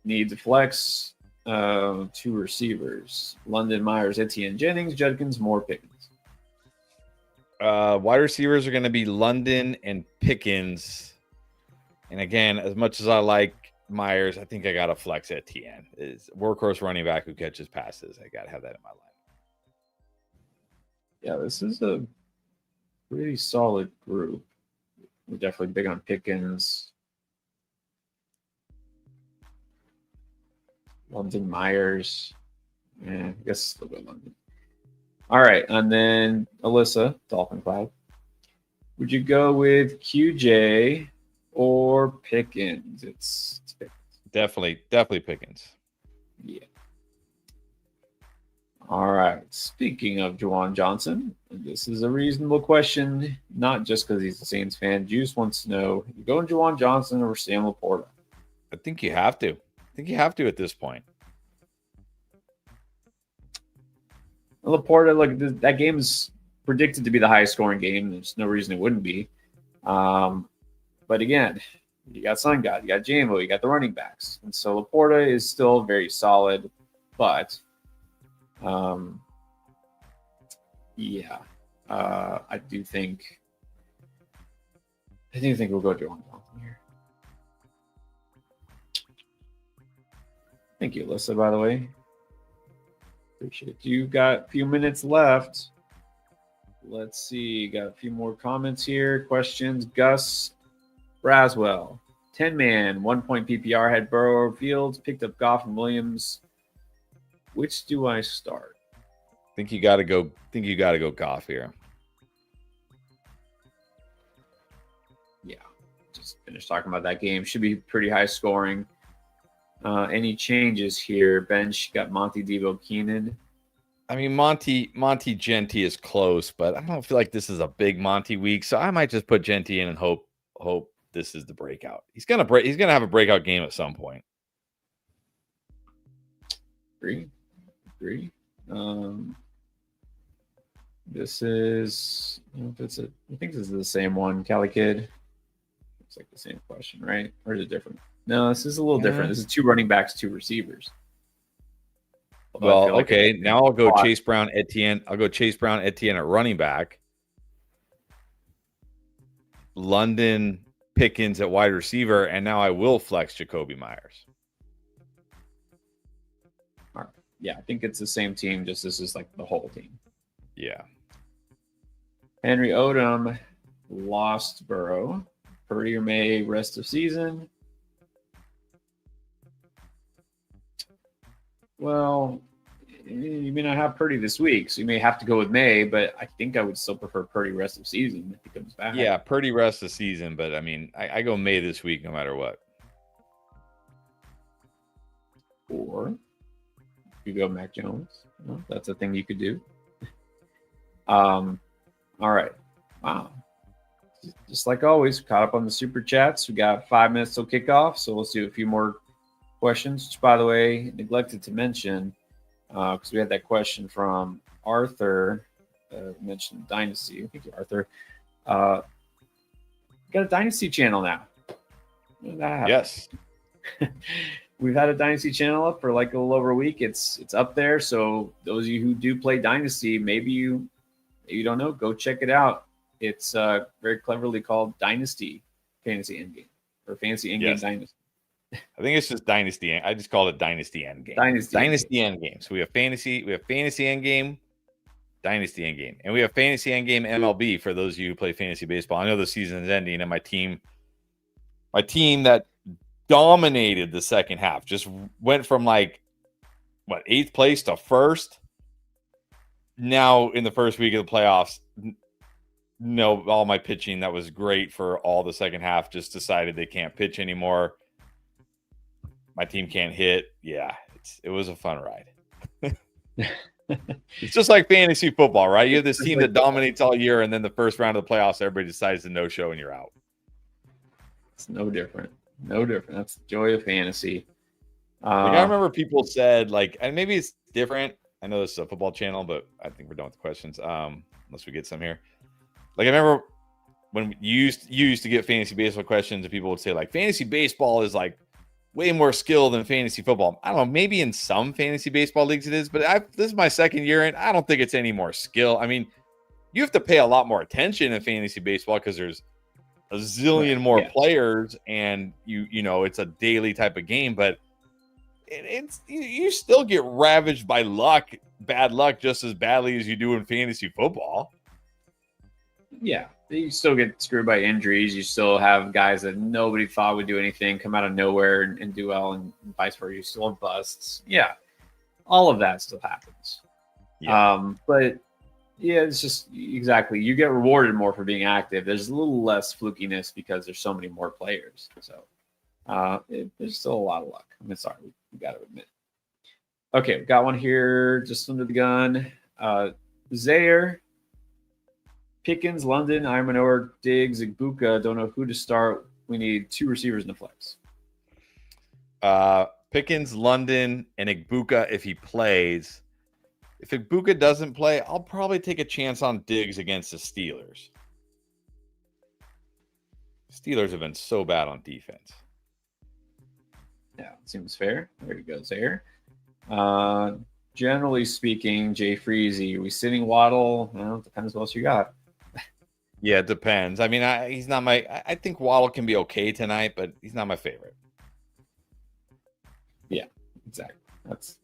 Needs a flex. Two receivers: London, Myers, Etienne, Jennings, Judkins, Moore, Pickens.
Wide receivers are going to be London and Pickens. And again, as much as I like Myers, I think I got to flex Etienne. Is workhorse running back who catches passes. I got to have that in my line.
Yeah, this is a pretty solid group. We're definitely big on Pickens. London, Myers. Yeah, I guess a little bit London. All right, and then Alyssa, Dolphin Cloud. Would you go with QJ or Pickens? It's Pickens.
Definitely Pickens.
Yeah. All right. Speaking of Juwan Johnson, this is a reasonable question, not just because he's a Saints fan. Juice wants to know: you going Juwan Johnson or Sam Laporta?
I think you have to. At this point.
Laporta, like that game is predicted to be the highest scoring game. There's no reason it wouldn't be. But again, you got Sun God, you got Jambo, you got the running backs, and so Laporta is still very solid. But yeah, I do think we'll go Juwan Johnson here. Thank you, Alyssa, by the way. Appreciate it. You got a few minutes left. Let's see. Got a few more comments here. Questions. Gus Braswell. 10-man, 1-point PPR, had Burrow Fields, picked up Goff and Williams. Which do I start?
Think you got to go Goff here.
Yeah. Just finished talking about that game. Should be pretty high scoring. Any changes here? Bench got Monty, Debo, Keenan.
I mean, Monty Genti is close, but I don't feel like this is a big Monty week, so I might just put Genti in and hope this is the breakout. He's gonna have a breakout game at some point.
Agree. This is, I think this is the same one. Cali Kid. Looks like the same question, right? Or is it different? No, this is a little different. This is 2 running backs, 2 receivers.
Well, okay. Now I'll go Chase Brown, Etienne. I'll go Chase Brown, Etienne at running back. London, Pickens at wide receiver, and now I will flex Jacoby Myers.
All right. Yeah, I think it's the same team. Just this is like the whole team.
Yeah.
Henry Odom lost Burrow. Purdy or May rest of season. Well, you may not have Purdy this week, so you may have to go with May, but I think I would still prefer Purdy rest of season if he comes back.
Yeah, Purdy rest of season, but I mean, I go May this week no matter what.
Or you go Mac Jones. Well, that's a thing you could do. All right. Wow. Just like always, caught up on the super chats. We got 5 minutes till kickoff, so let's do a few more questions, which, by the way, neglected to mention because we had that question from Arthur. Mentioned Dynasty. Thank you, Arthur. Got a Dynasty channel now.
Yes.
We've had a Dynasty channel up for like a little over a week. It's up there. So those of you who do play Dynasty, maybe you don't know, go check it out. It's very cleverly called Dynasty Fantasy Endgame or Fantasy Endgame Dynasty.
I think it's just Dynasty. I just call it Dynasty Endgame. Dynasty Endgame. So we have Fantasy Endgame, Dynasty Endgame, and we have Fantasy Endgame MLB for those of you who play fantasy baseball. I know the season's ending, and my team that dominated the second half just went from like 8th place to 1st. Now in the first week of the playoffs, no, all my pitching that was great for all the second half just decided they can't pitch anymore. My team can't hit. Yeah, it was a fun ride. It's just like fantasy football, right? You have this team that dominates all year, and then the first round of the playoffs, everybody decides to no-show, and you're out.
It's no different. That's the joy of fantasy.
Like I remember people said, like, and maybe it's different. I know this is a football channel, but I think we're done with the questions. Unless we get some here. Like I remember when you used to get fantasy baseball questions, and people would say like fantasy baseball is like way more skill than fantasy football. I don't know, maybe in some fantasy baseball leagues it is, but this is my second year and I don't think it's any more skill. I mean, you have to pay a lot more attention in fantasy baseball because there's a zillion more players, and you know it's a daily type of game, but it's you still get ravaged by bad luck, just as badly as you do in fantasy football.
Yeah, you still get screwed by injuries. You still have guys that nobody thought would do anything come out of nowhere and do well, and vice versa. You still have busts. Yeah, all of that still happens. Yeah. But yeah, it's just exactly you get rewarded more for being active. There's a little less flukiness because there's so many more players. So there's still a lot of luck. I mean, sorry, we got to admit. Okay, we got one here just under the gun. Zaire, Pickens, London, Ironmanor, Diggs, Igbuka. Don't know who to start. We need 2 receivers in the flex.
Pickens, London, and Igbuka if he plays. If Igbuka doesn't play, I'll probably take a chance on Diggs against the Steelers. Steelers have been so bad on defense.
Yeah, seems fair. There you go, Zaire. Generally speaking, Jay Freezy, are we sitting Waddle? Well, depends what else you got.
Yeah, it depends. I mean, he's not my. I think Waddle can be okay tonight, but he's not my favorite.
Yeah, exactly.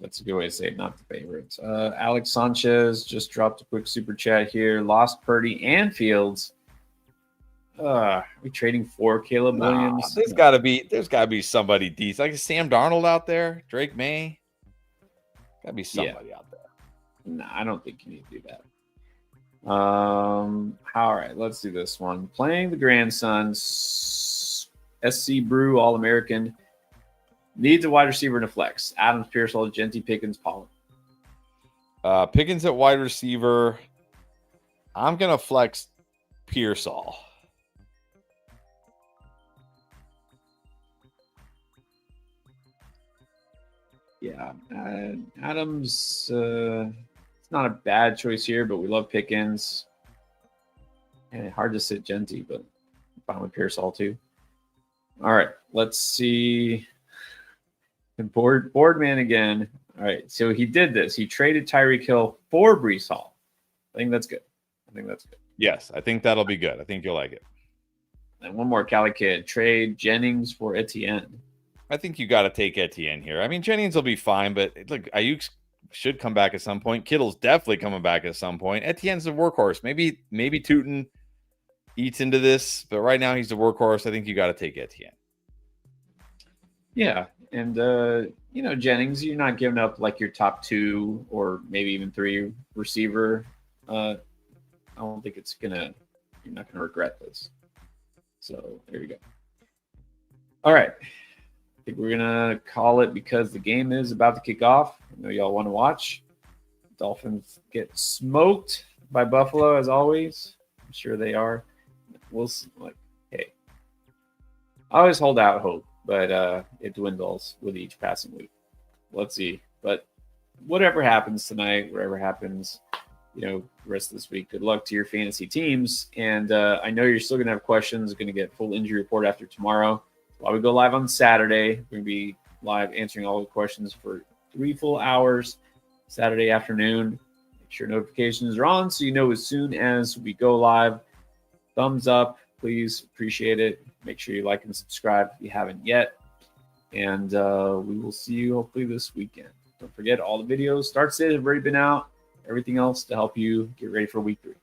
That's a good way to say it. Not the favorite. Alex Sanchez just dropped a quick super chat here. Lost Purdy and Fields. Are we trading for Caleb Williams?
There's got to be somebody decent. Like Sam Darnold out there, Drake May. Got to be somebody out there.
No, I don't think you need to do that. All right, let's do this one. Playing the grandsons, SC Brew, All-American. Needs a wide receiver in a flex. Adams, Pearsall, Genty, Pickens, Pollard.
Pickens at wide receiver. I'm going to flex Pearsall.
Yeah, Adams, it's not a bad choice here, but we love Pickens. And hard to sit Genty, but I'm fine with Pearsall too. All right, let's see. Boardman again. All right, so he did this. He traded Tyreek Hill for Breece Hall. I think that's good.
Yes, I think that'll be good. I think you'll like it.
And one more, Cali Kid. Trade Jennings for Etienne.
I think you got to take Etienne here. I mean, Jennings will be fine, but look, Ayuk should come back at some point. Kittle's definitely coming back at some point. Etienne's a workhorse. Maybe Tootin eats into this, but right now he's the workhorse. I think you got to take Etienne.
Yeah, and Jennings, you're not giving up like your top 2 or maybe even 3 receiver. I don't think you're not gonna regret this. So there you go. All right. I think we're gonna call it because the game is about to kick off. I know y'all want to watch. Dolphins get smoked by Buffalo as always. I'm sure they are. We'll see. Hey, I always hold out hope, but it dwindles with each passing week. Let's see. But whatever happens tonight, whatever happens, the rest of this week, good luck to your fantasy teams. And I know you're still gonna have questions. Going to get full injury report after tomorrow. While we go live on Saturday, we're going to be live answering all the questions for 3 full hours Saturday afternoon. Make sure notifications are on so you know as soon as we go live. Thumbs up, please. Appreciate it. Make sure you like and subscribe if you haven't yet. And we will see you hopefully this weekend. Don't forget, all the videos, start dates have already been out. Everything else to help you get ready for week 3.